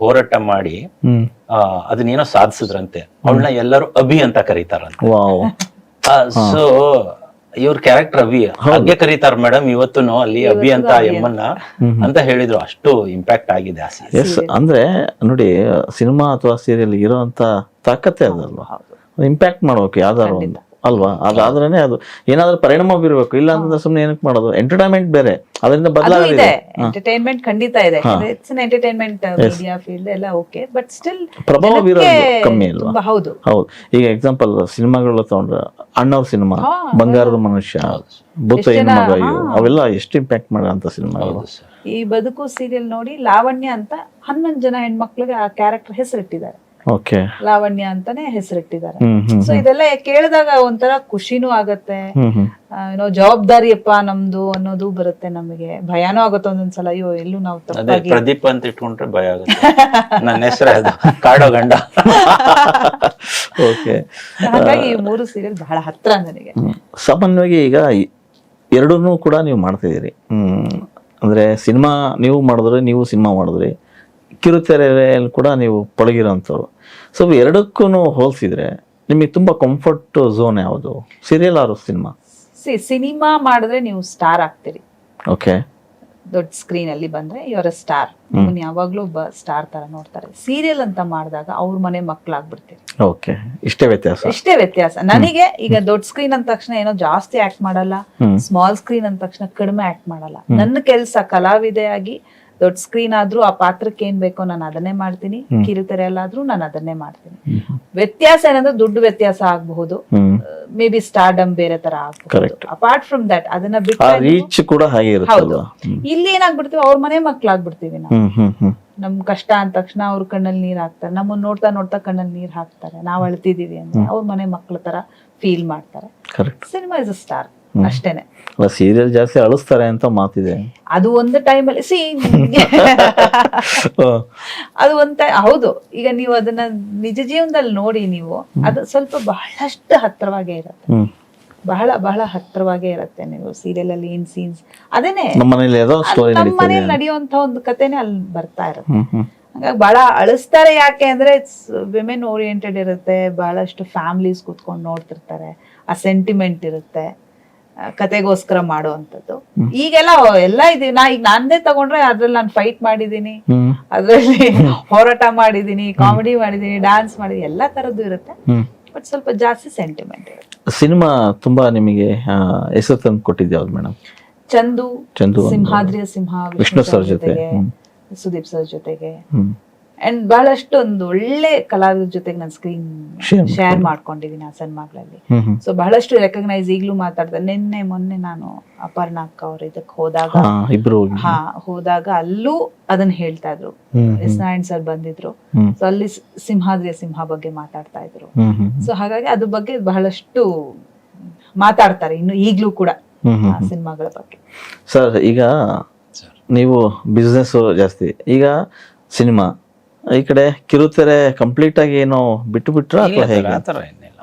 S3: ಹೋರಾಟ ಮಾಡಿ ಅದನ್ನೇನೋ ಸಾಧಿಸಿದ್ರಂತೆ. ಅವಳನ್ನ ಎಲ್ಲರೂ ಅಭಿ ಅಂತ ಕರೀತಾರಂತೆ. ಸೊ ಇವ್ರ ಕ್ಯಾರೆಕ್ಟರ್ ಅಭಿ ಹಾಗೆ ಕರೀತಾರ ಮೇಡಮ್ ಇವತ್ತುನು ಅಲ್ಲಿ ಅಭಿ ಅಂತ ಎಮ್ಮನ್ನ ಅಂತ ಹೇಳಿದ್ರು. ಅಷ್ಟು ಇಂಪ್ಯಾಕ್ಟ್ ಆಗಿದೆ ಆ ಸೀರಿಯಲ್.
S1: ಎಸ್, ಅಂದ್ರೆ ನೋಡಿ, ಸಿನಿಮಾ ಅಥವಾ ಸೀರಿಯಲ್ ಇರೋಂತ ತಾಕತ್ತೆ ಅದಲ್ವಾ, ಇಂಪ್ಯಾಕ್ಟ್ ಮಾಡ್ಬೇಕು ಯಾವ್ದಾದ್ರು ಒಂದು ಅಲ್ವಾ. ಅದಾದ್ರೇನೆ ಅದು ಏನಾದ್ರೂ ಪರಿಣಾಮ ಬೀರ್ಬೇಕು. ಇಲ್ಲ ಅಂತಂದ್ರೆ ಸುಮ್ನೆ ಏನಕ್ಕೆ ಮಾಡೋದು. ಎಂಟರ್ಟೈನ್ಮೆಂಟ್ ಬೇರೆ, ಅದರಿಂದ ಬದಲಾಗಿದೆ.
S2: ಎಂಟರ್ಟೈನ್ಮೆಂಟ್ ಖಂಡಿತ ಇದೆ. It's an entertainment media field ಎಲ್ಲ ಓಕೆ, ಬಟ್ ಸ್ಟಿಲ್
S1: ಪ್ರಭಾವ ಬೀರೋದು ಕಮ್ಮಿ ಅಲ್ವಾ.
S2: ಹೌದು
S1: ಹೌದು. ಈಗ ಎಕ್ಸಾಂಪಲ್ ಸಿನಿಮಾಗಳು ತಗೊಂಡ್ರೆ ಅಣ್ಣವ್ರ ಸಿನಿಮಾ, ಬಂಗಾರದ ಮನುಷ್ಯ, ಭೂತ ಹೆಣ್ಣು ಮಗ, ಅವೆಲ್ಲ ಎಷ್ಟು ಇಂಪ್ಯಾಕ್ಟ್ ಮಾಡೋಂತ ಸಿನಿಮಾಗಳು.
S2: ಈ ಬದುಕು ಸೀರಿಯಲ್ ನೋಡಿ, ಲಾವಣ್ಯ ಅಂತ 11 ಜನ ಹೆಣ್ಮಕ್ಳಿಗೆ ಆ ಕ್ಯಾರೆಕ್ಟರ್ ಹೆಸರಿಟ್ಟಿದ್ದಾರೆ.
S1: ಓಕೆ.
S2: ಲಾವಣ್ಯ ಅಂತಾನೆ ಹೆಸರಿಟ್ಟಿದ್ದಾರೆ. ಸೊ ಇದೆಲ್ಲ ಕೇಳಿದಾಗ ಒಂಥರ ಖುಷಿನೂ ಆಗತ್ತೆ, ಏನೋ ಜವಾಬ್ದಾರಿಯಪ್ಪ ನಮ್ದು ಅನ್ನೋದು ಬರುತ್ತೆ. ನಮಗೆ ಭಯಾನೂ ಆಗುತ್ತೆ ಒಂದೊಂದ್ಸಲ, ಅಯ್ಯೋ ಎಲ್ಲೂ ನಾವು ತಪ್ಪಾಗಿ.
S3: ಪ್ರದೀಪ್ ಅಂತ ಇಟ್ಕೊಂಡ್ರೆ ಭಯ ಆಗುತ್ತೆ. ನನ್ನ ಹೆಸರು ಅದು ಕಾಡೋ ಗಂಡ.
S1: ಓಕೆ.
S2: ಹಾಗಾಗಿ ಈ 3 ಸೀರಿಯಲ್ ಬಹಳ ಹತ್ರ ನನಗೆ.
S1: ಸಾಮಾನ್ಯವಾಗಿ ಈಗ ಎರಡನ್ನೂ ಕೂಡ ನೀವು ಮಾಡ್ತಿದ್ದೀರಿ. ಅಂದ್ರೆ ಸಿನಿಮಾ ನೀವು ಮಾಡಿದ್ರಿ, ನೀವು ಸಿನಿಮಾ ಮಾಡಿದ್ರಿ, ಕಿರುತೆರೆಯಲ್ಲಿ ಕೂಡ ನೀವು ಪಳಗಿರೋಂಥವ್ರು. ಸೊ ಎರಡಕ್ಕೂ ಹೋಲಿಸಿದ್ರೆ ನಿಮಗೆ ತುಂಬಾ ಕಂಫರ್ಟ್ ಝೋನ್ ಯಾವುದು, ಸೀರಿಯಲ್ ಆರು ಸಿನಿಮಾ?
S2: ಸಿನಿಮಾ ಮಾಡಿದ್ರೆ ನೀವು ಸ್ಟಾರ್ ಆಗ್ತೀರಿ.
S1: ಓಕೆ.
S2: ದೊಡ್ಡ ಸ್ಕ್ರೀನ್ ಅಲ್ಲಿ ಬಂದ್ರೆ ಇವರ ಸ್ಟಾರ್, ನಿಮ್ಮನ್ನ ಯಾವಾಗ್ಲೂ ಸ್ಟಾರ್ ತರ ನೋಡ್ತಾರೆ. ಸೀರಿಯಲ್ ಅಂತ ಮಾಡಿದಾಗ ಅವ್ರ ಮನೆ ಮಕ್ಳಾಗ್ಬಿಡ್ತೀರಿ.
S1: ಓಕೆ. ಇಷ್ಟೇ ವ್ಯತ್ಯಾಸ ನನಗೆ. ಈಗ ದೊಡ್ಡ ಸ್ಕ್ರೀನ್ ಅಂದ ತಕ್ಷಣ ಏನೋ ಜಾಸ್ತಿ ಆಕ್ಟ್ ಮಾಡಲ್ಲ, ಸ್ಮಾಲ್ ಸ್ಕ್ರೀನ್ ಅಂದ ತಕ್ಷಣ ಕಡಿಮೆ ಆಕ್ಟ್ ಮಾಡಲ್ಲ. ನನ್ನ ಕೆಲಸ ಕಲಾವಿದೆಯಾಗಿ ದೊಡ್ಡ ಸ್ಕ್ರೀನ್ ಆದ್ರೂ ಆ ಪಾತ್ರಕ್ಕೆ ಏನ್ ಬೇಕೋ ನಾನು ಅದನ್ನೇ ಮಾಡ್ತೀನಿ, ಕಿರುತೆರೆಯಲ್ಲಾದ್ರೂ ನಾನು ಅದನ್ನೇ ಮಾಡ್ತೀನಿ. ವ್ಯತ್ಯಾಸ ಏನಂದ್ರೆ ದುಡ್ಡು ವ್ಯತ್ಯಾಸ ಆಗಬಹುದು, ಮೇ ಬಿ ಸ್ಟಾರ್ಡಮ್ ಬೇರೆ ತರ ಆಗಬಹುದು. ಅಪಾರ್ಟ್ ಫ್ರಮ್ ದಟ್ ಅದನ್ನ ಬಿಟ್ಟು ಇಲ್ಲಿ ಏನಾಗ್ಬಿಡ್ತೀವಿ, ಅವ್ರ ಮನೆ ಮಕ್ಳಾಗ್ಬಿಡ್ತೀವಿ ನಾವು. ನಮ್ ಕಷ್ಟ ಅಂದ ತಕ್ಷಣ ಅವ್ರ ಕಣ್ಣಲ್ಲಿ ನೀರ್ ಹಾಕ್ತಾರೆ, ನಮ್ಮನ್ನ ನೋಡ್ತಾ ನೋಡ್ತಾ ಕಣ್ಣಲ್ಲಿ ನೀರ್ ಹಾಕ್ತಾರೆ. ನಾವ್ ಅಳ್ತಿದೀವಿ ಅಂದ್ರೆ ಅವ್ರ ಮನೆ ಮಕ್ಳ ತರ ಫೀಲ್ ಮಾಡ್ತಾರೆ. ಸಿನಿಮಾ ಇಸ್ ಅ ಸ್ಟಾರ್ ಅಷ್ಟೇನೆ. ಸೀರಿಯಲ್ ಜಾಸ್ತಿ ಅಳಿಸ್ತಾರೆ ಅಂತ ಮಾತಿದೆ.
S2: ಅದು ಒಂದು ಟೈಮಲ್ಲಿ ಅದು ಹೌದು. ಈಗ ನೀವು ಅದನ್ನ ನಿಜ ಜೀವನದಲ್ಲಿ ನೋಡಿ, ನೀವು ಅದು ಸ್ವಲ್ಪ ಬಹಳಷ್ಟು ಹತ್ರವಾಗೇ ಇರುತ್ತೆ, ಬಹಳ ಬಹಳ ಹತ್ರವಾಗೇ ಇರುತ್ತೆ. ನೀವು ಸೀರಿಯಲ್ ಅಲ್ಲಿ ಏನ್ ಸೀನ್ಸ್ ಅದೇನೆ ನಮ್ಮ ಮನೇಲಿ ನಡೆಯುವಂತ ಒಂದು ಕಥೆನೆ ಅಲ್ಲಿ ಬರ್ತಾ ಇರುತ್ತೆ. ಹಂಗಾಗಿ ಬಹಳ ಅಳಿಸ್ತಾರೆ. ಯಾಕೆ ಅಂದ್ರೆ ಇಟ್ಸ್ ವಿಮೆನ್ ಓರಿಯೆಂಟೆಡ್ ಇರುತ್ತೆ, ಬಹಳಷ್ಟು ಫ್ಯಾಮಿಲೀಸ್ ಕೂತ್ಕೊಂಡು ನೋಡ್ತಿರ್ತಾರೆ, ಆ ಸೆಂಟಿಮೆಂಟ್ ಇರುತ್ತೆ, ಕತೆಗೋಸ್ಕರ ಮಾಡುವಂತದ್ದು. ಈಗೆಲ್ಲ ಎಲ್ಲ ಇದೀವಿ. ಈಗ ನಾನೇ ತಗೊಂಡ್ರೆ ಅದ್ರಲ್ಲಿ ನಾನು ಫೈಟ್ ಮಾಡಿದೀನಿ, ಅದ್ರಲ್ಲಿ ಹೋರಾಟ ಮಾಡಿದೀನಿ, ಕಾಮಿಡಿ ಮಾಡಿದೀನಿ, ಡಾನ್ಸ್ ಮಾಡಿದೀನಿ, ಎಲ್ಲಾ ತರದ್ದು ಇರುತ್ತೆ. ಬಟ್ ಸ್ವಲ್ಪ ಜಾಸ್ತಿ ಸೆಂಟಿಮೆಂಟ್ ಇರುತ್ತೆ.
S1: ಸಿನಿಮಾ ತುಂಬಾ ನಿಮಗೆ ಹೆಸರು ತಂದು ಕೊಟ್ಟಿದ್ದೆ ಮೇಡಮ್?
S2: ಚಂದು, ಸಿಂಹಾದ್ರಿಯ ಸಿಂಹ, ವಿಷ್ಣು ಸರ್ ಜೊತೆಗೆ, ಸುದೀಪ್ ಸರ್ ಜೊತೆಗೆ, ಅಂಡ್ ಬಹಳಷ್ಟು ಒಂದು ಒಳ್ಳೆ ಕಲಾವಿದರ ಜೊತೆಗೆ ನಾನು ಸ್ಕ್ರೀನ್ ಶೇರ್ ಮಾಡ್ಕೊಂಡಿದ್ದೀನಿ ಆ ಸಿನಿಮಾಗಳಲ್ಲಿ. ಸೊ ಬಹಳಷ್ಟು ರೆಕಗ್ನೈಸ್ ಈಗ್ಲೂ ಮಾತಾಡ್ತಾರೆ. ಮೊನ್ನೆ ನಾನು ಅಪರ್ಣಾ ಅಕ್ಕ ಅವ್ರ ಇದಕ್ಕೆ ಹೋದಾಗ ಅಲ್ಲೂ ಅದನ್ನ ಹೇಳ್ತಾ ಇದ್ರು. ಎಸ್ ನಾರಾಯಣ್ ಸರ್ ಬಂದಿದ್ರು. ಸೊ ಅಲ್ಲಿ ಸಿಂಹಾದ್ರಿಯ ಸಿಂಹ ಬಗ್ಗೆ ಮಾತಾಡ್ತಾ ಇದ್ರು. ಸೊ ಹಾಗಾಗಿ ಅದ್ರ ಬಗ್ಗೆ ಬಹಳಷ್ಟು ಮಾತಾಡ್ತಾರೆ ಇನ್ನು ಈಗ್ಲೂ ಕೂಡ ಸಿನಿಮಾಗಳ ಬಗ್ಗೆ.
S1: ಸರ್, ಈಗ ನೀವು ಬಿಸ್ನೆಸ್ ಜಾಸ್ತಿ, ಈಗ ಸಿನಿಮಾ ಈ ಕಡೆ ಕಿರುತೆರೆ ಕಂಪ್ಲೀಟ್ ಆಗಿ ಏನೋ ಬಿಟ್ರ ಅಥವಾ ಹೇಗೆ?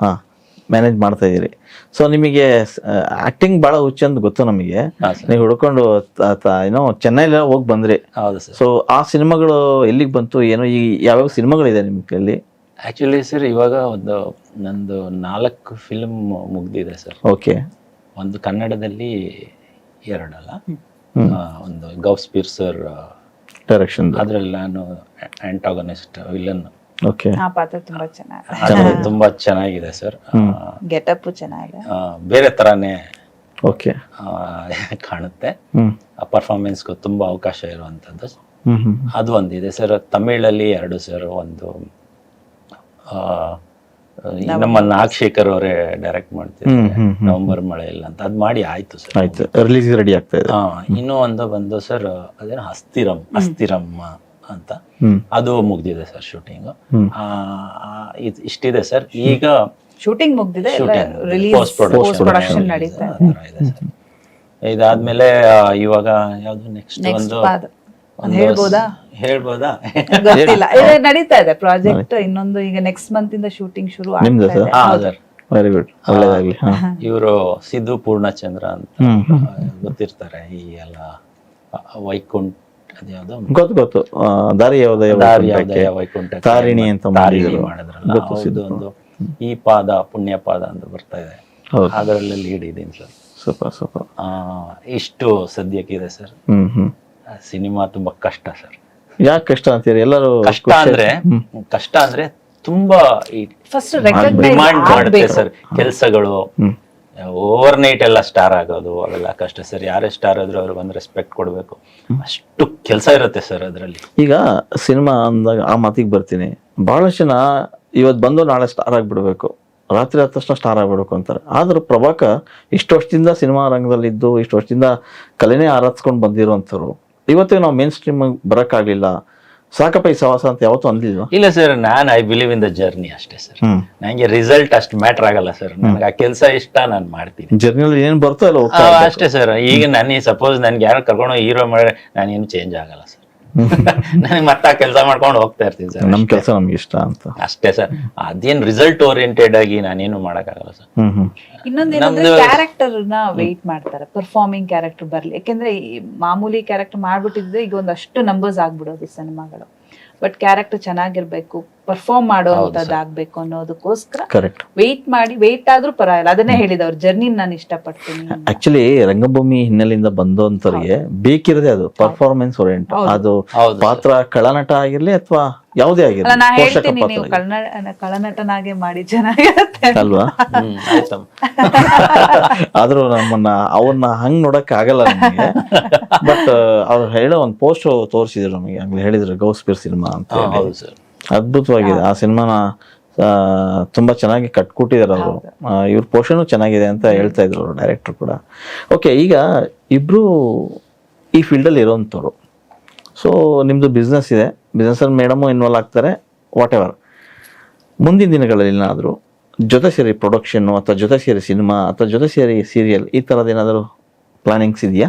S1: ಮ್ಯಾನೇಜ್ ಮಾಡ್ತಾ ಇದೀರಿ. ಸೊ ನಿಮಗೆ ಆಕ್ಟಿಂಗ್ ಬಹಳ ಹುಚ್ಚ ಅಂತ ಗೊತ್ತು ನಮಗೆ. ನೀವು ಹುಡ್ಕೊಂಡು ಏನೋ ಚೆನ್ನೈಲಿ ಹೋಗಿ ಬಂದ್ರಿ. ಸೊ ಆ ಸಿನಿಮಾಗಳು ಎಲ್ಲಿಗೆ ಬಂತು, ಏನೋ ಈ ಯಾವ್ಯಾವ ಸಿನಿಮಾಗಳಿದೆ ನಿಮ್ಗೆ ಅಲ್ಲಿ?
S3: ಆಕ್ಚುಲಿ ಸರ್ ಇವಾಗ ನಂದು 4 ಫಿಲ್ಮ್ ಮುಗ್ದಿದೆ ಸರ್.
S1: ಓಕೆ.
S3: ಒಂದು ಕನ್ನಡದಲ್ಲಿ 2 ಅಲ್ಲ, ಒಂದು ಗೌಸ್ ಪೀರ್ ಸರ್ ಡೈರೆಕ್ಷನ್, ಅದ್ರಲ್ಲಿ ನಾನು ಆಂಟಾಗನಿಸ್ಟ್ ವಿಲನ್
S1: ಓಕೆ.
S2: ಆ ಪಾತ್ರ ತುಂಬಾ ಚೆನ್ನಾಗಿದೆ.
S3: ಅದು ತುಂಬಾ ಚೆನ್ನಾಗಿದೆ ಸರ್.
S2: ಗೆಟಪ್ ಚೆನ್ನಾಗಿದೆ.
S3: ಬೇರೆ ತರಾನೇ
S1: ಓಕೆ.
S3: ಕಾಣುತ್ತೆ.
S1: ಹ್ಮ್
S3: ಪರ್ಫಾರ್ಮೆನ್ಸ್ಗೂ ತುಂಬಾ ಅವಕಾಶ ಇರುವಂತದ್ದು
S1: ಹ್ಮ್ ಹ್ಮ್
S3: ಅದು ಒಂದಿದೆ ಸರ್. ತಮಿಳಲ್ಲಿ 2 ಸರ್. ಒಂದು ನಮ್ಮ ನಾಗಶೇಖರ್ ಅವರೇ ಡೈರೆಕ್ಟ್ ಮಾಡ್ತಿದ್ದಾರೆ, ನವೆಂಬರ್ ಮಳೆ ಇಲ್ಲ ಅಂತ. ಅದ್ ಮಾಡಿ ಆಯ್ತು ಸರ್.
S1: ಆಯ್ತು, ರಿಲೀಸ್ ರೆಡಿ ಆಗ್ತಾ ಇದೆ.
S3: ಇನ್ನೂ ಒಂದು ಬಂದು ಸರ್ ಅದೇನೋ ಅಸ್ಥಿರಮ್ಮ ಅಂತ, ಅದು ಮುಗ್ದಿದೆ ಸರ್ ಶೂಟಿಂಗ್. ಇಷ್ಟಿದೆ ಸರ್. ಈಗ
S2: ಶೂಟಿಂಗ್ ಮುಗ್ದಿದೆ,
S3: ಪೋಸ್ಟ್ ಪ್ರೊಡಕ್ಷನ್
S2: ನಡೀತಾ
S3: ಇದೆ ಸರ್. ಇದಾದ್ಮೇಲೆ ಇವಾಗ ಯಾವ್ದು ನೆಕ್ಸ್ಟ್ ಒಂದು ಹೇಳ್ಬೋದಾ?
S2: ಗೊತ್ತಿಲ್ಲ, ಇದು ನಡೀತಾ ಇದೆ ಪ್ರಾಜೆಕ್ಟ್. ಇನ್ನೊಂದು ಈಗ ನೆಕ್ಸ್ಟ್ ಮಂತ್ ಇಂದ ಶೂಟಿಂಗ್ ಶುರು ಆಗ್ತಾ ಇದೆ.
S1: ವೆರಿ ಗುಡ್, ಒಳ್ಳೆದಾಗ್ಲಿ.
S3: ಇವರು ಸಿದ್ದು ಪೂರ್ಣಚಂದ್ರ ಅಂತ ಗೊತ್ತಿರ್ತಾರೆ. ಈ ಎಲ್ಲ ವೈಕುಂಠ ಅದ್ಯಾವ್ದು
S1: ಗೊತ್ತು ದಾರಿ ಯಾವುದಯ
S3: ವೈಕುಂಠ
S1: ತಾರಿಣಿ ಅಂತ
S3: ಮಾಡಿದ್ರಲ್ಲ, ಒಂದು ಈ ಪಾದ ಪುಣ್ಯ ಪಾದ ಅಂತ ಬರ್ತಾ ಇದೆ, ಅದರಲ್ಲಿ ಲೀಡ್ ಇದೀನಿ ಸರ್.
S1: ಸೂಪರ್.
S3: ಇಷ್ಟು ಸದ್ಯಕ್ಕಿದೆ ಸರ್. ಸಿನಿಮಾ ತುಂಬಾ ಕಷ್ಟ ಸರ್.
S1: ಯಾಕೆ ಕಷ್ಟ ಅಂತೀರಿ? ಎಲ್ಲರೂ
S3: ಕಷ್ಟ ಅಂದ್ರೆ ತುಂಬಾ
S2: ಫಸ್ಟ್
S3: ಡಿಮಾಂಡ್ ಮಾಡುತ್ತೆ ಸರ್ ಕೆಲಸಗಳು. ಓವರ್ ನೈಟ್ ಎಲ್ಲ ಸ್ಟಾರ್ ಆಗೋದು ಅವೆಲ್ಲ ಕಷ್ಟ ಸರ್. ಯಾರೇ ಸ್ಟಾರ್ ಆದ್ರೂ ಅವ್ರಿಗೆ ಒಂದು ರೆಸ್ಪೆಕ್ಟ್ ಕೊಡ್ಬೇಕು, ಅಷ್ಟು ಕೆಲಸ ಇರುತ್ತೆ ಸರ್ ಅದ್ರಲ್ಲಿ.
S1: ಈಗ ಸಿನಿಮಾ ಅಂದಾಗ ಆ ಮಾತಿಗೆ ಬರ್ತೀನಿ, ಬಹಳಷ್ಟು ಜನ ಇವತ್ತು ಬಂದು ನಾಳೆ ಸ್ಟಾರ್ ಆಗ್ಬಿಡ್ಬೇಕು, ರಾತ್ರಿ ಆದ ತಕ್ಷಣ ಸ್ಟಾರ್ ಆಗ್ಬಿಡ್ಬೇಕು ಅಂತಾರೆ. ಆದ್ರೂ ಪ್ರಭಾಕರ್ ಇಷ್ಟು ವರ್ಷದಿಂದ ಸಿನಿಮಾ ರಂಗದಲ್ಲಿದ್ದು, ಇಷ್ಟು ವರ್ಷದಿಂದ ಕಲೆನೇ ಆರಾಧಿಸ್ಕೊಂಡು ಬಂದಿರುವಂಥವ್ರು, ಇವತ್ತಿಗೆ ನಾವು ಮೇನ್ ಸ್ಟ್ರೀಮ್ ಬರಕ್ಕಾಗ್ಲಿಲ್ಲ, ಸಾಕಪ್ಪ ಈ ಸವಾಸ ಅಂತ ಯಾವತ್ತೂ ಅಂದಿಲ್ವಾ?
S3: ಇಲ್ಲ sir, I believe in the journey ಅಷ್ಟೇ ಸರ್. ನಂಗೆ ರಿಸಲ್ಟ್ ಅಷ್ಟು ಮ್ಯಾಟರ್ ಆಗಲ್ಲ ಸರ್. ನನಗೆ ಆ ಕೆಲಸ ಇಷ್ಟ, ನಾನು ಮಾಡ್ತೀನಿ.
S1: ಜರ್ನಿಯಲ್ಲಿ ಏನ್ ಬರ್ತೋ ಅಲ್ಲ
S3: ಅಷ್ಟೇ ಸರ್. ಈಗ ನನಗೆ ಸಪೋಸ್ ನನ್ಗೆ ಯಾರು ಕರ್ಕೊಂಡು ಹೀರೋ ಮಾಡಿದ್ರೆ ನಾನೇನು ಚೇಂಜ್ ಆಗಲ್ಲ ಸರ್. ನನಗೆ ಮತ್ತೆ ಕೆಲಸ ಮಾಡ್ಕೊಂಡು ಹೋಗ್ತಾ ಇರ್ತೀನಿ ಸರ್.
S1: ನಮ್ ಕೆಲಸ ನಮ್ಗೆ ಇಷ್ಟ ಅಂತ
S3: ಅಷ್ಟೇ ಸರ್. ಅದೇನ್ ರಿಸಲ್ಟ್ ಓರಿಯೆಂಟೆಡ್ ಆಗಿ ನಾನೇನು ಮಾಡಕ್ಕಾಗಲ್ಲ ಸರ್.
S2: ಇನ್ನೊಂದೇನಂದ್ರೆ ಕ್ಯಾರೆಕ್ಟರ್ ನ ವೇಟ್ ಮಾಡ್ತಾರೆ, ಪರ್ಫಾರ್ಮಿಂಗ್ ಕ್ಯಾರೆಕ್ಟರ್ ಬರ್ಲಿ. ಯಾಕೆಂದ್ರೆ ಈ ಮಾಮೂಲಿ ಕ್ಯಾರೆಕ್ಟರ್ ಮಾಡ್ಬಿಟ್ಟಿದ್ರೆ ಈಗ ಒಂದಷ್ಟು ನಂಬರ್ಸ್ ಆಗ್ಬಿಡೋದು ಸಿನಿಮಾಗಳು. ಬಟ್ ಕ್ಯಾರೆಕ್ಟರ್ ಚೆನ್ನಾಗಿರ್ಬೇಕು, ಪರ್ಫಾರ್ಮ್ ಮಾಡೋದಾಗ್ಬೇಕು ಅನ್ನೋದಕ್ಕೋಸ್ಕರ ವೇಟ್ ಆದ್ರೂ ಪರವಾಗಿಲ್ಲ. ಅದನ್ನೇ ಹೇಳಿದವ್ರು, ಜರ್ನಿ ನಾನು ಇಷ್ಟಪಡ್ತೀನಿ.
S1: ಆಕ್ಚುಲಿ ರಂಗಭೂಮಿ ಹಿನ್ನೆಲೆಯಿಂದ ಬಂದಂತವ್ರಿಗೆ ಬೇಕಿರದೆ ಅದು ಪರ್ಫಾರ್ಮೆನ್ಸ್ ಓರಿಯೆಂಟ್. ಅದು ಪಾತ್ರ ಕಳನಟ ಆಗಿರ್ಲಿ ಅಥವಾ ಯಾವುದೇ ಆಗಿರ್ಲಿ,
S2: ನಾ ಹೇಳ್ತೀನಿ ನೀವು ಕಳನಟನಾಗೆ ಮಾಡಿ ಚೆನ್ನಾಗಿರುತ್ತೆ
S1: ಅಲ್ವಾ? ಆದ್ರೂ ಅವ್ರನ್ನ ಹಂಗ್ ನೋಡಕ್ ಆಗಲ್ಲ ನಮಗೆ. ಬಟ್ ಅವ್ರು ಹೇಳೋ ಒಂದು ಪೋಸ್ಟ್ ತೋರಿಸಿದ್ರು ನಮಗೆ, ಹಂಗೆ ಹೇಳಿದ್ರು ಗೌಸ್ಪೀರ್ ಸಿನಿಮಾ ಅಂತ. ಅದ್ಭುತವಾಗಿದೆ ಆ ಸಿನಿಮಾನ, ತುಂಬಾ ಚೆನ್ನಾಗಿ ಕಟ್ಕೊಟ್ಟಿದ್ದಾರೆ ಅವರು. ಇವ್ರ ಪೋಷಣು ಚೆನ್ನಾಗಿದೆ ಅಂತ ಹೇಳ್ತಾ ಇದ್ರು ಅವರು, ಡೈರೆಕ್ಟರ್ ಕೂಡ. ಓಕೆ, ಈಗ ಇಬ್ರು ಈ ಫೀಲ್ಡಲ್ಲಿ ಇರೋಂಥವ್ರು. ಸೊ ನಿಮ್ದು ಬಿಸ್ನೆಸ್ ಇದೆ, ಬಿಸ್ನೆಸ್ಸಲ್ಲಿ ಮೇಡಮು ಇನ್ವಾಲ್ವ್ ಆಗ್ತಾರೆ, ವಾಟ್ ಎವರ್. ಮುಂದಿನ ದಿನಗಳಲ್ಲಿ ಏನಾದರೂ ಜೊತೆ ಸೇರಿ ಪ್ರೊಡಕ್ಷನ್ನು ಅಥವಾ ಜೊತೆ ಸೇರಿ ಸಿನಿಮಾ ಅಥವಾ ಜೊತೆ ಸೇರಿ ಸೀರಿಯಲ್ ಈ ಥರದ್ದು ಏನಾದರೂ ಪ್ಲಾನಿಂಗ್ಸ್ ಇದೆಯಾ?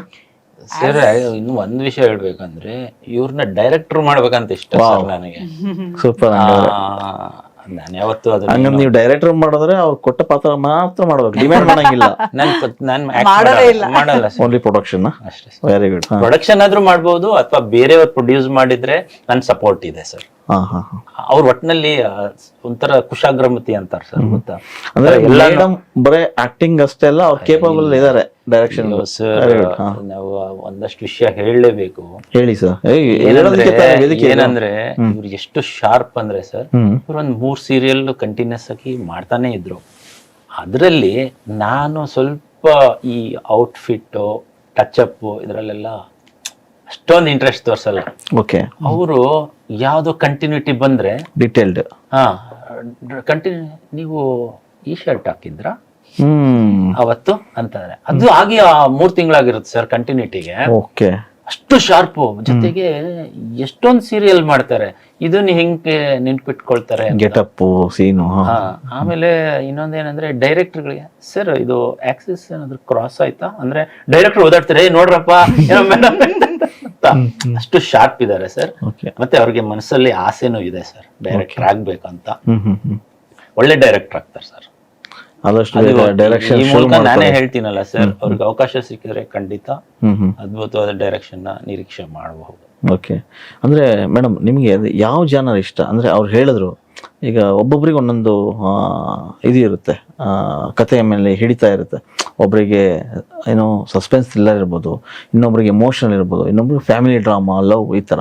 S3: ಸರ್ ಇನ್ನು ಒಂದ್ ವಿಷಯ ಹೇಳ್ಬೇಕಂದ್ರೆ, ಇವ್ರನ್ನ ಡೈರೆಕ್ಟರ್ ಮಾಡ್ಬೇಕಂತ ಇಷ್ಟ ಸರ್ ನನಗೆ.
S1: ಸೂಪರ್.
S3: ನಾನು ಯಾವತ್ತು
S1: ಹಂಗ ನೀವು ಡೈರೆಕ್ಟರ್ ಮಾಡಿದ್ರೆ ಅವ್ರು ಕೊಟ್ಟ ಪಾತ್ರ ಮಾತ್ರ ಮಾಡ್ಬೇಕು, ಡಿಮ್ಯಾಂಡ್ ಮಾಡಂಗಿಲ್ಲ.
S3: ಮಾಡಲ್ಲ
S1: ಓನ್ಲಿ ಪ್ರೊಡಕ್ಷನ್
S3: ಅಷ್ಟೇ.
S1: Very good.
S3: ಪ್ರೊಡಕ್ಷನ್ ಆದ್ರೂ ಮಾಡ್ಬೋದು, ಅಥವಾ ಬೇರೆಯವ್ರು ಪ್ರೊಡ್ಯೂಸ್ ಮಾಡಿದ್ರೆ ನನ್ ಸಪೋರ್ಟ್ ಇದೆ ಸರ್. ಅವ್ರ ಒಟ್ಟಿನಲ್ಲಿ ಒಂಥರ ಕುಶಾಗ್ರಮತಿ ಅಂತಾರ ಸರ್, ಗೊತ್ತಾ?
S1: ಅಂದ್ರೆ ಮೇಡಮ್ ಬರೇ ಆಕ್ಟಿಂಗ್ ಅಷ್ಟೇ ಅಲ್ಲ, ಅವ್ರು ಕೇಪಬಲ್ ಇದಾರೆ ಡೈರೆಕ್ಷನ್.
S3: ಸರ್ ನಾವು ಒಂದಷ್ಟು ವಿಷಯ ಹೇಳಲೇಬೇಕು.
S1: ಹೇಳಿ ಸರ್.
S3: ಏನಂದ್ರೆ ಇವ್ರು ಎಷ್ಟು ಶಾರ್ಪ್ ಅಂದ್ರೆ ಸರ್, ಇವ್ರು ಒಂದ್ 3 ಸೀರಿಯಲ್ ಕಂಟಿನ್ಯೂಸ್ ಆಗಿ ಮಾಡ್ತಾನೆ ಇದ್ರು. ಅದ್ರಲ್ಲಿ ನಾನು ಸ್ವಲ್ಪ ಈ ಔಟ್ಫಿಟ್ ಟಚ್ ಅಪ್ ಇದ್ರಲ್ಲೆಲ್ಲ ಅಷ್ಟೊಂದು ಇಂಟ್ರೆಸ್ಟ್ ತೋರ್ಸಲ್ಲ.
S1: ಓಕೆ.
S3: ಅವರು ಯಾವ್ದೋ ಕಂಟಿನ್ಯೂಟಿ ಬಂದ್ರೆ
S1: ಡಿಟೇಲ್ಡ್,
S3: ನೀವು ಈ ಶರ್ಟ್ ಹಾಕಿದ್ರ ಅವತ್ತು ಅಂತಂದ್ರೆ ಅದು ಆಗಿ 3 ತಿಂಗಳಾಗಿರುತ್ತೆ ಸರ್ ಕಂಟಿನ್ಯೂಟಿಗೆ.
S1: ಓಕೆ.
S3: ಅಷ್ಟು ಶಾರ್ಪು. ಜೊತೆಗೆ ಎಷ್ಟೊಂದು ಸೀರಿಯಲ್ ಮಾಡ್ತಾರೆ, ಇದನ್ನ ಹೆಂಗೆ ನೆನ್ಪಿಟ್ಕೊಳ್ತಾರೆ,
S1: ಗೆಟಪ್ ಸೀನು.
S3: ಆಮೇಲೆ ಇನ್ನೊಂದೇನಂದ್ರೆ ಡೈರೆಕ್ಟರ್ಗಳಿಗೆ, ಸರ್ ಇದು ಆಕ್ಸಿಸ್ ಏನಾದ್ರು ಕ್ರಾಸ್ ಆಯ್ತಾ ಅಂದ್ರೆ ಡೈರೆಕ್ಟರ್ ಓದಾಡ್ತಾರೆ, ನೋಡ್ರಪ್ಪ ಅಷ್ಟು ಶಾರ್ಪ್ ಇದಾರೆ ಸರ್. ಮತ್ತೆ ಅವ್ರಿಗೆ ಮನಸ್ಸಲ್ಲಿ ಆಸೆನೂ ಇದೆ ಸರ್, ಡೈರೆಕ್ಟರ್ ಆಗ್ಬೇಕಂತ. ಒಳ್ಳೆ ಡೈರೆಕ್ಟರ್ ಆಗ್ತಾರೆ ಸರ್.
S1: ಡೈರೆಕ್ಷನ್
S3: ನಾನೇ ಹೇಳ್ತೀನಲ್ಲ ಸರ್, ಅವ್ರಿಗೆ ಅವಕಾಶ ಸಿಕ್ಕಿದ್ರೆ ಖಂಡಿತ ಅದ್ಭುತವಾದ ಡೈರೆಕ್ಷನ್ ನಿರೀಕ್ಷೆ ಮಾಡಬಹುದು.
S1: ಓಕೆ. ಅಂದ್ರೆ ಮೇಡಮ್ ನಿಮ್ಗೆ ಯಾವ ಜಾನರ್ ಇಷ್ಟ? ಅಂದ್ರೆ ಅವ್ರು ಹೇಳಿದ್ರು ಈಗ ಒಬ್ಬೊಬ್ರಿಗೆ ಒಂದೊಂದು ಇದು ಇರುತ್ತೆ, ಕಥೆಯ ಮೇಲೆ ಹಿಡಿತಾ ಇರುತ್ತೆ. ಒಬ್ಬರಿಗೆ ಏನೋ ಸಸ್ಪೆನ್ಸ್ ಥ್ರಿಲ್ಲರ್ ಇರ್ಬೋದು, ಇನ್ನೊಬ್ರಿಗೆ ಎಮೋಷನಲ್ ಇರ್ಬೋದು, ಇನ್ನೊಬ್ರಿಗೆ ಫ್ಯಾಮಿಲಿ ಡ್ರಾಮಾ, ಲವ್, ಈ ಥರ.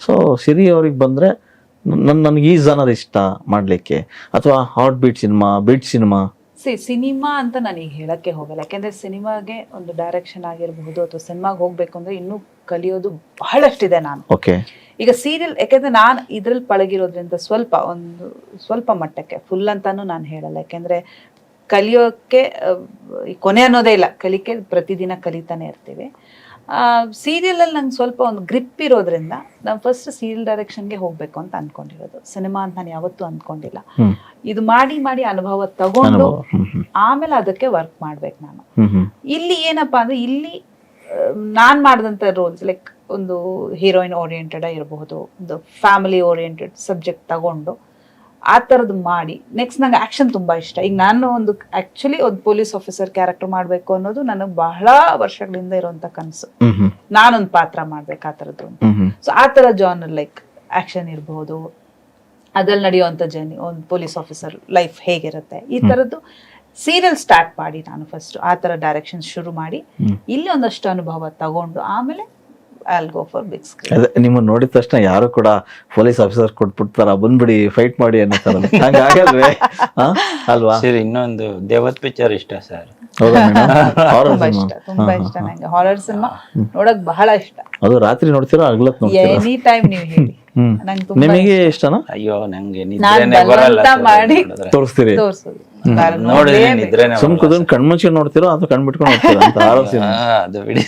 S1: ಸೊ ಸಿರಿ ಅವ್ರಿಗೆ ಬಂದರೆ ನನಗೆ ಈ ಜನರ್ ಇಷ್ಟ ಮಾಡ್ಲಿಕ್ಕೆ, ಅಥವಾ ಹಾಟ್ ಬೀಟ್ ಸಿನಿಮಾ?
S2: ಸಿನಿಮಾ ಅಂತ ನಾನು ಈಗ ಹೇಳಕ್ಕೆ ಹೋಗಲ್ಲ, ಯಾಕೆಂದ್ರೆ ಸಿನಿಮಾಗೆ ಒಂದು ಡೈರೆಕ್ಷನ್ ಆಗಿರಬಹುದು ಅಥವಾ ಸಿನಿಮಾಗೆ ಹೋಗ್ಬೇಕು ಅಂದ್ರೆ ಇನ್ನೂ ಕಲಿಯೋದು ಬಹಳಷ್ಟಿದೆ. ನಾನು
S1: ಓಕೆ
S2: ಈಗ ಸೀರಿಯಲ್, ಯಾಕೆಂದ್ರೆ ನಾನು ಇದ್ರಲ್ಲಿ ಪಳಗಿರೋದ್ರಿಂದ ಸ್ವಲ್ಪ ಮಟ್ಟಕ್ಕೆ, ಫುಲ್ ಅಂತಾನು ನಾನು ಹೇಳಲ್ಲ, ಯಾಕೆಂದ್ರೆ ಕಲಿಯೋಕೆ ಕೊನೆ ಅನ್ನೋದೇ ಇಲ್ಲ, ಕಲಿಕೆ ಪ್ರತಿದಿನ ಕಲಿತಾನೆ ಇರ್ತೀವಿ. ಸೀರಿಯಲ್ ಅಲ್ಲಿ ನಂಗೆ ಸ್ವಲ್ಪ ಒಂದು ಗ್ರಿಪ್ ಇರೋದ್ರಿಂದ ನಾನು ಫಸ್ಟ್ ಸೀರಿಯಲ್ ಡೈರೆಕ್ಷನ್ಗೆ ಹೋಗ್ಬೇಕು ಅಂತ ಅನ್ಕೊಂಡಿರೋದು, ಸಿನಿಮಾ ಅಂತ ನಾನು ಯಾವತ್ತೂ ಅನ್ಕೊಂಡಿಲ್ಲ. ಇದು ಮಾಡಿ ಅನುಭವ ತಗೊಂಡು ಆಮೇಲೆ ಅದಕ್ಕೆ ವರ್ಕ್ ಮಾಡ್ಬೇಕು ನಾನು. ಇಲ್ಲಿ ಏನಪ್ಪಾ ಅಂದ್ರೆ, ಇಲ್ಲಿ ನಾನ್ ಮಾಡಿದಂತ ರೋಲ್ಸ್ ಲೈಕ್ ಒಂದು ಹೀರೋಯಿನ್ ಓರಿಯೆಂಟೆಡ್ ಇರಬಹುದು, ಒಂದು ಫ್ಯಾಮಿಲಿ ಓರಿಯೆಂಟೆಡ್ ಸಬ್ಜೆಕ್ಟ್ ತಗೊಂಡು ಆ ಥರದ್ದು ಮಾಡಿ. ನೆಕ್ಸ್ಟ್ ನಂಗೆ ಆಕ್ಷನ್ ತುಂಬಾ ಇಷ್ಟ. ಈಗ ನಾನು ಆಕ್ಚುಲಿ ಒಂದು ಪೊಲೀಸ್ ಆಫೀಸರ್ ಕ್ಯಾರೆಕ್ಟರ್ ಮಾಡ್ಬೇಕು ಅನ್ನೋದು ನನಗೆ ಬಹಳ ವರ್ಷಗಳಿಂದ ಇರುವಂತ ಕನಸು, ನಾನೊಂದು ಪಾತ್ರ ಮಾಡ್ಬೇಕು ಆ ಥರದ್ದು. ಸೊ ಆ ಥರ ಜಾನರ್ ಲೈಕ್ ಆಕ್ಷನ್ ಇರಬಹುದು, ಅದ್ರಲ್ಲಿ ನಡೆಯುವಂತ ಜರ್ನಿ, ಒಂದು ಪೊಲೀಸ್ ಆಫೀಸರ್ ಲೈಫ್ ಹೇಗಿರುತ್ತೆ, ಈ ತರದ್ದು ಸೀರಿಯಲ್ ಸ್ಟಾರ್ಟ್ ಮಾಡಿ ನಾನು ಫಸ್ಟ್ ಆ ಥರ ಡೈರೆಕ್ಷನ್ ಶುರು ಮಾಡಿ ಇಲ್ಲಿ ಒಂದಷ್ಟು ಅನುಭವ ತಗೊಂಡು ಆಮೇಲೆ I'll go for big screen.
S1: ನಿಮ್ಮ ನೋಡಿದ ತಕ್ಷಣ ಯಾರು ಕೂಡ ಪೊಲೀಸ್ ಆಫೀಸರ್ ಕೊಟ್ಬಿಡ್ತಾರ, ಬಂದ್ಬಿಡಿ ಫೈಟ್ ಮಾಡಿ ಅನ್ನೋ ಹಂಗಾಗಲ್ವೇ? ಅಲ್ವಾ?
S3: ಸರಿ, ಇನ್ನೊಂದು ದೇವತ್ ಪಿಕ್ಚರ್ ಇಷ್ಟ ಸರ್.
S2: ತುಂಬಾ ಇಷ್ಟ ನಂಗೆ ಹಾರರ್ ಸಿನಿಮಾ ನೋಡಕ್ ಬಹಳ ಇಷ್ಟ.
S1: ಅದು ರಾತ್ರಿ ನೋಡ್ತೀರಾ ಹಗಲತ್ ನೋಡ್ತೀರಾ?
S2: ಎನಿ ಟೈಮ್ ನೀವು ಹೇಳಿ, ನಂಗೆ ತುಂಬಾ
S1: ನಿಮಗೆ ಇಷ್ಟನಾ?
S3: ಅಯ್ಯೋ ನಂಗೆ
S2: ನಾನ್
S3: ನಿದ್ರೆನೇ ಬರಲ್ಲ
S2: ಬಲವಂತ ಮಾಡಿ
S1: ತೋರಿಸ್ತೀರಿ?
S2: ತೋರ್ಸೋದು.
S3: ನೋಡಿದ್ರೆ ನಿದ್ರೆನೇ
S1: ಸುಮ್ ಕುದನ್ ಕಣ್ಮುಚ್ಚಿ ನೋಡ್ತೀರೋ ಅಥವಾ ಕಣ್ಬಿಟ್ಕೊಂಡು ನೋಡ್ತೀರಾ ಅಂತ ಆಲೋಚನೆ?
S3: ಅದು ಬಿಡಿ.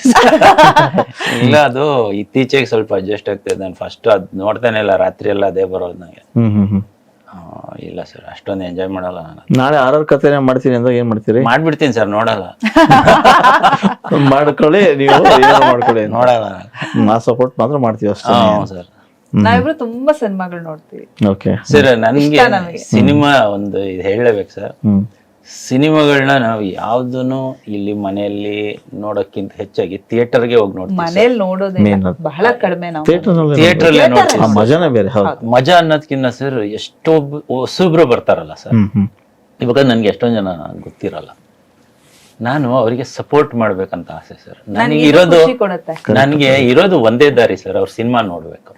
S3: ಇಲ್ಲ, ಅದು ಇತ್ತೀಚೆಗೆ ಸ್ವಲ್ಪ ಅಡ್ಜಸ್ಟ್ ಆಗ್ತದೆ. ನಾನು ಫಸ್ಟ್ ಅದ್ ನೋಡ್ತಾನೆ ಇಲ್ಲ, ರಾತ್ರಿ ಎಲ್ಲ ಅದೇ ಬರೋದು ನಂಗೆ. ಇಲ್ಲ ಸರ್, ಅಷ್ಟೊಂದು ಎಂಜಾಯ್ ಮಾಡಲ್ಲ ನಾನು.
S1: ನಾಳೆ ಆರರ್ ಕಥೆನೇ ಮಾಡ್ತೀನಿ ಅಂದಾಗ ಏನ್ ಮಾಡ್ತೀರಿ?
S3: ಮಾಡ್ಬಿಡ್ತೀನಿ ಸರ್, ನೋಡಲ್ಲ.
S1: ಮಾಡ್ಕೊಳ್ಳಿ, ನೀವು ಏನಾದ್ರು ಮಾಡ್ಕೊಳ್ಳಿ,
S3: ನೋಡಲ್ಲ.
S1: ನಾ ಸಪೋರ್ಟ್ ಮಾತ್ರ ಮಾಡ್ತೀವಿ ಅಷ್ಟೇ.
S3: ಸರ್,
S2: ನಾವಿಬ್ರು ತುಂಬಾ ಸಿನಿಮಾಗಳು ನೋಡ್ತೀವಿ.
S1: ಓಕೆ
S3: ಸರ್, ನನ್ಗೆ ಸಿನಿಮಾ ಒಂದು ಇದು ಹೇಳಬೇಕು ಸರ್. ಸಿನಿಮಾಗಳನ್ನ ನಾವು ಯಾವ್ದನ್ನು ಇಲ್ಲಿ ಮನೆಯಲ್ಲಿ ನೋಡೋಕ್ಕಿಂತ ಹೆಚ್ಚಾಗಿ ಥಿಯೇಟರ್ಗೆ ಹೋಗಿ ನೋಡ್ತೀವಿ.
S2: ಮನೇಲಿ ನೋಡೋದೇ ಬಹಳ ಕಡಿಮೆ ನಾವು.
S3: ಥಿಯೇಟರ್ ಅಲ್ಲೇ ನೋಡ್ತೀವಿ.
S1: ಮಜಾನೇ ಬೇರೆ.
S3: ಮಜಾ ಅನ್ನೋದ್ಕಿಂತ ಸರ್, ಎಷ್ಟೋ ಹೊಸಬ್ರು ಬರ್ತಾರಲ್ಲ ಸರ್, ಇವಾಗ ನನ್ಗೆ ಎಷ್ಟೊಂದ್ ಜನ ಗೊತ್ತಿರಲ್ಲ, ನಾನು ಅವರಿಗೆ ಸಪೋರ್ಟ್ ಮಾಡ್ಬೇಕಂತ ಆಸೆ ಸರ್. ನನಗೆ ಇರೋದು ಒಂದೇ ದಾರಿ ಸರ್, ಅವ್ರ ಸಿನಿಮಾ ನೋಡ್ಬೇಕು.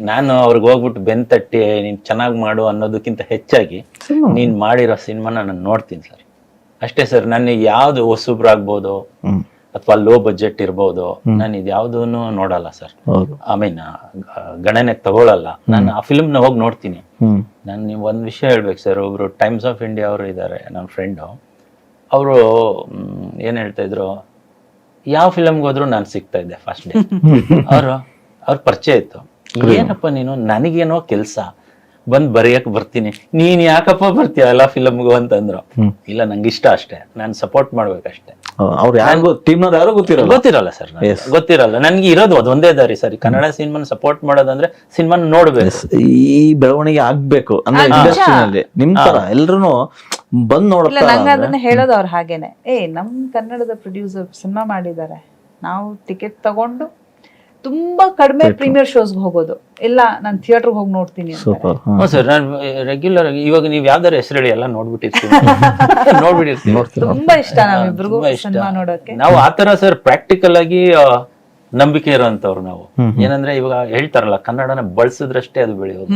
S3: ನಾನು ಅವ್ರಿಗೆ ಹೋಗ್ಬಿಟ್ಟು ಬೆನ್ ತಟ್ಟಿ ನೀನ್ ಚೆನ್ನಾಗ್ ಮಾಡು ಅನ್ನೋದಕ್ಕಿಂತ ಹೆಚ್ಚಾಗಿ ನೀನ್ ಮಾಡಿರೋ ಸಿನಿಮಾನ ನಾನು ನೋಡ್ತೀನಿ ಸರ್, ಅಷ್ಟೇ ಸರ್. ನನಗೆ ಯಾವ್ದು ಹೊಸಬ್ರಾಗ್ಬೋದು ಅಥವಾ ಲೋ ಬಜೆಟ್ ಇರ್ಬೋದು, ನಾನು ಇದು ಯಾವ್ದೂನು ನೋಡಲ್ಲ ಸರ್. ಐ ಮೀನ್ ಗಣನೆಗೆ ತಗೊಳಲ್ಲ. ನಾನು ಆ ಫಿಲ್ಮ್ ನ ಹೋಗಿ ನೋಡ್ತೀನಿ. ನಾನು ನೀವು ಒಂದ್ ವಿಷಯ ಹೇಳ್ಬೇಕು ಸರ್. ಒಬ್ರು ಟೈಮ್ಸ್ ಆಫ್ ಇಂಡಿಯಾ ಅವರು ಇದ್ದಾರೆ, ನನ್ನ ಫ್ರೆಂಡು. ಅವರು ಏನ್ ಹೇಳ್ತಾ ಇದ್ರು, ಯಾವ ಫಿಲಮ್ಗೆ ಹೋದ್ರು ನಾನು ಸಿಗ್ತಾ ಇದ್ದೆ ಫಸ್ಟ್ ಡೇ. ಅವ್ರ ಪರಿಚಯ ಇತ್ತು. ಏನಪ್ಪ ನೀನು, ನನಗೇನೋ ಕೆಲ್ಸ, ಬಂದ್ ಬರೆಯಕ್ ಬರ್ತೀನಿ, ನೀನ್ ಯಾಕಪ್ಪ ಬರ್ತೀಯ ಎಲ್ಲ ಫಿಲಮ್ಗೂ ಅಂತಂದ್ರು. ಇಲ್ಲ, ನಂಗೆ ಇಷ್ಟ ಅಷ್ಟೇ, ನಾನು ಸಪೋರ್ಟ್ ಮಾಡ್ಬೇಕಷ್ಟೇ.
S1: ಅವ್ರು ಯಾರು ಟೀಮ್ನವ್ರು ಯಾರು
S3: ಗೊತ್ತಿರಲ್ಲ ಸರ್, ಗೊತ್ತಿರಲ್ಲ. ನನ್ಗೆ ಇರೋದು ಅದೊಂದೇ ದಾರಿ ಸರ್. ಕನ್ನಡ ಸಿನಿಮಾನ ಸಪೋರ್ಟ್ ಮಾಡೋದಂದ್ರೆ ಸಿನಿಮಾನ ನೋಡ್ಬೇಕು.
S1: ಈ ಬೆಳವಣಿಗೆ ಆಗ್ಬೇಕು ಅಂದ್ರೆ ಇಂಡಸ್ಟ್ರಿನಲ್ಲಿ ನಿಮ್ ತರ ಎಲ್ರು ಬಂದ್ ನೋಡಲ್ಲ.
S2: ನಂಗೆ ಅದನ್ನ ಹೇಳೋದು ಅವ್ರು ಹಾಗೇನೆ. ನಮ್ ಕನ್ನಡದ ಪ್ರೊಡ್ಯೂಸರ್ ಸಿನಿಮಾ ಮಾಡಿದ್ದಾರೆ, ನಾವು ಟಿಕೆಟ್ ತಗೊಂಡು ತುಂಬಾ ಕಡಿಮೆ ಪ್ರೀಮಿಯರ್ ಶೋಸ್ಗೆ ಹೋಗೋದು, ಇಲ್ಲ ನಾನು ಥಿಯೇಟರ್ ಹೋಗಿ ನೋಡ್ತೀನಿ.
S3: ಸರ್, ನಾನು ರೆಗ್ಯುಲರ್ ಆಗಿ ಇವಾಗ ನೀವ್ ಯಾವ್ದಾರು ಹೆಸರು ಹೇಳಿ ಎಲ್ಲ ನೋಡ್ಬಿಟ್ಟಿರ್ತೀವಿ.
S2: ತುಂಬಾ ಇಷ್ಟ ನಾವಿಬ್ರಿಗೂ ಸಿನಿಮಾ ನೋಡೋಕೆ.
S3: ನಾವು ಆತರ ಸರ್ ಪ್ರಾಕ್ಟಿಕಲ್ ಆಗಿ ನಂಬಿಕೆ ಇರೋಂತವ್ರು ನಾವು. ಏನಂದ್ರೆ ಇವಾಗ ಹೇಳ್ತಾರಲ್ಲ, ಕನ್ನಡನ ಬಳಸಿದ್ರಷ್ಟೇ ಅದು ಬೆಳೆಯೋದು.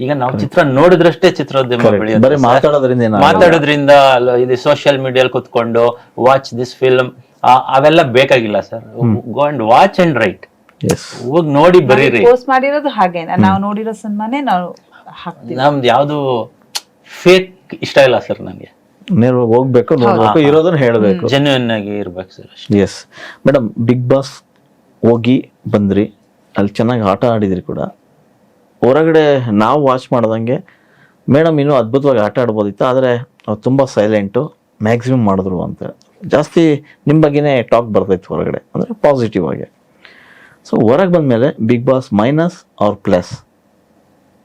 S3: ಈಗ ನಾವು ಚಿತ್ರ ನೋಡಿದ್ರಷ್ಟೇ ಚಿತ್ರೋದ್ಯಮ ಬೆಳೆಯೋದು. ಮಾತಾಡೋದ್ರಿಂದ ಇದು ಸೋಷಿಯಲ್ ಮೀಡಿಯಲ್ಲಿ ಕುತ್ಕೊಂಡು ವಾಚ್ ದಿಸ್ ಫಿಲ್ಮ್ ಅವೆಲ್ಲ ಬೇಕಾಗಿಲ್ಲ sir. Go and watch and write, ಹೋಗಿ ನೋಡಿ ಬರೀರಿ.
S2: ಪೋಸ್ಟ್ ಮಾಡಿರೋದು ಹಾಗೆ, ನಾವು ನೋಡಿರೋ ಸಿನಿಮಾನೇ ನಾವು ಹಾಕ್ತೀವಿ.
S3: ನಮ್ದು ಯಾವ್ದು ಫೇಕ್ ಇಷ್ಟ ಇಲ್ಲ ಸರ್ ನನಗೆ.
S1: ನೇರವಾಗಿ ಹೋಗ್ಬೇಕು, ನೋಡ್ಬೇಕು, ಇರೋದನ್ನ ಹೇಳ್ಬೇಕು,
S3: ಜೆನ್ಯೂನ್ ಆಗಿ ಇರ್ಬೇಕು sir.
S1: Yes madam, Bigg Boss ಹೋಗಿ ಬಂದ್ರಿ, ಅಲ್ಲಿ ಚೆನ್ನಾಗಿ ಆಟ ಆಡಿದ್ರಿ ಕೂಡ. ಹೊರಗಡೆ ನಾವು ವಾಚ್ ಮಾಡ್ದಂಗೆ ಮೇಡಮ್ ಇನ್ನೂ ಅದ್ಭುತವಾಗಿ ಆಟ ಆಡ್ಬೋದಿತ್ತು, ಆದರೆ ಅವ್ರು ತುಂಬ ಸೈಲೆಂಟು, ಮ್ಯಾಕ್ಸಿಮಮ್ ಮಾಡಿದ್ರು ಅಂತ ಜಾಸ್ತಿ ನಿಮ್ಮ ಬಗ್ಗೆನೇ ಟಾಕ್ ಬರ್ತೈತೆ ಹೊರಗಡೆ, ಅಂದರೆ ಪಾಸಿಟಿವ್ ಆಗಿ. ಸೊ ಹೊರಗೆ ಬಂದಮೇಲೆ Bigg Boss minus or plus?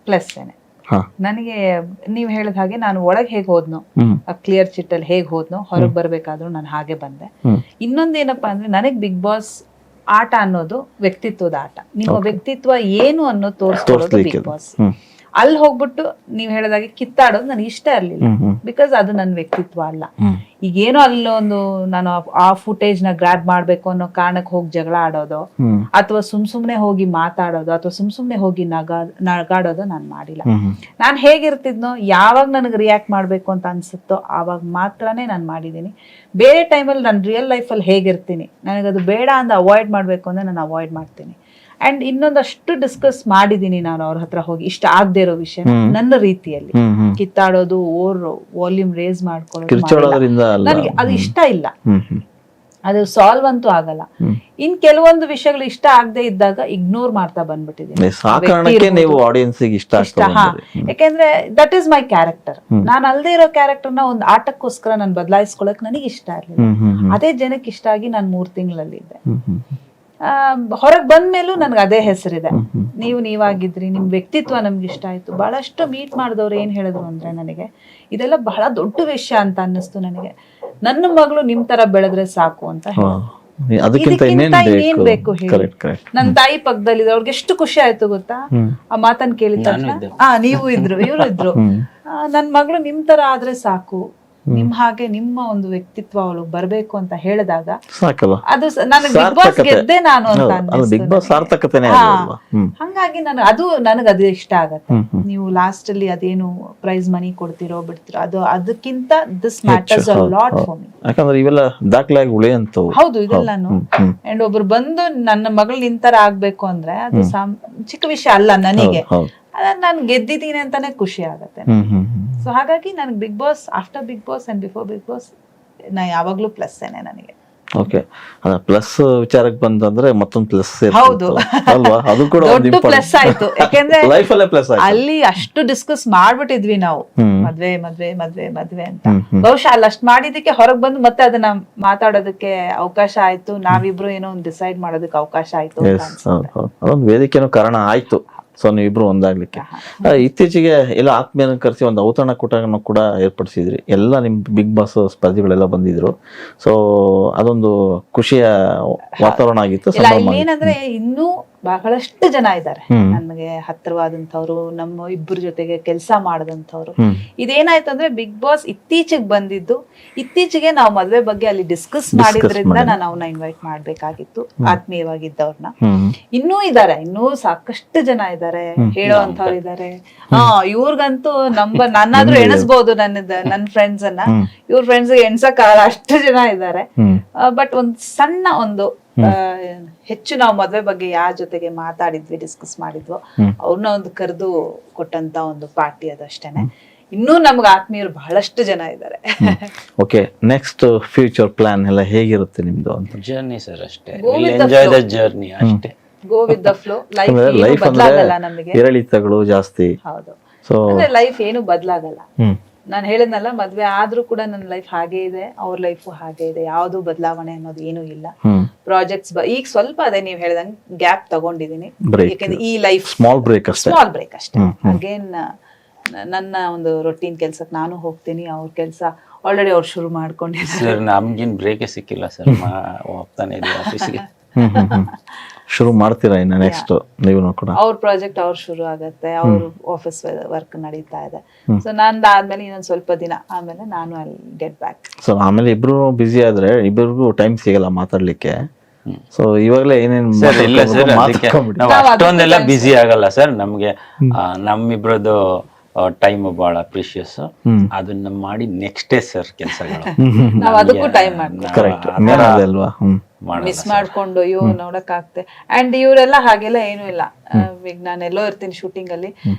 S2: Plus ಏನೆ. ನನಗೆ ನೀವು ಹೇಳಿದ ಹಾಗೆ ನಾನು ಒಳಗೆ ಹೇಗೆ ಹೋದ್ನೋ, ಕ್ಲಿಯರ್ ಚಿಟ್ಟಲ್ಲಿ ಹೇಗೆ ಹೋದ್ನೋ, ಹೊರಗೆ ಬರ್ಬೇಕಾದ್ರೂ ನಾನು ಹಾಗೆ ಬಂದೆ. ಇನ್ನೊಂದೇನಪ್ಪಾ ಅಂದ್ರೆ, ನನಗೆ ಬಿಗ್ ಬಾಸ್ ಆಟ ಅನ್ನೋದು ವ್ಯಕ್ತಿತ್ವದ ಆಟ. ನಿಮ್ಮ ವ್ಯಕ್ತಿತ್ವ ಏನು ಅನ್ನೋದು ತೋರಿಸ್ಕೊಳ್ಳೋದು ಬಿಗ್ ಬಾಸ್. ಅಲ್ಲಿ ಹೋಗ್ಬಿಟ್ಟು ನೀವ್ ಹೇಳಿದಾಗೆ ಕಿತ್ತಾಡೋದು ನನಗೆ ಇಷ್ಟ ಇರ್ಲಿಲ್ಲ, ಬಿಕಾಸ್ ಅದು ನನ್ನ ವ್ಯಕ್ತಿತ್ವ ಅಲ್ಲ. ಈಗೇನೋ ಅಲ್ಲೊಂದು ನಾನು ಆ ಫುಟೇಜ್ ನ ಗ್ರಾಬ್ ಮಾಡ್ಬೇಕು ಅನ್ನೋ ಕಾರಣಕ್ಕೆ ಹೋಗಿ ಜಗಳ ಆಡೋದು, ಅಥವಾ ಸುಮ್ನೆ ಹೋಗಿ ಮಾತಾಡೋದು, ಅಥವಾ ಸುಮ್ನೆ ಹೋಗಿ ನಗಾಡೋದು ನಾನು ಮಾಡಿಲ್ಲ. ನಾನ್ ಹೇಗಿರ್ತಿದ್ನೋ, ಯಾವಾಗ ನನಗೆ ರಿಯಾಕ್ಟ್ ಮಾಡ್ಬೇಕು ಅಂತ ಅನ್ಸುತ್ತೋ ಆವಾಗ ಮಾತ್ರನೇ ನಾನು ಮಾಡಿದೀನಿ. ಬೇರೆ ಟೈಮಲ್ಲಿ ನಾನು ರಿಯಲ್ ಲೈಫಲ್ಲಿ ಹೇಗಿರ್ತೀನಿ, ನನಗದು ಬೇಡ ಅಂತ ಅವಾಯ್ಡ್ ಮಾಡ್ಬೇಕು ಅಂದ್ರೆ ನಾನು ಅವಾಯ್ಡ್ ಮಾಡ್ತೀನಿ. ಅಂಡ್ ಇನ್ನೊಂದಷ್ಟು ಡಿಸ್ಕಸ್ ಮಾಡಿದೀನಿ ನಾನು ಅವ್ರ ಹತ್ರ ಹೋಗಿ, ಇಷ್ಟ ಆಗದೆ ಇರೋ ವಿಷಯ ನನ್ನ ರೀತಿಯಲ್ಲಿ. ಕಿತ್ತಾಡೋದು, ವಾಲ್ಯೂಮ್ ರೇಸ್ ಮಾಡ್ಕೊಳ್ಳೋದು ನನಗೆ ಅದು ಇಷ್ಟ ಇಲ್ಲ, ಅದು ಸಾಲ್ವ್ ಅಂತೂ ಆಗಲ್ಲ. ಇನ್ ಕೆಲವೊಂದು ವಿಷಯಗಳು ಇಷ್ಟ ಆಗದೆ ಇದ್ದಾಗ ಇಗ್ನೋರ್ ಮಾಡ್ತಾ ಬಂದ್ಬಿಟ್ಟಿದ್ದೀನಿ. ಯಾಕೆಂದ್ರೆ ದಟ್ ಈಸ್ ಮೈ ಕ್ಯಾರೆಕ್ಟರ್. ನಾನು ಅಲ್ದೇ ಇರೋ ಕ್ಯಾರೆಕ್ಟರ್ನ ಒಂದು ಆಟಕ್ಕೋಸ್ಕರ ನಾನು ಬದಲಾಯಿಸ್ಕೊಳಕ್ ನನಗೆ ಇಷ್ಟ ಇರ್ಲಿಲ್ಲ. ಅದೇ ಜನಕ್ಕೆ ಇಷ್ಟ ಆಗಿ ನಾನು 3 ತಿಂಗಳಲ್ಲಿ ಇದ್ದೆ. ಹೊರಗ್ ಬಂದ್ಮೇಲೂ ನನ್ಗೆ ಅದೇ ಹೆಸರಿದೆ. ನೀವಾಗಿದ್ರಿ, ನಿಮ್ ವ್ಯಕ್ತಿತ್ವ ನಮ್ಗೆ ಇಷ್ಟ ಆಯ್ತು. ಬಹಳಷ್ಟು ಮೀಟ್ ಮಾಡಿದವ್ರು ಏನ್ ಹೇಳಿದ್ರು ಅಂದ್ರೆ, ನನಗೆ ಇದೆಲ್ಲ ಬಹಳ ದೊಡ್ಡ ವಿಷಯ ಅಂತ ಅನ್ನಿಸ್ತು ನನಗೆ. ನನ್ನ ಮಗಳು ನಿಮ್ ತರ ಬೆಳೆದ್ರೆ ಸಾಕು ಅಂತ ಏನ್ ಬೇಕು ಹೇಳಿ. ನನ್ ತಾಯಿ ಪಕ್ಕದಲ್ಲಿದ್ರು, ಅವ್ರಿಗೆ ಎಷ್ಟು ಖುಷಿ ಆಯ್ತು ಗೊತ್ತಾ ಆ ಮಾತನ್ನ ಕೇಳಿದ ತಕ್ಷಣ. ನೀವು ಇದ್ರು, ಇವ್ರು ಇದ್ರು. ನನ್ ಮಗಳು ನಿಮ್ ತರ ಆದ್ರೆ ಸಾಕು, ನಿಮ್ ಹಾಗೆ ನಿಮ್ಮ ಒಂದು ವ್ಯಕ್ತಿತ್ವ ಅವಳು ಬರ್ಬೇಕು ಅಂತ ಹೇಳಿದಾಗ ಅದು ನನಗೆ ಬಿಗ್ ಬಾಸ್ ಗೆದ್ದೆ ನಾನು ಅಂತ ಹಂಗಾಗಿ ನನಗೆ ಅದು ಇಷ್ಟ ಆಗತ್ತೆ. ನೀವು ಲಾಸ್ಟ್ ಅಲ್ಲಿ ಅದೇನು ಪ್ರೈಸ್ ಮನಿ ಕೊಡ್ತಿರೋ ಬಿಡ್ತಿರೋ ಅದಕ್ಕಿಂತ this matters a lot for me.
S1: ಯಾಕಂದ್ರೆ ಇವೆಲ್ಲ ದಾಖಲಾಗಿ ಉಳಿಯಂತವು.
S2: ಹೌದು, ಇದೆಲ್ಲಾನು. ಅಂಡ್ ಒಬ್ರು ಬಂದು ನನ್ನ ಮಗಳು ನಿಂತರ ಆಗ್ಬೇಕು ಅಂದ್ರೆ ಅದು ಚಿಕ್ಕ ವಿಷಯ ಅಲ್ಲ ನನಗೆ. ನಾನು ಗೆದ್ದಿದ್ದೀನಿ ಅಂತಾನೆ ಖುಷಿ ಆಗತ್ತೆ. ಸೊ ಹಾಗಾಗಿ ನನಗೆ Bigg Boss, after Bigg Boss and before Bigg Boss ನಾ ಯಾವಾಗ್ಲೂ ಪ್ಲಸ್ ಏನೆ ನನಗೆ.
S1: ಓಕೆ, ಪ್ಲಸ್ ವಿಚಾರಕ್ಕೆ ಬಂದ್ರೆ ಮತ್ತೊಂದು ಪ್ಲಸ್
S2: ಹೌದು
S1: ಅಲ್ವಾ, ಅದು ಕೂಡ
S2: ದೊಡ್ಡ ಪ್ಲಸ್ ಆಯ್ತು. ಯಾಕೆಂದ್ರೆ
S1: ಲೈಫಲ್ಲೇ ಪ್ಲಸ್ ಆಯ್ತು.
S2: ಅಲ್ಲಿ ಅಷ್ಟು ಡಿಸ್ಕಸ್ ಮಾಡ್ಬಿಟ್ಟಿದ್ವಿ ನಾವು, ಮದ್ವೆ ಮದ್ವೆ ಮದ್ವೆ ಮದ್ವೆ ಅಂತ. ಬಹುಶಃ ಅಲ್ಲಿ ಅಷ್ಟ್ ಮಾಡಿದಕ್ಕೆ ಹೊರಗ್ ಬಂದು ಮತ್ತೆ ಅದನ್ನ ಮಾತಾಡೋದಕ್ಕೆ ಅವಕಾಶ ಆಯ್ತು. ನಾವಿಬ್ರು ಏನೋ ಒಂದು ಡಿಸೈಡ್ ಮಾಡೋದಕ್ಕೆ ಅವಕಾಶ ಆಯ್ತು.
S1: ಅದೊಂದು ವೇದಿಕೆನೂ ಕಾರಣ ಆಯ್ತು. ಸೊ ನೀವಿಬ್ರು ಒಂದಾಗ್ಲಿಕ್ಕೆ. ಇತ್ತೀಚೆಗೆ ಎಲ್ಲ ಆತ್ಮೀಯರನ್ನು ಕರೆಸಿ ಒಂದು ಔತಣ ಕೂಟವನ್ನು ಕೂಡ ಏರ್ಪಡಿಸಿದ್ರಿ. ಎಲ್ಲ ನಿಮ್ ಬಿಗ್ ಬಾಸ್ ಸ್ಪರ್ಧಿಗಳೆಲ್ಲ ಬಂದಿದ್ರು. ಸೊ ಅದೊಂದು ಖುಷಿಯ ವಾತಾವರಣ ಆಗಿತ್ತು.
S2: ಏನಂದ್ರೆ ಇನ್ನೂ ಬಹಳಷ್ಟು ಜನ ಇದ್ದಾರೆ ನನಗೆ ಹತ್ತಿರವಾದಂಥವ್ರು, ನಮ್ಮ ಇಬ್ಬರ ಜೊತೆಗೆ ಕೆಲಸ ಮಾಡದಂಥವ್ರು. ಇದೇನಾಯ್ತು ಅಂದ್ರೆ ಬಿಗ್ ಬಾಸ್ ಇತ್ತೀಚೆಗೆ ಬಂದಿದ್ದು, ಇತ್ತೀಚೆಗೆ ನಾವು ಮದ್ವೆ ಬಗ್ಗೆ ಅಲ್ಲಿ ಡಿಸ್ಕಸ್ ಮಾಡಿದ್ರಿಂದ ನಾನು ಅವನ್ನ ಇನ್ವೈಟ್ ಮಾಡ್ಬೇಕಾಗಿತ್ತು, ಆತ್ಮೀಯವಾಗಿದ್ದವ್ರನ್ನ. ಇನ್ನೂ ಇದಾರೆ, ಇನ್ನೂ ಸಾಕಷ್ಟು ಜನ ಇದ್ದಾರೆ, ಹೇಳೋ ಅಂಥವ್ರು ಇದಾರೆ. ಇವ್ರಿಗಂತೂ ನನ್ನಾದ್ರೂ ಎಣಿಸ್ಬೋದು ನನ್ನ ಫ್ರೆಂಡ್ಸ್ ಅನ್ನ. ಇವ್ರ ಫ್ರೆಂಡ್ಸ್ ಎಣ್ಸಕ್ ಅಷ್ಟು ಜನ ಇದ್ದಾರೆ. ಬಟ್ ಒಂದ್ ಸಣ್ಣ ಒಂದು ಹೆಚ್ಚು ನಾವು ಮದ್ವೆ ಬಗ್ಗೆ ಯಾರ ಜೊತೆಗೆ ಮಾತಾಡಿದ್ವಿ, ಡಿಸ್ಕಸ್ ಮಾಡಿದ್ವೋ ಅವ್ರನ್ನ ಒಂದು ಕರೆದು ಕೊಟ್ಟಂತ ಒಂದು ಪಾರ್ಟಿ ಅದಷ್ಟೇನೆ. ಇನ್ನೂ ನಮ್ಗೆ ಆತ್ಮೀಯರು ಬಹಳಷ್ಟು ಜನ ಇದ್ದಾರೆ.
S1: ಓಕೆ, ನೆಕ್ಸ್ಟ್ ಫ್ಯೂಚರ್ ಪ್ಲಾನ್ ಎಲ್ಲ ಹೇಗಿರುತ್ತೆ ನಿಮ್ದು ಅಂತ?
S3: ಜರ್ನಿ ಸರ್ ಅಷ್ಟೇ, ಎಂಜಾಯ್ ದ ಜರ್ನಿ ಅಷ್ಟೇ.
S2: Go with the flow. Life ಬದಲಾಗಲ್ಲ ನಮಗೆ,
S1: ಏರಿಳಿತಗಳು ಜಾಸ್ತಿ.
S2: ಹೌದು, ಲೈಫ್ ಏನು ಬದಲಾಗಲ್ಲ. ನಾನು ಹೇಳಿದ್ನಲ್ಲ, ಮದ್ವೆ ಆದ್ರೂ ಕೂಡ ನನ್ನ ಲೈಫ್ ಹಾಗೆ ಇದೆ, ಅವ್ರ ಲೈಫು ಹಾಗೆ ಇದೆ. ಯಾವ್ದು ಬದಲಾವಣೆ ಅನ್ನೋದು ಏನೂ ಇಲ್ಲ. ಪ್ರಾಜೆಕ್ಟ್ಸ್ ಈಗ ಸ್ವಲ್ಪ ಅದೇ ನೀವ್ ಹೇಳ್ದಂಗೆ ಗ್ಯಾಪ್ ತಗೊಂಡಿದೀನಿ. ಯಾಕಂದ್ರೆ ಈ ಲೈಫ್ ಸ್ಮಾಲ್ ಬ್ರೇಕ್ ಅಷ್ಟೇ. ಅಗೇನ್ ನನ್ನ ಒಂದು ರೊಟೀನ್ ಕೆಲ್ಸಕ್ಕೆ ನಾನು ಹೋಗ್ತೀನಿ, ಅವ್ರ ಕೆಲ್ಸ ಆಲ್ರೆಡಿ ಅವ್ರು ಶುರು ಮಾಡ್ಕೊಂಡಿದ್ದಾರೆ.
S3: ಸರ್ ನಮ್ಗೇನ್ ಬ್ರೇಕೇ ಸಿಕ್ಕಿಲ್ಲ ಸರ್, ಹೋಗ್ತಾನೆ ಇದೀವಿ ಆಫೀಸ್ಗೆ.
S1: ಶುರು ಮಾಡ್ತೀರಾ ಇನ್ನು ನೆಕ್ಸ್ಟ್ ನೀವು ಕೂಡ?
S2: ಅವ್ರ ಪ್ರಾಜೆಕ್ಟ್ ಅವ್ರು ಶುರು ಆಗತ್ತೆ, ಅವ್ರ ಆಫೀಸ್ ವರ್ಕ್ ನಡೀತಾ ಇದೆ. ಸೊ ನಂದಾದ್ಮೇಲೆ ಇನ್ನೊಂದ್ ಸ್ವಲ್ಪ ದಿನ ಆಮೇಲೆ ನಾನು ಅಲ್ಲಿ ಗೆಟ್ ಬ್ಯಾಕ್.
S1: ಸೊ ಆಮೇಲೆ ಇಬ್ರು ಬಿಸಿ ಆದ್ರೆ ಇಬ್ಬರಿಗೂ ಟೈಮ್ ಸಿಗಲ್ಲ ಮಾತಾಡ್ಲಿಕ್ಕೆ. ಸೊ ಇವಾಗಲೇ ಏನೇನು
S3: ಅಷ್ಟೊಂದೆಲ್ಲ ಬಿಸಿ ಆಗಲ್ಲ ಸರ್. ನಮ್ಗೆ ನಮ್ಮಿಬ್ರದ್ದು ಟೈಮ್ ಬಹಳ ಪ್ರೀಶಿಯಸ್. ಅದನ್ನ ಮಾಡಿ ನೆಕ್ಸ್ಟ್ ಡೇ ಸರ್ ಕೆಲಸಗಳು.
S2: ನಾವ್ ಅದಕ್ಕೂ ಟೈಮ್
S1: ಅಲ್ವಾ,
S2: ಮಿಸ್ ಮಾಡ್ಕೊಂಡು ಇವ್ ನೋಡಕ್ ಆಗ್ತೆ. ಅಂಡ್ ಇವರೆಲ್ಲ ಹಾಗೆಲ್ಲ ಏನು ಇಲ್ಲ. ಈಗ ನಾನು ಎಲ್ಲೋ ಇರ್ತೀನಿ ಶೂಟಿಂಗ್ ಅಲ್ಲಿ,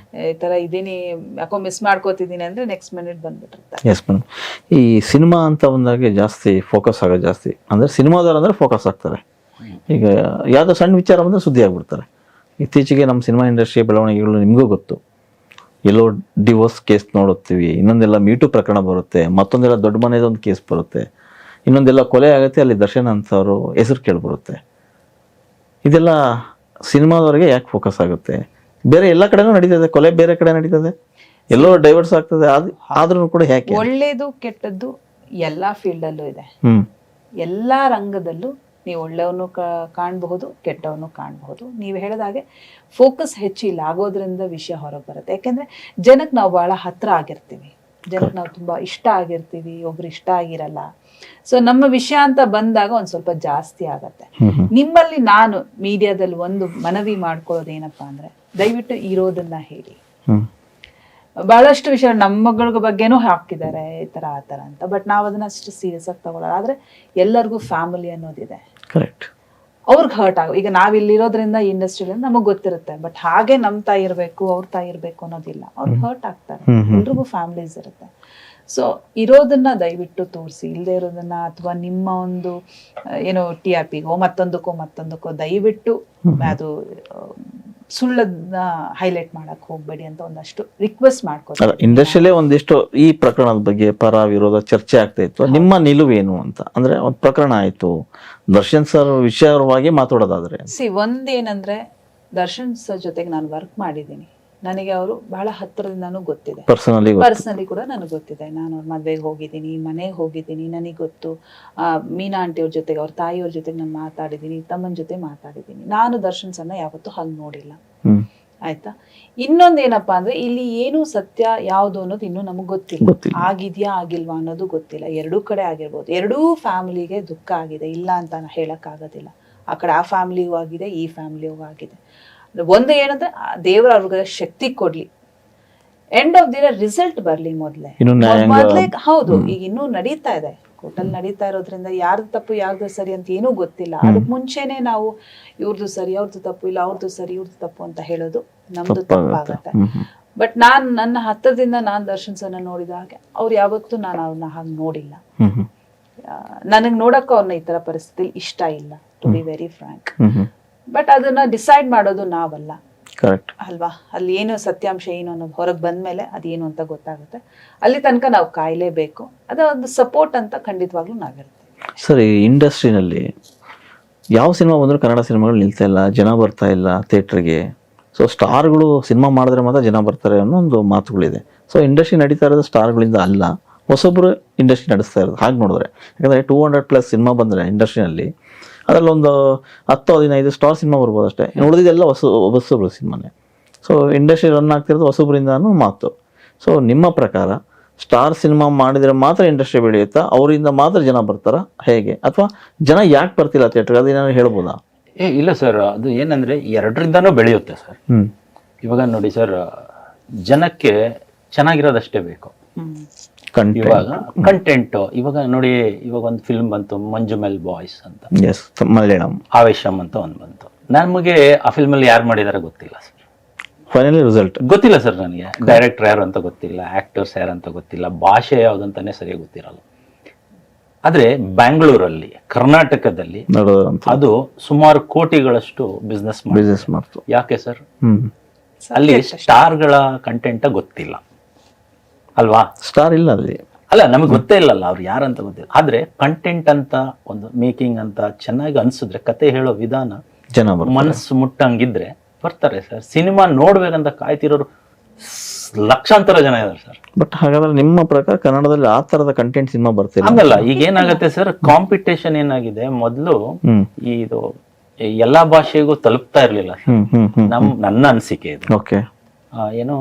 S2: ಈ ತರ ಇದೀನಿ, ಯಾಕೋ ಮಿಸ್ ಮಾಡ್ಕೋತಿದ್ದೀನಿ ಅಂದ್ರೆ ನೆಕ್ಸ್ಟ್ ಮಿನಿಟ್ ಬಂದ್ಬಿಟ್ಟಿರ್ತಾರೆ.
S1: ಎಸ್ ಮೇಡಮ್, ಈ ಸಿನಿಮಾ ಅಂತ ಬಂದಾಗ ಜಾಸ್ತಿ ಫೋಕಸ್ ಆಗೋದು ಜಾಸ್ತಿ. ಅಂದ್ರೆ ಸಿನಿಮಾದವ್ರು ಅಂದ್ರೆ ಫೋಕಸ್ ಆಗ್ತಾರೆ. ಈಗ ಯಾವ್ದೋ ಸಣ್ಣ ವಿಚಾರ ಬಂದ್ರೆ ಸುದ್ದಿ ಆಗ್ಬಿಡ್ತಾರೆ. ಇತ್ತೀಚೆಗೆ ನಮ್ಮ ಸಿನಿಮಾ ಇಂಡಸ್ಟ್ರಿಯ ಬೆಳವಣಿಗೆಗಳು ನಿಮಗೂ ಗೊತ್ತು. ಎಲ್ಲೋ ಡಿವೋರ್ಸ್ ಕೇಸ್ ನೋಡುತ್ತೀವಿ, ಇನ್ನೊಂದೆಲ್ಲ ಮೀಟು ಪ್ರಕರಣ ಬರುತ್ತೆ, ಮತ್ತೊಂದೆಲ್ಲ ದೊಡ್ಡ ಮನೆಯದೊಂದು ಕೇಸ್ ಬರುತ್ತೆ, ಇನ್ನೊಂದೆಲ್ಲ ಕೊಲೆ ಆಗುತ್ತೆ, ಅಲ್ಲಿ ದರ್ಶನ್ ಅಂತವರು ಹೆಸರು ಕೇಳಿಬರುತ್ತೆ. ಇದೆಲ್ಲ ಸಿನಿಮಾದವರೆಗೆ ಯಾಕೆ ಫೋಕಸ್ ಆಗುತ್ತೆ? ಬೇರೆ ಎಲ್ಲ ಕಡೆನೂ ನಡೀತದೆ, ಕೊಲೆ ಬೇರೆ ಕಡೆ ನಡೀತದೆ, ಎಲ್ಲೋ ಡೈವರ್ಸ್ ಆಗ್ತದೆ, ಆದ್ರೂ ಕೂಡ ಯಾಕೆ?
S2: ಒಳ್ಳೇದು ಕೆಟ್ಟದ್ದು ಎಲ್ಲಾ ಫೀಲ್ಡ್ ಅಲ್ಲೂ ಇದೆ, ಎಲ್ಲಾ ರಂಗದಲ್ಲೂ ನೀವು ಒಳ್ಳೆಯವನು ಕಾಣಬಹುದು, ಕೆಟ್ಟವನು ಕಾಣಬಹುದು. ನೀವು ಹೇಳಿದ ಹಾಗೆ ಫೋಕಸ್ ಹೆಚ್ಚು ಇಲ್ಲ ಆಗೋದ್ರಿಂದ ವಿಷಯ ಹೊರಗೆ ಬರುತ್ತೆ. ಯಾಕೆಂದ್ರೆ ಜನಕ್ಕೆ ನಾವು ಬಹಳ ಹತ್ರ ಆಗಿರ್ತೀವಿ, ಜನಕ್ಕೆ ನಾವು ತುಂಬಾ ಇಷ್ಟ ಆಗಿರ್ತೀವಿ, ಒಬ್ರು ಇಷ್ಟ ಆಗಿರಲ್ಲ. ಸೊ ನಮ್ಮ ವಿಷಯ ಅಂತ ಬಂದಾಗ ಒಂದ್ ಸ್ವಲ್ಪ ಜಾಸ್ತಿ ಆಗತ್ತೆ. ನಿಮ್ಮಲ್ಲಿ ನಾನು ಮೀಡಿಯಾದಲ್ಲಿ ಒಂದು ಮನವಿ ಮಾಡ್ಕೊಳ್ಳೋದು ಏನಪ್ಪಾ ಅಂದ್ರೆ, ದಯವಿಟ್ಟು ಇರೋದನ್ನ ಹೇಳಿ. ಬಹಳಷ್ಟು ವಿಷಯ ನಮ್ಮ ಮಗಳ ಬಗ್ಗೆನೂ ಹಾಕಿದ್ದಾರೆ ಈ ತರ ಆ ತರ ಅಂತ, ಬಟ್ ನಾವ್ ಅದನ್ನ ಅಷ್ಟು ಸೀರಿಯಸ್ ಆಗಿ ತಗೊಳ್ಳಲ್ಲ. ಆದ್ರೆ ಎಲ್ಲರಿಗೂ ಫ್ಯಾಮಿಲಿ ಅನ್ನೋದಿದೆ,
S1: ಕರೆಕ್ಟ್.
S2: ಅವ್ರಿಗೆ ಹರ್ಟ್ ಆಗ. ಈಗ ನಾವ್ ಇಲ್ಲಿರೋದ್ರಿಂದ ಇಂಡಸ್ಟ್ರಿಯಲ್ಲಿ ನಮಗ್ ಗೊತ್ತಿರುತ್ತೆ, ಬಟ್ ಹಾಗೆ ನಮ್ ತಾಯಿ ಇರ್ಬೇಕು ಅವ್ರ ತಾಯಿ ಇರ್ಬೇಕು ಅನ್ನೋದಿಲ್ಲ. ಅವ್ರಿಗೆ ಹರ್ಟ್ ಆಗ್ತಾರೆ, ಎಲ್ರಿಗೂ ಫ್ಯಾಮಿಲೀಸ್ ಇರುತ್ತೆ. ಸೊ ಇರೋದನ್ನ ದಯವಿಟ್ಟು ತೋರಿಸಿ, ಇಲ್ಲದೆ ಇರೋದನ್ನ ಅಥವಾ ನಿಮ್ಮ ಒಂದು ಏನೋ TRPಗೋ ಮತ್ತೊಂದಕ್ಕೋ ದಯವಿಟ್ಟು ಅದು ಸುಳ್ಳನ್ನ ಹೈಲೈಟ್ ಮಾಡಕ್ ಹೋಗ್ಬೇಡಿ ಅಂತ ಒಂದಷ್ಟು ರಿಕ್ವೆಸ್ಟ್ ಮಾಡ್ಕೋತಾರೆ.
S1: ಇಂಡಸ್ಟ್ರಿಯಲ್ಲೇ ಒಂದಿಷ್ಟು ಈ ಪ್ರಕರಣದ ಬಗ್ಗೆ ಪರ ವಿರೋಧ ಚರ್ಚೆ ಆಗ್ತಾ ಇತ್ತು. ನಿಮ್ಮ ನಿಲುವೇನು ಅಂತ ಅಂದ್ರೆ, ಒಂದು ಪ್ರಕರಣ ಆಯ್ತು, ದರ್ಶನ್ ಸರ್ ವಿಷಯವಾಗಿ ಮಾತಾಡೋದಾದ್ರೆ
S2: ಒಂದೇನಂದ್ರೆ, ದರ್ಶನ್ ಸರ್ ಜೊತೆಗೆ ನಾನು ವರ್ಕ್ ಮಾಡಿದ್ದೀನಿ, ನನಗೆ ಅವರು ಬಹಳ ಹತ್ತಿರದಿಂದಾನು ಗೊತ್ತಿದೆ, ಪರ್ಸನಲಿ ಕೂಡ ನನಗೆ ಗೊತ್ತಿದೆ. ನಾನು ಅವ್ರ ಮದ್ವೆಗೆ ಹೋಗಿದ್ದೀನಿ, ಮನೆಗೆ ಹೋಗಿದ್ದೀನಿ, ನನಗೆ ಗೊತ್ತು. ಮೀನಾ ಆಂಟಿ ಅವ್ರ ಜೊತೆಗೆ, ಅವ್ರ ತಾಯಿಯವ್ರ ಜೊತೆಗೆ ನಾನು ಮಾತಾಡಿದ್ದೀನಿ, ತಮ್ಮನ ಜೊತೆ ಮಾತಾಡಿದ್ದೀನಿ. ನಾನು ದರ್ಶನ್ ಸರ್ನ ಯಾವತ್ತೂ ಹಾಗೆ ನೋಡಿಲ್ಲ, ಆಯ್ತಾ. ಇನ್ನೊಂದೇನಪ್ಪಾ ಅಂದ್ರೆ, ಇಲ್ಲಿ ಏನು ಸತ್ಯ ಯಾವುದು ಅನ್ನೋದು ಇನ್ನೂ ನಮಗ್ ಗೊತ್ತಿಲ್ಲ. ಆಗಿದ್ಯಾ ಆಗಿಲ್ವಾ ಅನ್ನೋದು ಗೊತ್ತಿಲ್ಲ. ಎರಡೂ ಕಡೆ ಆಗಿರ್ಬೋದು, ಎರಡೂ ಫ್ಯಾಮಿಲಿಗೆ ದುಃಖ ಆಗಿದೆ, ಇಲ್ಲ ಅಂತ ಹೇಳಕ್ ಆಗೋದಿಲ್ಲ. ಆ ಕಡೆ ಆ ಫ್ಯಾಮಿಲಿಗೂ ಆಗಿದೆ, ಈ ಫ್ಯಾಮಿಲಿಗೂ ಆಗಿದೆ. ಒಂದು ಏನಂದ್ರೆ, ದೇವರ ಅವ್ರಿಗೆ ಶಕ್ತಿ ಕೊಡ್ಲಿ, ಎಂಡ್ ಆಫ್ ದಿ ರಿಸಲ್ಟ್ ಬರ್ಲಿ. ಮೊದ್ಲೇ ಹೌದು, ಈಗ ಇನ್ನೂ ನಡೀತಾ ಇದೆ, ಕೋರ್ಟಲ್ಲಿ ನಡೀತಾ ಇರೋದ್ರಿಂದ ಯಾರ್ದು ತಪ್ಪು ಯಾವ್ದು ಸರಿ ಅಂತ ಏನೂ ಗೊತ್ತಿಲ್ಲ. ಅದಕ್ಕೆ ಮುಂಚೆನೆ ನಾವು ಇವ್ರದ್ದು ಸರಿ, ಅವ್ರದ್ದು ತಪ್ಪು, ಇಲ್ಲ ಅವ್ರದ್ದು ಸರಿ ಇವ್ರದ್ದು ತಪ್ಪು ಅಂತ ಹೇಳೋದು ನಮ್ದು ತಪ್ಪಾಗತ್ತೆ. ಬಟ್ ನನ್ನ ಹತ್ತದಿಂದ ನಾನ್ ದರ್ಶನ್ ಸರ್ನ ನೋಡಿದ ಹಾಗೆ ಅವ್ರು ಯಾವತ್ತೂ ನಾನು ಅವ್ರನ್ನ ಹಾಗೆ ನೋಡಿಲ್ಲ. ನನಗ್ ನೋಡಕ್ಕೂ ಅವ್ರನ್ನ ಈ ತರ ಪರಿಸ್ಥಿತಿ ಇಷ್ಟ ಇಲ್ಲ, to be very frank. But ಅದನ್ನ ಡಿಸೈಡ್ ಮಾಡೋದು ನಾವಲ್ಲ,
S1: ಕರೆಕ್ಟ್
S2: ಅಲ್ವಾ. ಅಲ್ಲಿ ಏನು ಸತ್ಯಾಂಶ ಏನು ಅನ್ನೋದು ಹೊರಗೆ ಬಂದ್ಮೇಲೆ ಅದೇನು ಅಂತ ಗೊತ್ತಾಗುತ್ತೆ. ಅಲ್ಲಿ ತನಕ ನಾವು ಕಾಯಲೇಬೇಕು. ಅದೊಂದು ಸಪೋರ್ಟ್ ಅಂತ ಖಂಡಿತವಾಗ್ಲೂ ನಾವಿರ್ತೀವಿ.
S1: ಸರಿ, ಇಂಡಸ್ಟ್ರಿನಲ್ಲಿ ಯಾವ ಸಿನಿಮಾ ಬಂದರೂ ಕನ್ನಡ ಸಿನಿಮಾಗಳು ನಿಲ್ತಾ ಇಲ್ಲ, ಜನ ಬರ್ತಾ ಇಲ್ಲ ಥಿಯೇಟ್ರಿಗೆ. ಸೊ ಸ್ಟಾರ್ಗಳು ಸಿನಿಮಾ ಮಾಡಿದ್ರೆ ಮಾತ್ರ ಜನ ಬರ್ತಾರೆ ಅನ್ನೋ ಒಂದು ಮಾತುಗಳಿದೆ. ಸೊ ಇಂಡಸ್ಟ್ರಿ ನಡೀತಾ ಇರೋದು ಸ್ಟಾರ್ಗಳಿಂದ ಅಲ್ಲ, ಹೊಸೊಬ್ಬರು ಇಂಡಸ್ಟ್ರಿ ನಡೆಸ್ತಾ ಇರೋದು. ಹಾಗೆ ನೋಡಿದ್ರೆ, ಯಾಕಂದರೆ 200+ ಸಿನಿಮಾ ಬಂದರೆ ಇಂಡಸ್ಟ್ರಿನಲ್ಲಿ ಅದರಲ್ಲೊಂದು 10-15 ಸ್ಟಾರ್ ಸಿನಿಮಾ ಬರ್ಬೋದು ಅಷ್ಟೇ, ಉಳಿದಿದ್ದೆಲ್ಲ ಹೊಸೊಬ್ರು ಸಿನಿಮಾನೇ. ಸೊ ಇಂಡಸ್ಟ್ರಿ ರನ್ ಆಗ್ತಿರೋದು ಹೊಸೊಬ್ಬರಿಂದಾನು ಮಾತು. ಸೊ ನಿಮ್ಮ ಪ್ರಕಾರ ಸ್ಟಾರ್ ಸಿನಿಮಾ ಮಾಡಿದರೆ ಮಾತ್ರ ಇಂಡಸ್ಟ್ರಿ ಬೆಳೆಯುತ್ತಾ, ಅವರಿಂದ ಮಾತ್ರ ಜನ ಬರ್ತಾರಾ ಹೇಗೆ, ಅಥವಾ ಜನ ಯಾಕೆ ಬರ್ತಿಲ್ಲ ಥಿಯೇಟರ್ಗೆ, ಅದೇನಾದ್ರು ಹೇಳ್ಬೋದಾ?
S3: ಇಲ್ಲ ಸರ್, ಅದು ಏನಂದ್ರೆ ಎರಡರಿಂದನೂ ಬೆಳೆಯುತ್ತೆ ಸರ್. ಇವಾಗ ನೋಡಿ ಸರ್, ಜನಕ್ಕೆ ಚೆನ್ನಾಗಿರೋದಷ್ಟೇ ಬೇಕು. ಇವಾಗ ಕಂಟೆಂಟ್, ಇವಾಗ ನೋಡಿ, ಇವಾಗ ಒಂದು ಫಿಲ್ಮ್ ಬಂತು ಮಂಜುಮೆಲ್ ಬಾಯ್ಸ್ ಅಂತ,
S1: ಮಲಯಾಳಂ
S3: ಆವೇಶಂ ಅಂತ ಒಂದು ಬಂತು. ನಮಗೆ ಆ ಫಿಲ್ಮ್ ಅಲ್ಲಿ ಯಾರು ಮಾಡಿದಾರೆ ಗೊತ್ತಿಲ್ಲ ಸರ್,
S1: ಫೈನಲಿ ರಿಸಲ್ಟ್ ಗೊತ್ತಿಲ್ಲ
S3: ಸರ್. ನನಗೆ ಡೈರೆಕ್ಟರ್ ಯಾರು ಅಂತ ಗೊತ್ತಿಲ್ಲ, ಆಕ್ಟರ್ಸ್ ಯಾರು ಅಂತ ಗೊತ್ತಿಲ್ಲ, ಭಾಷೆ ಯಾವ್ದಂತಾನೆ ಸರಿಯಾಗಿ ಗೊತ್ತಿರಲ್ಲ. ಆದ್ರೆ ಬ್ಯಾಂಗ್ಳೂರಲ್ಲಿ, ಕರ್ನಾಟಕದಲ್ಲಿ ಅದು ಸುಮಾರು ಕೋಟಿಗಳಷ್ಟು ಬಿಸ್ನೆಸ್ ಮಾಡ್ತು. ಯಾಕೆ ಸರ್? ಅಲ್ಲಿ ಸ್ಟಾರ್ಗಳ ಕಂಟೆಂಟ್ ಗೊತ್ತಿಲ್ಲ ಅಲ್ವಾ?
S1: ಸ್ಟಾರ್ ಇಲ್ಲ ಅಲ್ಲಿ,
S3: ಅಲ್ಲ ನಮಗೆ ಗೊತ್ತೇ ಇಲ್ಲಲ್ಲ ಅವ್ರು ಯಾರಂತ ಗೊತ್ತಿಲ್ಲ. ಆದ್ರೆ ಕಂಟೆಂಟ್ ಅಂತ ಒಂದು ಮೇಕಿಂಗ್ ಅಂತ ಚೆನ್ನಾಗಿ ಅನ್ಸಿದ್ರೆ, ಕತೆ ಹೇಳೋ ವಿಧಾನ
S1: ಜನ
S3: ಮನಸ್ಸು ಮುಟ್ಟಂಗಿದ್ರೆ ಬರ್ತಾರೆ ಸರ್. ಸಿನಿಮಾ ನೋಡ್ಬೇಕಂತ ಕಾಯ್ತಿರೋರು ಲಕ್ಷಾಂತರ ಜನ ಇದಾರೆ ಸರ್.
S1: ಬಟ್ ಹಾಗಾದ್ರೆ ನಿಮ್ಮ ಪ್ರಕಾರ ಕನ್ನಡದಲ್ಲಿ ಆ ತರದ ಕಂಟೆಂಟ್ ಸಿನಿಮಾ ಬರ್ತಿಲ್ಲ?
S3: ಹಂಗಲ್ಲ, ಈಗ ಏನಾಗುತ್ತೆ ಸರ್, ಕಾಂಪಿಟೇಷನ್ ಏನಾಗಿದೆ. ಮೊದಲು ಇದು ಎಲ್ಲಾ ಭಾಷೆಗೂ ತಲುಪ್ತಾ ಇರ್ಲಿಲ್ಲ ನನ್ನ ಅನಿಸಿಕೆ ಇದು.
S1: ಓಕೆ,
S3: ಏನೋ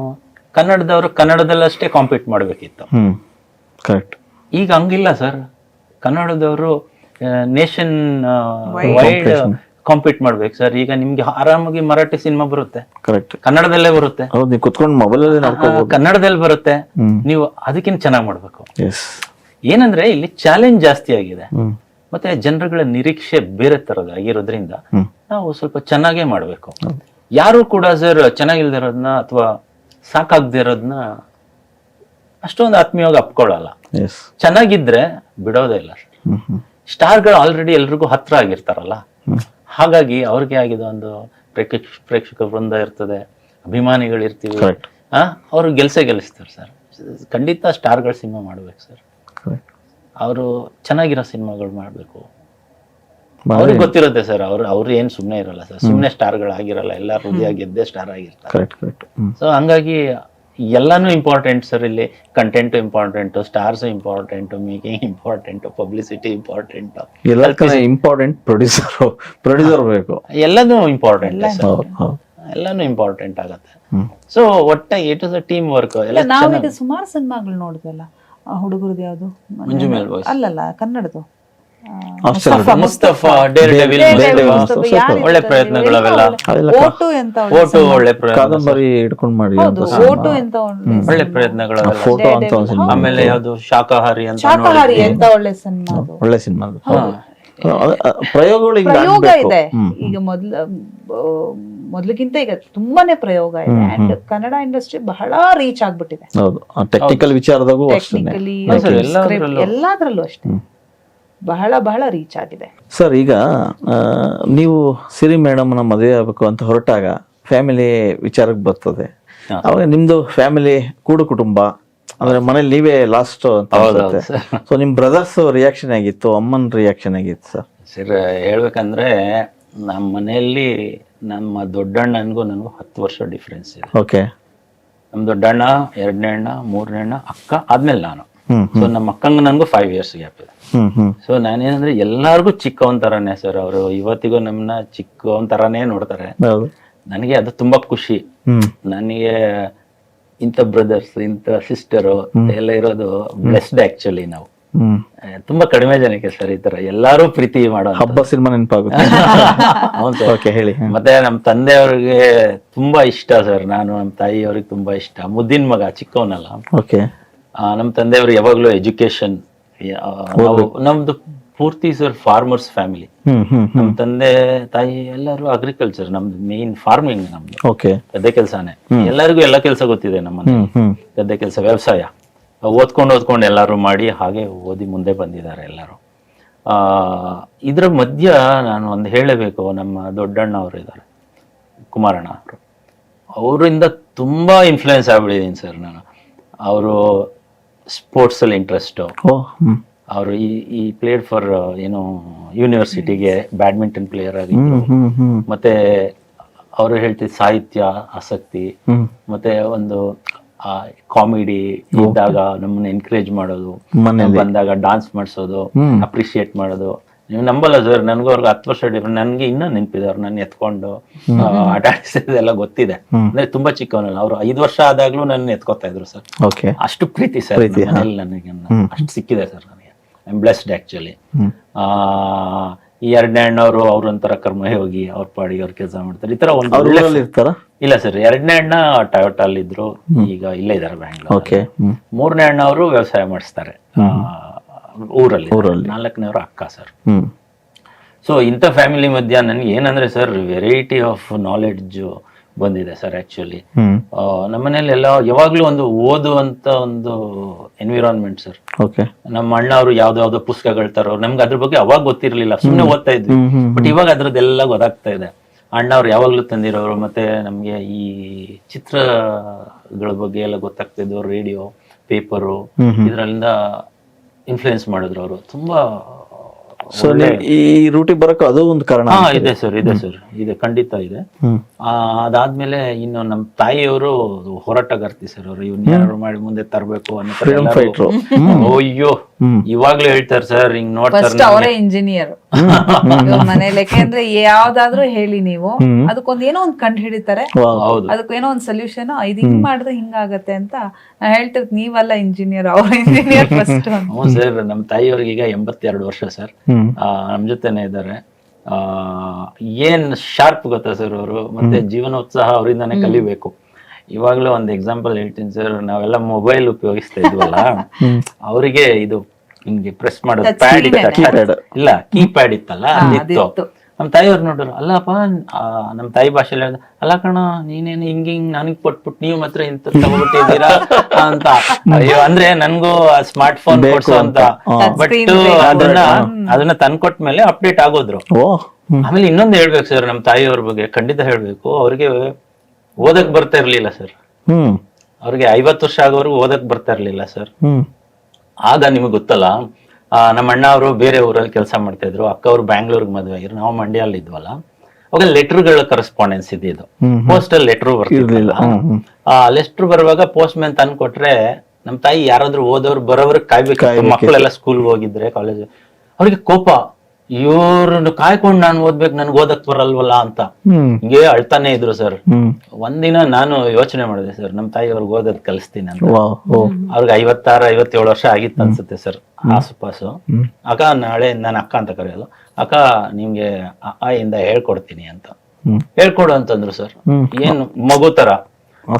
S3: ಕನ್ನಡದವರು ಕನ್ನಡದಲ್ಲಷ್ಟೇ ಕಾಂಪೀಟ್ ಮಾಡ್ಬೇಕಿತ್ತು.
S1: ಕರೆಕ್ಟ್.
S3: ಈಗ ಹಂಗಿಲ್ಲ ಸರ್, ಕನ್ನಡದವರು ನೇಷನ್ ವೈಡ್ ಕಾಂಪೀಟ್ ಮಾಡ್ಬೇಕು ಸರ್. ಈಗ ನಿಮ್ಗೆ ಆರಾಮಾಗಿ ಮರಾಠಿ ಸಿನಿಮಾ ಬರುತ್ತೆ, ಕರೆಕ್ಟ್, ಕನ್ನಡದಲ್ಲೇ ಬರುತ್ತೆ.
S1: ಕುತ್ಕೊಂಡು ಮೊಬೈಲ್
S3: ಕನ್ನಡದಲ್ಲಿ ಬರುತ್ತೆ. ನೀವು ಅದಕ್ಕಿಂತ ಚೆನ್ನಾಗಿ ಮಾಡ್ಬೇಕು. ಏನಂದ್ರೆ ಇಲ್ಲಿ ಚಾಲೆಂಜ್ ಜಾಸ್ತಿ ಆಗಿದೆ, ಮತ್ತೆ ಜನರುಗಳ ನಿರೀಕ್ಷೆ ಬೇರೆ ತರದ ಆಗಿರೋದ್ರಿಂದ ನಾವು ಸ್ವಲ್ಪ ಚೆನ್ನಾಗೇ ಮಾಡ್ಬೇಕು. ಯಾರು ಕೂಡ ಸರ್ ಚೆನ್ನಾಗಿಲ್ದೇ ಇರೋದನ್ನ ಅಥವಾ ಸಾಕಾಗದೇ ಇರೋದನ್ನ ಅಷ್ಟೊಂದು ಆತ್ಮೀಯವಾಗಿ ಅಪ್ಕೊಳ್ಳಲ್ಲ. ಚೆನ್ನಾಗಿದ್ರೆ ಬಿಡೋದೇ ಇಲ್ಲ ಸರ್. ಸ್ಟಾರ್ಗಳು ಆಲ್ರೆಡಿ ಎಲ್ರಿಗೂ ಹತ್ರ ಆಗಿರ್ತಾರಲ್ಲ, ಹಾಗಾಗಿ ಅವ್ರಿಗೆ ಆಗಿದ ಒಂದು ಪ್ರೇಕ್ಷಕ ವೃಂದ ಇರ್ತದೆ, ಅಭಿಮಾನಿಗಳು ಇರ್ತೀವಿ, ಅವ್ರು ಗೆಲ್ಲಿಸ್ತಾರೆ ಸರ್. ಖಂಡಿತ ಸ್ಟಾರ್ಗಳ ಸಿನಿಮಾ ಮಾಡ್ಬೇಕು ಸರ್. ಅವರು ಚೆನ್ನಾಗಿರೋ ಸಿನಿಮಾಗಳು ಮಾಡ್ಬೇಕು. ಅವ್ರಿಗೆ ಗೊತ್ತಿರುತ್ತೆ ಸರ್, ಅವ್ರು ಏನ್ ಸುಮ್ನೆ ಇರಲ್ಲ ಸರ್, ಸುಮ್ನೆ ಸ್ಟಾರ್ಗಳು ಆಗಿರಲ್ಲ, ಎಲ್ಲ ಹೃದಯ ಗೆದ್ದೆ ಸ್ಟಾರ್ ಆಗಿರ್ತಾರೆ. ಸೊ ಹಂಗಾಗಿ ಎಲ್ಲಾನು ಇಂಪಾರ್ಟೆಂಟ್ ಸರ್. ಇಲ್ಲಿ content important, stars important, making important, publicity important,
S1: ಎಲ್ಲದಕ್ಕಿಂತ ಇಂಪಾರ್ಟೆಂಟ್ ಪ್ರೊಡ್ಯೂಸರ್ ಬೇಕು.
S3: ಎಲ್ಲಾನು ಇಂಪಾರ್ಟೆಂಟ್ ಸರ್.
S1: ಹೌದು ಹೌದು.
S3: ಎಲ್ಲಾನು ಇಂಪಾರ್ಟೆಂಟ್ ಆಗತ್ತೆ. ಸೊ ಒಟ್ಟ it is a team work. ಎಲ್ಲ
S2: ನಾವೀಗ ಸುಮಾರು ಸಿನಿಮಾಗಳು ನೋಡಿದ್ವಲ್ಲ, ಹುಡುಗರದ್ದು ಯಾವುದು,
S3: ಮಂಜು ಮೇಲ್ ಬಾಯ್ಸ್,
S2: ಅಲ್ಲಲ್ಲ ಕನ್ನಡದು,
S3: ಮುಸ್ತಫಾ, ಡೇರ್ ಡೆವಿಲ್, ಒಳ್ಳೆ ಪ್ರಯತ್ನಗಳವೆಲ್ಲ.
S2: ಓಟು ಅಂತ
S3: ಫೋಟೋ ಒಳ್ಳೆ
S1: ಕಾದಂಬರಿ ಹಿಡ್ಕೊಂಡ್ ಮಾಡಿ
S2: ಓಟು ಅಂತ
S3: ಒಳ್ಳೆ ಪ್ರಯತ್ನಗಳವೆಲ್ಲ.
S1: ಫೋಟೋ ಅಂತ ಒಂದು ಸಿನಿಮಾ,
S3: ಆಮೇಲೆ ಯಾವ್ದು ಶಾಕಾಹಾರಿ ಅಂತ
S2: ಶಾಕಾಹಾರಿ ಅಂತ ಒಳ್ಳೆ ಸಿನಿಮಾ,
S1: ಒಳ್ಳೆ ಸಿನಿಮಾ. ಪ್ರಯೋಗಗಳು
S2: ಪ್ರಯೋಗ ಇದೆ ಈಗ, ಮೊದ್ಲಿಗಿಂತ ಈಗ ತುಂಬಾನೇ ಪ್ರಯೋಗ ಇದೆ. ಅಂಡ್ ಕನ್ನಡ ಇಂಡಸ್ಟ್ರಿ ಬಹಳ ರೀಚ್ ಆಗ್ಬಿಟ್ಟಿದೆ.
S1: ಹೌದು, ಟೆಕ್ನಿಕಲ್ ವಿಚಾರದಾಗೂ
S2: ಟೆಕ್ನಿಕಲಿ ಎಲ್ಲಾದ್ರಲ್ಲೂ ಅಷ್ಟೇ ಬಹಳ ಬಹಳ ರೀಚ್ ಆಗಿದೆ.
S1: ಸರ್, ಈಗ ನೀವು ಸಿರಿ ಮೇಡಮ್ನ ಮದುವೆ ಆಗಬೇಕು ಅಂತ ಹೊರಟಾಗ ಫ್ಯಾಮಿಲಿ ವಿಚಾರಕ್ಕೆ ಬರ್ತದೆ. ಅವಾಗ ನಿಮ್ದು ಫ್ಯಾಮಿಲಿ ಕೂಡು ಕುಟುಂಬ ಅಂದ್ರೆ ಮನೇಲಿ ನೀವೇ ಲಾಸ್ಟ್ ಅಂತ ಅನ್ಸುತ್ತೆ. ಸೊ ನಿಮ್ ಬ್ರದರ್ಸ್ ರಿಯಾಕ್ಷನ್ ಆಗಿತ್ತು, ಅಮ್ಮನ ರಿಯಾಕ್ಷನ್ ಆಗಿತ್ತು ಸರ್?
S3: ಸರ್ ಹೇಳ್ಬೇಕಂದ್ರೆ ನಮ್ಮ ಮನೆಯಲ್ಲಿ ನಮ್ಮ ದೊಡ್ಡಣ್ಣನಿಗೂ ನನಗೂ 10 ವರ್ಷ ಡಿಫ್ರೆನ್ಸ್ ಇದೆ.
S1: ಓಕೆ.
S3: ನಮ್ಮ ದೊಡ್ಡಣ್ಣ, 2ನೇ ಅಣ್ಣ, 3ನೇ ಅಣ್ಣ, ಅಕ್ಕ, ಆದ್ಮೇಲೆ ನಾನು. ಸೊ ನಮ್ಮ ಅಕ್ಕಂಗ ನನಗೂ 5 years ಗ್ಯಾಪ್ ಇದೆ. ಸೊ ನಾನೇನಂದ್ರೆ ಎಲ್ಲಾರ್ಗು ಚಿಕ್ಕವನ್ ತರಾನೇ ಸರ್. ಅವರು ಇವತ್ತಿಗೂ ನಮ್ಮನ್ನ ಚಿಕ್ಕವನ್ ತರಾನೇ ನೋಡ್ತಾರೆ. ನನಗೆ ಅದು ತುಂಬಾ ಖುಷಿ. ನನಗೆ ಇಂಥ ಬ್ರದರ್ಸ್, ಇಂಥ ಸಿಸ್ಟರು ಎಲ್ಲ ಇರೋದು ಬ್ಲೆಸ್ಡ್. ಆಕ್ಚುಲಿ ನಾವು ತುಂಬಾ ಕಡಿಮೆ ಜನಕ್ಕೆ ಸರ್ ಈ ತರ ಎಲ್ಲಾರು ಪ್ರೀತಿ ಮಾಡೋ
S1: ಹಬ್ಬ ಸಿನಿಮಾ ನೆನಪಾಗುತ್ತೆ. ಹೇಳಿ.
S3: ಮತ್ತೆ ನಮ್ಮ ತಂದೆಯವ್ರಿಗೆ ತುಂಬಾ ಇಷ್ಟ ಸರ್. ನಾನು ನಮ್ಮ ತಾಯಿಯವ್ರಿಗೆ ತುಂಬಾ ಇಷ್ಟ. ಮುದ್ದಿನ ಮಗ, ಚಿಕ್ಕವನಲ್ಲ.
S1: ಓಕೆ.
S3: ನಮ್ಮ ತಂದೆಯವರು ಯಾವಾಗ್ಲೂ ಎಜುಕೇಶನ್, ನಮ್ದು ಪೂರ್ತಿ ಸರ್ ಫಾರ್ಮರ್ಸ್ ಫ್ಯಾಮಿಲಿ. ನಮ್ ತಂದೆ ತಾಯಿ ಎಲ್ಲರೂ ಅಗ್ರಿಕಲ್ಚರ್, ನಮ್ದು ಮೇನ್ ಫಾರ್ಮಿಂಗ್. ನಮ್ದು ಗದ್ದೆ ಕೆಲ್ಸಾನೇ. ಎಲ್ಲರಿಗೂ ಎಲ್ಲ ಕೆಲಸ ಗೊತ್ತಿದೆ ನಮ್ಮನೆ. ಗದ್ದೆ ಕೆಲಸ, ವ್ಯವಸಾಯ. ಓದ್ಕೊಂಡು ಎಲ್ಲಾರು ಮಾಡಿ ಹಾಗೆ ಓದಿ ಮುಂದೆ ಬಂದಿದ್ದಾರೆ ಎಲ್ಲರೂ. ಇದ್ರ ಮಧ್ಯ ನಾನು ಒಂದು ಹೇಳಬೇಕು, ನಮ್ಮ ದೊಡ್ಡಣ್ಣ ಅವರು ಇದ್ದಾರೆ, ಕುಮಾರಣ್ಣ ಅವರು. ಅವರಿಂದ ತುಂಬಾ ಇನ್ಫ್ಲೂಯೆನ್ಸ್ ಆಗ್ಬಿಟ್ಟಿದ್ದೀನಿ ಸರ್ ನಾನು. ಅವರು ಸ್ಪೋರ್ಟ್ಸ್ ಅಲ್ಲಿ ಇಂಟ್ರೆಸ್ಟ್. ಅವರು ಈ ಪ್ಲೇಡ್ ಫಾರ್ ಏನು ಯೂನಿವರ್ಸಿಟಿಗೆ ಬ್ಯಾಡ್ಮಿಂಟನ್ ಪ್ಲೇಯರ್ ಆಗಿದ್ರು. ಮತ್ತೆ ಅವರು ಹೇಳ್ತಿದ್ ಸಾಹಿತ್ಯ ಆಸಕ್ತಿ, ಮತ್ತೆ ಒಂದು ಕಾಮಿಡಿ ಇದ್ದಾಗ ನಮ್ಮನ್ನ ಎನ್ಕರೇಜ್ ಮಾಡೋದು, ಬಂದಾಗ ಡಾನ್ಸ್ ಮಾಡಿಸೋದು, ಅಪ್ರಿಶಿಯೇಟ್ ಮಾಡೋದು. ನೀವು ನಂಬಲ್ಲ ಸರ್, ನನ್ಗೂ ಅವ್ರಿಗೆ 10 ವರ್ಷ ಡಿಫ್ರೆಂಟ್. ನನ್ಗೆ ಇನ್ನೂ ನೆನಪಿದೆ, ಅವ್ರು ನನ್ನ ಎತ್ಕೊಂಡು ಆಟ ಆಡಿಸೋದೆಲ್ಲ ಗೊತ್ತಿದೆ. ಅಂದ್ರೆ ತುಂಬಾ ಚಿಕ್ಕವನಲ್ಲ, ಅವ್ರು 5 ವರ್ಷ ಆದಾಗ್ಲೂ ನನ್ನ ಎತ್ಕೋತಾ ಇದ್ರು ಸರ್. ಅಷ್ಟು ಪ್ರೀತಿ ಸರ್ ನನಗೆ, ಅಷ್ಟು ಸಿಕ್ಕಿದೆ ಸರ್ ನನಗೆ. I am blessed actually. ಈ 2ನೇ ಅಣ್ಣವರು ಅವ್ರೊಂಥರ ಕರ್ಮಯೋಗಿ, ಅವ್ರ ಪಾಡಿಗೆ ಅವ್ರ ಕೆಲಸ ಮಾಡ್ತಾರೆ. ಈ ತರ ಒಂದು
S1: ಇರ್ತಾರ. ಇಲ್ಲ
S3: ಸರ್, 2ನೇ ಅಣ್ಣ ಟೊಯೋಟಲ್ ಇದ್ರು, ಈಗ ಇಲ್ಲೇ ಇದಾರೆ ಬ್ಯಾಂಗ್ಳೂರ್. 3ನೇ ಅಣ್ಣ ಅವರು ವ್ಯವಸಾಯ ಮಾಡಿಸ್ತಾರೆ ಊರಲ್ಲಿ. 4ನೇವ್ರ ಅಕ್ಕ ಸರ್. ಸೊ ಇಂಥ ಫ್ಯಾಮಿಲಿ ಮಧ್ಯ ನನ್ಗೆ ಏನಂದ್ರೆ ಸರ್, ವೆರೈಟಿ ಆಫ್ ನಾಲೆಡ್ಜ್ ಬಂದಿದೆ ಸರ್ ಆಕ್ಚುಲಿ. ನಮ್ಮನೇಲಿ ಎಲ್ಲ ಯಾವಾಗ್ಲೂ ಒಂದು ಓದುವಂತ ಒಂದು ಎನ್ವಿರಾನ್ಮೆಂಟ್ ಸರ್. ನಮ್ಮ ಅಣ್ಣ ಅವರು ಯಾವ್ದಾವ್ದೋ ಪುಸ್ತಕಗಳು ತರೋರು, ನಮ್ಗೆ ಅದ್ರ ಬಗ್ಗೆ ಅವಾಗ ಗೊತ್ತಿರ್ಲಿಲ್ಲ, ಸುಮ್ನೆ ಓದ್ತಾ ಇದ್ವಿ. ಬಟ್ ಇವಾಗ ಅದ್ರದ್ದೆಲ್ಲ ಗೊತ್ತಾಗ್ತಾ ಇದೆ. ಅಣ್ಣ ಅವ್ರು ಯಾವಾಗ್ಲೂ ತಂದಿರೋರು. ಮತ್ತೆ ನಮ್ಗೆ ಈ ಚಿತ್ರಗಳ ಬಗ್ಗೆ ಎಲ್ಲ ಗೊತ್ತಾಗ್ತಿದ್ದು, ರೇಡಿಯೋ, ಪೇಪರು, ಇದ್ರಲ್ಲಿಂದ ಇನ್ಫ್ಲೂಯೆನ್ಸ್ ಮಾಡಿದ್ರು ಅವರು ತುಂಬಾ.
S1: ಸೊ ಈ ರೂಟಿಗೆ ಬರಕ್ಕೆ ಅದು ಒಂದು ಕಾರಣ
S3: ಇದೆ ಸರ್. ಇದೆ ಖಂಡಿತ ಇದೆ. ಅದಾದ್ಮೇಲೆ ಇನ್ನು ನಮ್ಮ ತಾಯಿಯವರು ಹೋರಾಟಗಾರ್ತಿ ಸರ್. ಅವರು ಇವ್ನ ಮಾಡಿ ಮುಂದೆ ತರಬೇಕು ಅನ್ನೋ. ಅಯ್ಯೋ, ಇವಾಗ್ಲೂ ಹೇಳ್ತಾರೆ ಸರ್, ಹಿಂಗ್ ನೋಡ್ತಾರೆ.
S2: ಅವರೇ ಇಂಜಿನಿಯರ್ ಮನೇಲಿ. ಯಾಕೆಂದ್ರೆ ಯಾವ್ದಾದ್ರು ಹೇಳಿ ನೀವು, ಅದಕ್ಕೊಂದ್ ಏನೋ ಒಂದ್ ಕಂಡು ಹಿಡಿತಾರೆ, ಅದಕ್ಕೇನೋ ಒಂದ್ ಸೊಲ್ಯೂಷನ್, ಇದು ಹಿಂಗ್ ಮಾಡಿದ್ರೆ ಹಿಂಗಾಗತ್ತೆ ಅಂತ ನಾ ಹೇಳ್ತಿರ್. ನೀವಲ್ಲ ಇಂಜಿನಿಯರ್, ಅವ್ರ ಇಂಜಿನಿಯರ್ ಫಸ್ಟ್.
S3: ಸರ್, ನಮ್ಮ ತಾಯಿಯವ್ರಿಗೆ ಈಗ 82 ವರ್ಷ ಸರ್. ನಮ್ ಜೊತೆನೆ ಇದ್ದಾರೆ. ಏನ್ ಶಾರ್ಪ್ ಗೊತ್ತಾ ಸರ್ ಅವರು. ಮತ್ತೆ ಜೀವನೋತ್ಸಾಹ ಅವರಿಂದಾನೇ ಕಲಿಬೇಕು. ಇವಾಗ್ಲೂ ಒಂದು ಎಕ್ಸಾಂಪಲ್ ಹೇಳ್ತೀನಿ ಸರ್. ನಾವೆಲ್ಲ ಮೊಬೈಲ್ ಉಪಯೋಗಿಸ್ತಾ ಇದ್ವಲ್ಲ, ಅವರಿಗೆ ಇದು ಹಿಂಗೆ ಪ್ರೆಸ್ ಮಾಡೋದು ಪ್ಯಾಡ್ ಇಲ್ಲ, ಕೀಪ್ಯಾಡ್ ಇತ್ತಲ್ಲ, ಅದಿತ್ತು. ನಮ್ ತಾಯಿಯವ್ರು ನೋಡ್ರು, ಅಲ್ಲಪ್ಪ, ನಮ್ ತಾಯಿ ಭಾಷೆಲಿ ಹೇಳ್ದ, ಅಲ್ಲ ಕಣ, ನೀನೇನು ಹಿಂಗಿಂಗ್ ನನಗ್ ಕೊಟ್ಬಿಟ್ಟು ನೀವು ಮಾತ್ರ ಇಂತ ತಗೊಬಿಟ್ಟಿದ್ದೀರಾ ಅಂತ. ಅಯ್ಯೋ, ಅಂದ್ರೆ ನನ್ಗೂ ಸ್ಮಾರ್ಟ್ ಫೋನ್ ಕೊಡ್ಸೋ ಅಂತ. ಬಟ್ ಅದನ್ನ ತಂದ್ಕೊಟ್ಮೇಲೆ ಅಪ್ಡೇಟ್ ಆಗೋದ್ರು. ಆಮೇಲೆ ಇನ್ನೊಂದು ಹೇಳ್ಬೇಕು ಸರ್, ನಮ್ ತಾಯಿಯವ್ರ ಬಗ್ಗೆ ಖಂಡಿತ ಹೇಳ್ಬೇಕು. ಅವ್ರಿಗೆ ಓದಕ್ ಬರ್ತಾ ಇರ್ಲಿಲ್ಲ ಸರ್. ಅವ್ರಿಗೆ 50 ವರ್ಷ ಆಗೋವರೆಗೂ ಓದಕ್ ಬರ್ತಾ ಇರ್ಲಿಲ್ಲ ಸರ್. ಆಗ ನಿಮಗ್ ಗೊತ್ತಲ್ಲ, ನಮ್ಮ ಅಣ್ಣ ಅವರು ಬೇರೆ ಊರಲ್ಲಿ ಕೆಲಸ ಮಾಡ್ತಾ ಇದ್ರು, ಅಕ್ಕ ಅವ್ರು ಬ್ಯಾಂಗ್ಳೂರ್ಗೆ ಮದುವೆ ಆಗಿದ್ರು, ನಾವು ಮಂಡ್ಯಲ್ಲಿ ಇದ್ವಲ್ಲ. ಅವಾಗ ಲೆಟರ್ಗಳ ಕರೆಸ್ಪಾಂಡೆನ್ಸ್ ಇದು, ಪೋಸ್ಟಲ್ ಲೆಟರ್ ಬರ್ತಿರ್ಲಿಲ್ಲ. ಆ ಲೆಟರ್ ಬರುವಾಗ ಪೋಸ್ಟ್ ಮ್ಯಾನ್ ತಂದು ಕೊಟ್ರೆ ನಮ್ ತಾಯಿ ಯಾರಾದ್ರೂ ಓದೋರು ಬರೋವ್ರ ಕಾಯ್ಬೇಕು, ಮಕ್ಕಳೆಲ್ಲ ಸ್ಕೂಲ್ಗೆ ಹೋಗಿದ್ರೆ ಕಾಲೇಜ್, ಅವ್ರಿಗೆ ಕೋಪ, ಇವ್ರನ್ನ ಕಾಯ್ಕೊಂಡು ನಾನು ಓದ್ಬೇಕು, ನನ್ಗೆ ಓದಕ್ ಬರಲ್ವಲ್ಲ ಅಂತ ಹಿಂಗೆ ಅಳ್ತಾನೆ ಇದ್ರು ಸರ್. ಒಂದಿನ ನಾನು ಯೋಚನೆ ಮಾಡಿದೆ ಸರ್, ನಮ್ ತಾಯಿ ಅವ್ರಿಗೆ ಓದೋದ್ ಕಲಿಸ್ತೀನಿ ಅಂತ. ಅವ್ರಿಗೆ 56-57 ವರ್ಷ ಆಗಿತ್ತು ಅನ್ಸುತ್ತೆ ಸರ್ ಆಸುಪಾಸು. ಅಕ್ಕ ನಾಳೆ ನಾನು ಅಕ್ಕ ಅಂತ ಕರೆಯಲ್ಲ, ಅಕ್ಕ ನಿಮ್ಗೆ ಅ ಇಂದ ಹೇಳ್ಕೊಡ್ತೀನಿ ಅಂತ ಹೇಳ್ಕೊಡು ಅಂತಂದ್ರು ಸರ್. ಏನು ಮಗು ತರ.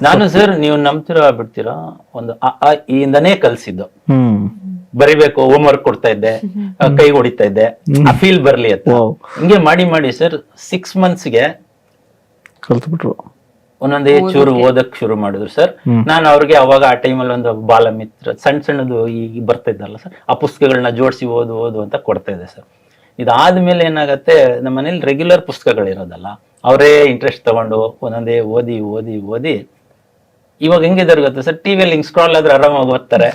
S3: ನಾನು ಸರ್ ನೀವು ನಂಬ್ತೀರಾ ಬಿಡ್ತೀರಾ, ಒಂದು ಅ ಇಂದನೇ ಕಲ್ಸಿದ್ದು. ಬರಿಬೇಕು, ಹೋಮ್ ವರ್ಕ್ ಕೊಡ್ತಾ ಇದ್ದೆ, ಕೈ ಹೊಡಿತಾ ಇದ್ದೆ, ಆ ಫೀಲ್ ಬರ್ಲಿ ಅಂತ. ಹಿಂಗೆ ಮಾಡಿ ಮಾಡಿ ಸರ್ 6 monthsಗೆ
S1: ಕಲ್ತ್ಬಿಟ್ರು.
S3: ಒಂದೊಂದೇ ಚೂರು ಓದಕ್ ಶುರು ಮಾಡಿದ್ರು ಸರ್. ನಾನು ಅವ್ರಿಗೆ ಅವಾಗ ಆ ಟೈಮಲ್ಲಿ ಒಂದು ಬಾಲ ಮಿತ್ರ ಸಣ್ಣದು ಈಗ ಬರ್ತಾ ಇದ್ದಲ್ಲ ಸರ್, ಆ ಪುಸ್ತಕಗಳನ್ನ ಜೋಡಿಸಿ ಓದು ಅಂತ ಕೊಡ್ತಾ ಇದ್ದೆ ಸರ್. ಇದಾದ್ಮೇಲೆ ಏನಾಗತ್ತೆ, ನಮ್ಮ ಮನೇಲಿ ರೆಗ್ಯುಲರ್ ಪುಸ್ತಕಗಳಿರೋದಲ್ಲ, ಅವರೇ ಇಂಟ್ರೆಸ್ಟ್ ತಗೊಂಡು ಒಂದೊಂದೇ ಓದಿ ಇವಾಗ ಹೆಂಗಿದಾರೆ ಗೊತ್ತಾ ಸರ್, ಟಿವಿಯಲ್ಲಿ ಹಿಂಗ್ ಸ್ಕ್ರಾಲ್ ಆದ್ರೆ ಆರಾಮಾಗಿ ಓದ್ತಾರೆ,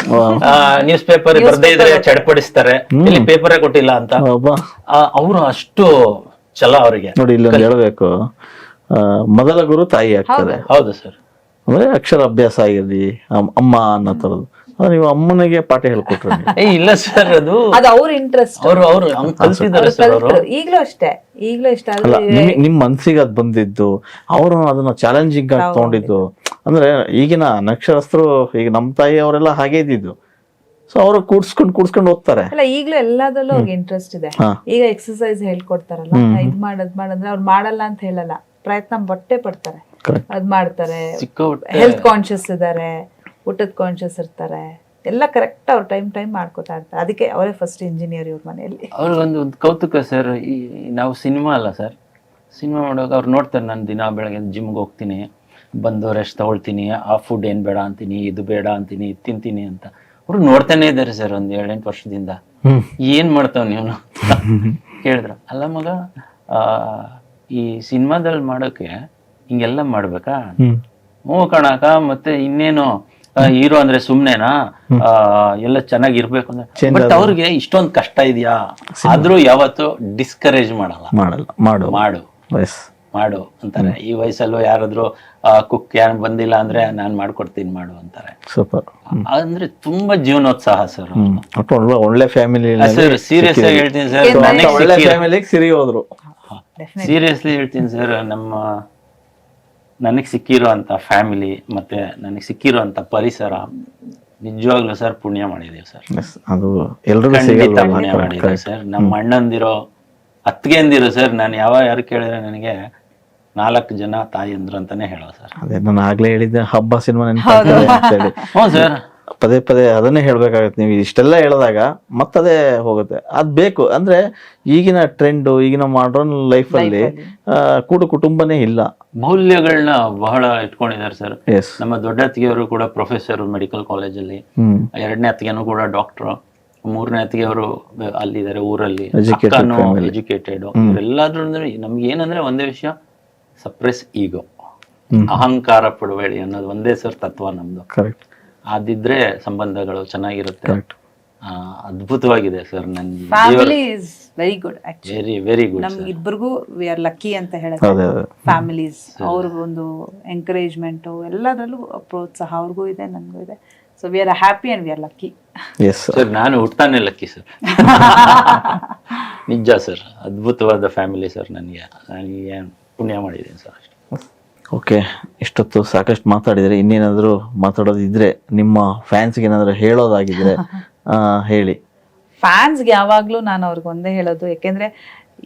S3: ನ್ಯೂಸ್ ಪೇಪರ್ ಬರ್ದೇ ಇದ್ರೆ ಚಡ್ಪಡಿಸ್ತಾರೆ, ಇಲ್ಲಿ ಪೇಪರೇ ಕೊಟ್ಟಿಲ್ಲ ಅಂತ. ಅವರು ಅಷ್ಟು ಛಲ ಅವರಿಗೆ.
S1: ನೋಡಿ ಇಲ್ಲೊಂದು ಹೇಳ್ಬೇಕು, ಮೊದಲ ಗುರು ತಾಯಿ ಆಗ್ತದೆ.
S3: ಹೌದು ಸರ್.
S1: ಅಂದ್ರೆ ಅಕ್ಷರ ಅಭ್ಯಾಸ ಆಗಿರ್ಲಿ, ಅಮ್ಮ ಅನ್ನೋ ತರದ್ದು. ನೀವು ಅಮ್ಮನಿಗೆ ಪಾಠ ಹೇಳ್ಕೊಟ್ರೆ?
S3: ಇಲ್ಲ ಸರ್, ಅದು
S2: ಅವ್ರ ಇಂಟ್ರೆಸ್ಟ್,
S3: ಅವ್ರು ಕಲ್ಸಿದ್ದಾರೆ ಸರ್. ಅವರು
S2: ಈಗ್ಲೂ ಅಷ್ಟೇ
S1: ಅಲ್ಲ, ನಿಮ್ ಮನ್ಸಿಗೆ ಅದ್ ಬಂದಿದ್ದು, ಅವರು ಅದನ್ನ ಚಾಲೆಂಜಿಂಗ್ ಆಗಿ ತಗೊಂಡಿದ್ದು. ಅಂದ್ರೆ ಈಗಿನ ಅನಕ್ಷರಸ್ಥರು, ಈಗ ನಮ್ ತಾಯಿ ಅವರೆಲ್ಲ ಹಾಗೆ ಇದ್ದಿದ್ದು. ಸೊ ಅವರು ಕೂಡ್ಸ್ಕೊಂಡು ಓದ್ತಾರೆ.
S2: ಅಲ್ಲ, ಈಗ್ಲೂ ಎಲ್ಲದಲ್ಲೂ ಅವ್ರಿಗೆ ಇಂಟ್ರೆಸ್ಟ್ ಇದೆ. ಈಗ ಎಕ್ಸರ್ಸೈಸ್ ಹೇಳ್ಕೊಡ್ತಾರಲ್ಲ, ಇದ್ ಮಾಡಂದ್ರೆ ಅವ್ರು ಮಾಡಲ್ಲ ಅಂತ ಹೇಳಲ್ಲ, ಪ್ರಯತ್ನ ಪಡ್ತಾರೆ, ಅದ್ ಮಾಡ್ತಾರೆ. ಹೆಲ್ತ್ ಕಾನ್ಶಿಯಸ್ ಇದಾರೆ, ಊಟದ ಕಾನ್ಶಿಯಸ್ ಇರ್ತಾರೆ, ಎಲ್ಲ ಕರೆಕ್ಟ್ ಅವ್ರ ಟೈಮ್ ಮಾಡ್ಕೋತಾ ಇರ್ತಾರೆ. ಅದಕ್ಕೆ ಅವರೇ ಫಸ್ಟ್ ಇಂಜಿನಿಯರ್ ಇವ್ರ ಮನೆಯಲ್ಲಿ.
S3: ಅವ್ರಿಗೊಂದು ಕೌತುಕ ಸರ್, ಈ ನಾವು ಸಿನಿಮಾ ಅಲ್ಲ ಸರ್, ಸಿನಿಮಾ ಮಾಡುವಾಗ ಅವ್ರು ನೋಡ್ತಾರೆ, ನಾನು ದಿನ ಬೆಳಗ್ಗೆ ಜಿಮ್ಗೆ ಹೋಗ್ತೀನಿ, ಬಂದು ರೆಸ್ಟ್ ತಗೊಳ್ತೀನಿ, ಆ ಫುಡ್ ಏನ್ ಬೇಡ ಅಂತೀನಿ, ಇದು ಬೇಡ ಅಂತೀನಿ, ಇದು ತಿಂತೀನಿ ಅಂತ. ಅವ್ರು ನೋಡ್ತಾನೆ ಇದ್ದಾರೆ ಸರ್ ಒಂದ್ 7-8 ವರ್ಷದಿಂದ. ಏನ್ ಮಾಡ್ತಾವ್ ನೀವು ಹೇಳಿದ್ರ? ಅಲ್ಲ ಮಗ, ಈ ಸಿನಿಮಾದಲ್ಲಿ ಮಾಡೋಕೆ ಹಿಂಗೆಲ್ಲ ಮಾಡ್ಬೇಕಾ? ಹ್ಞೂ ಕಣಕ, ಮತ್ತೆ ಇನ್ನೇನು ಹೀರೋ ಅಂದ್ರೆ ಸುಮ್ನೆನಾ, ಎಲ್ಲ ಚೆನ್ನಾಗಿರ್ಬೇಕು ಅಂದ್ರೆ. ಬಟ್ ಅವ್ರಿಗೆ ಇಷ್ಟೊಂದ್ ಕಷ್ಟ ಇದೆಯಾ, ಆದ್ರೂ ಯಾವತ್ತು ಡಿಸ್ಕರೇಜ್ ಮಾಡಲ್ಲ. ಮಾಡು ಅಂತಾರೆ. ಈ ವಯಸ್ಸಲ್ಲೂ ಯಾರಾದ್ರೂ ಕುಕ್ ಯಾರು ಬಂದಿಲ್ಲ ಅಂದ್ರೆ ನಾನ್ ಮಾಡ್ಕೊಡ್ತೀನಿ ಮಾಡು ಅಂತಾರೆ. ಸೂಪರ್. ಅಂದ್ರೆ ತುಂಬಾ ಜೀವನೋತ್ಸಾಹ ಸರ್.
S1: ಒಳ್ಳೆ ಫ್ಯಾಮಿಲಿ.
S3: ಸೀರಿಯಸ್ ಆಗಿ ಹೇಳ್ತೀನಿ ಸರ್, ಸೀರಿಯಸ್ಲಿ ಹೇಳ್ತೀನಿ ಸರ್, ನನಗೆ ಸಿಕ್ಕಿರುವಂತ ಫ್ಯಾಮಿಲಿ ಮತ್ತೆ ನನಗೆ ಸಿಕ್ಕಿರುವಂತ ಪರಿಸರ ನಿಜವಾಗ್ಲೂ ಸರ್ ಪುಣ್ಯ ಮಾಡಿದೀವಿ ಸರ್.
S1: ಅದು
S3: ಪುಣ್ಯ ಮಾಡಿದೀವಿ ಸರ್. ನಮ್ಮ ಅಣ್ಣಂದಿರೋ ಅತ್ತಿಗೆಂದಿರೋ ಸರ್, ನಾನು ಯಾರು ಕೇಳಿದ್ರೆ ನನಗೆ 4 ಜನ ತಾಯಿಯಂದ್ರು ಅಂತಾನೆ ಹೇಳೋ ಸರ್.
S1: ಅದೇ ನಾನು ಆಗ್ಲೇ ಹೇಳಿದ್ದೆ, ಹಬ್ಬ ಸಿನಿಮಾ
S3: ಹ್ಞೂ ಸರ್,
S1: ಪದೇ ಅದನ್ನೇ ಹೇಳ್ಬೇಕಾಗತ್ತೆ. ನೀವು ಇಷ್ಟೆಲ್ಲ ಹೇಳಿದಾಗ ಮತ್ತದೇ ಹೋಗುತ್ತೆ. ಅದ್ ಬೇಕು. ಅಂದ್ರೆ ಈಗಿನ ಟ್ರೆಂಡ್, ಈಗಿನ ಮಾಡರ್ನ್ ಲೈಫ್ ಅಲ್ಲಿ ಕೂಡು ಕುಟುಂಬನೇ ಇಲ್ಲ.
S3: ಮೌಲ್ಯಗಳನ್ನ ಬಹಳ ಇಟ್ಕೊಂಡಿದ್ದಾರೆ ಸರ್. ನಮ್ಮ ದೊಡ್ಡ ಅತ್ತಿಗೆಯವರು ಕೂಡ ಪ್ರೊಫೆಸರ್ ಮೆಡಿಕಲ್ ಕಾಲೇಜಲ್ಲಿ, 2ನೇ ಅತ್ತಿಗೆನೂ ಕೂಡ ಡಾಕ್ಟರ್, 3ನೇ ಅತ್ತಿಗೆಯವರು ಅಲ್ಲಿದ್ದಾರೆ ಊರಲ್ಲಿ, ಎಜುಕೇಟೆಡ್. ಎಲ್ಲಾದ್ರೂ ನಮ್ಗೆ ಏನಂದ್ರೆ ಒಂದೇ ವಿಷಯ, ಸಪ್ರೆಸ್ ಈಗೋ, ಅಹಂಕಾರ ಪಡಬೇಡಿ ಅನ್ನೋದು ಒಂದೇ ಸರ್ ತತ್ವ ನಮ್ದು. ಅದಿದ್ರೆ ಸಂಬಂಧಗಳು ಚೆನ್ನಾಗಿರುತ್ತೆ. ಅದ್ಭುತವಾಗಿದೆ ಸರ್. ನನ್ನ
S2: family is very good,
S3: very good.
S2: ನಮ್ಗೆ ಇಬ್ಬರಿಗೂ ವಿ ಆರ್ ಲಕ್ಕಿ ಅಂತ ಹೇಳ್ತಾರೆ. ಫ್ಯಾಮಿಲೀಸ್ ಅವ್ರ ಒಂದು ಎಂಕರೇಜ್ಮೆಂಟ್ ಎಲ್ಲದರಲ್ಲೂ ಪ್ರೋತ್ಸಾಹ ಅವ್ರಿಗೂ ಇದೆ, ನನ್ಗೂ ಇದೆ. So we are happy and we are lucky.
S3: Sir ನಾನು ಹುಟ್ಟಾನೆ ಲಕ್ಕಿ ಸರ್. ನಿಜ ಸರ್, ಅದ್ಭುತವಾದ ಫ್ಯಾಮಿಲಿ ಸರ್. ನನಗೆ ಪುಣ್ಯ ಮಾಡಿದ್ದೀನಿ ಸರ್ ಅಷ್ಟೇ.
S1: ಓಕೆ, ಇಷ್ಟೊತ್ತು ಸಾಕಷ್ಟು ಮಾತಾಡಿದ್ರೆ, ಇನ್ನೇನಾದರೂ ಮಾತಾಡೋದಿದ್ರೆ, ನಿಮ್ಮ ಫ್ಯಾನ್ಸ್ಗೆ ಏನಾದರೂ ಹೇಳೋದಾಗಿದ್ರೆ ಹೇಳಿ.
S2: ಫ್ಯಾನ್ಸ್ಗೆ ಯಾವಾಗ್ಲೂ ನಾನು ಅವ್ರಿಗೆ ಒಂದೇ ಹೇಳೋದು, ಯಾಕೆಂದ್ರೆ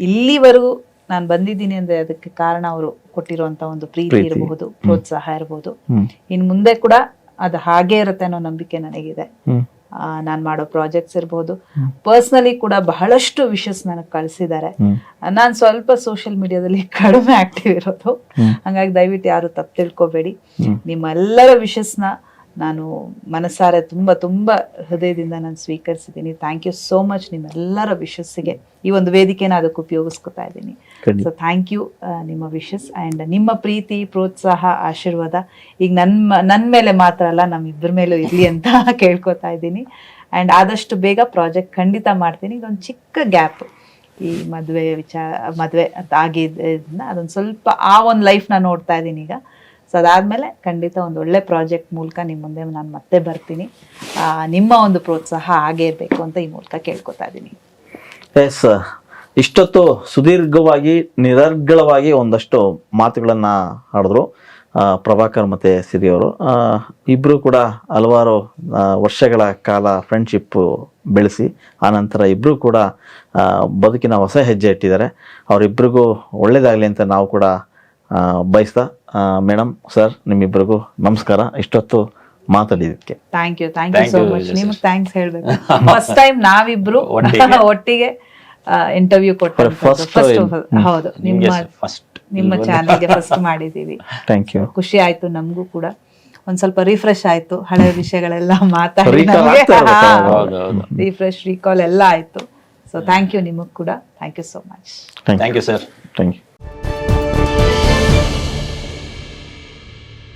S2: ಇಲ್ಲಿವರೆಗೂ ನಾನು ಬಂದಿದ್ದೀನಿ ಅಂದ್ರೆ ಅದಕ್ಕೆ ಕಾರಣ ಅವರು ಕೊಟ್ಟಿರುವಂತ ಒಂದು ಪ್ರೀತಿ ಇರಬಹುದು, ಪ್ರೋತ್ಸಾಹ ಇರಬಹುದು. ಇನ್ ಮುಂದೆ ಕೂಡ ಅದು ಹಾಗೆ ಇರುತ್ತೆ ಅನ್ನೋ ನಂಬಿಕೆ ನನಗಿದೆ. ನಾನ್ ಮಾಡೋ ಪ್ರಾಜೆಕ್ಟ್ಸ್ ಇರ್ಬೋದು, ಪರ್ಸನಲಿ ಕೂಡ ಬಹಳಷ್ಟು ವಿಷಸ್ ನನಗೆ ಕಳಿಸಿದ್ದಾರೆ. ನಾನ್ ಸ್ವಲ್ಪ ಸೋಷಿಯಲ್ ಮೀಡಿಯಾದಲ್ಲಿ ಕಡಿಮೆ ಆಕ್ಟಿವ್ ಇರೋದು, ಹಂಗಾಗಿ ದಯವಿಟ್ಟು ಯಾರು ತಪ್ಪು ತಿಳ್ಕೊಬೇಡಿ. ನಿಮ್ಮೆಲ್ಲರ ವಿಷಸ್ನ ನಾನು ಮನಸಾರೆ ತುಂಬಾ ತುಂಬಾ ಹೃದಯದಿಂದ ನಾನು ಸ್ವೀಕರಿಸಿದ್ದೀನಿ. ಥ್ಯಾಂಕ್ ಯು ಸೋ ಮಚ್ ನಿಮ್ಮೆಲ್ಲರ ವಿಷಸ್ಸಿಗೆ. ಈ ಒಂದು ವೇದಿಕೆನ ಅದಕ್ಕೆ ಉಪಯೋಗಿಸ್ಕೊತಾ ಇದ್ದೀನಿ. ಸೊ ಥ್ಯಾಂಕ್ ಯು ನಿಮ್ಮ ವಿಷಸ್ ಅಂಡ್ ನಿಮ್ಮ ಪ್ರೀತಿ, ಪ್ರೋತ್ಸಾಹ, ಆಶೀರ್ವಾದ ಈಗ ನನ್ನ ಮೇಲೆ ಮಾತ್ರ ಅಲ್ಲ, ನಮ್ಮಿಬ್ಬರ ಮೇಲೂ ಇರ್ಲಿ ಅಂತ ಕೇಳ್ಕೊತಾ ಇದ್ದೀನಿ. ಅಂಡ್ ಆದಷ್ಟು ಬೇಗ ಪ್ರಾಜೆಕ್ಟ್ ಖಂಡಿತ ಮಾಡ್ತೀನಿ. ಇದೊಂದು ಚಿಕ್ಕ ಗ್ಯಾಪ್, ಈ ಮದುವೆ ಅಂತ ಆಗಿದ್ದರಿಂದ ಅದೊಂದು ಸ್ವಲ್ಪ ಆ ಒಂದು ಲೈಫ್ನ ನೋಡ್ತಾ ಇದ್ದೀನಿ ಈಗ. ಸೊ ಅದಾದಮೇಲೆ ಖಂಡಿತ ಒಂದು ಒಳ್ಳೆ ಪ್ರಾಜೆಕ್ಟ್ ಮೂಲಕ ನಿಮ್ಮ ಮುಂದೆ ನಾನು ಮತ್ತೆ ಬರ್ತೀನಿ. ನಿಮ್ಮ ಒಂದು ಪ್ರೋತ್ಸಾಹ ಹಾಗೇ ಇರಬೇಕು ಅಂತ ಈ ಮೂಲಕ ಕೇಳ್ಕೊತಾ ಇದ್ದೀನಿ.
S1: ಎಸ್, ಇಷ್ಟೊತ್ತು ಸುದೀರ್ಘವಾಗಿ ನಿರರ್ಗಳವಾಗಿ ಒಂದಷ್ಟು ಮಾತುಗಳನ್ನು ಆಡಿದ್ರು ಪ್ರಭಾಕರ್ ಮತ್ತು ಸಿರಿ ಅವರು. ಇಬ್ಬರು ಕೂಡ ಹಲವಾರು ವರ್ಷಗಳ ಕಾಲ ಫ್ರೆಂಡ್ಶಿಪ್ಪು ಬೆಳೆಸಿ ಆನಂತರ ಇಬ್ಬರು ಕೂಡ ಬದುಕಿನ ಹೊಸ ಹೆಜ್ಜೆ ಇಟ್ಟಿದ್ದಾರೆ. ಅವರಿಬ್ಬರಿಗೂ ಒಳ್ಳೆಯದಾಗಲಿ ಅಂತ ನಾವು ಕೂಡ ಬಯಸ್ತಾ, ಮೇಡಮ್, ಸರ್, ನಿಮ್ಮಿಬ್ಬರಿಗೂ ನಮಸ್ಕಾರ ಇಷ್ಟೊತ್ತು ಮಾತಾಡಿದ್ದಕ್ಕೆ.
S2: Thank you so much. ನಿಮ್ಗೆ ಥ್ಯಾಂಕ್ಸ್ ಹೇಳ್ಬೇಕು. ಫಸ್ಟ್ ಟೈಮ್ ನಾವಿಬ್ರು ಒಟ್ಟಿಗೆ ಇಂಟರ್ವ್ಯೂ ಕೊಟ್ಟು ಹೌದು, ನಿಮ್ಮ ಚಾನೆಲ್ಗೆ ಫಸ್ಟ್ ಮಾಡಿದೀವಿ.
S1: Thank you.
S2: ಖುಷಿ ಆಯ್ತು ನಮಗೂ ಕೂಡ. ಒಂದ್ ಸ್ವಲ್ಪ ರಿಫ್ರೆಶ್ ಆಯ್ತು, ಹಳೆ ವಿಷಯಗಳೆಲ್ಲ ಮಾತಾಡಿ ರಿಫ್ರೆಶ್ ರೀಕಾಲ್ ಎಲ್ಲ ಆಯ್ತು. ಸೊ ಥ್ಯಾಂಕ್ ಯು ನಿಮಗ್ ಕೂಡ. Thank you so much.
S3: Thank you sir.
S1: Thank you.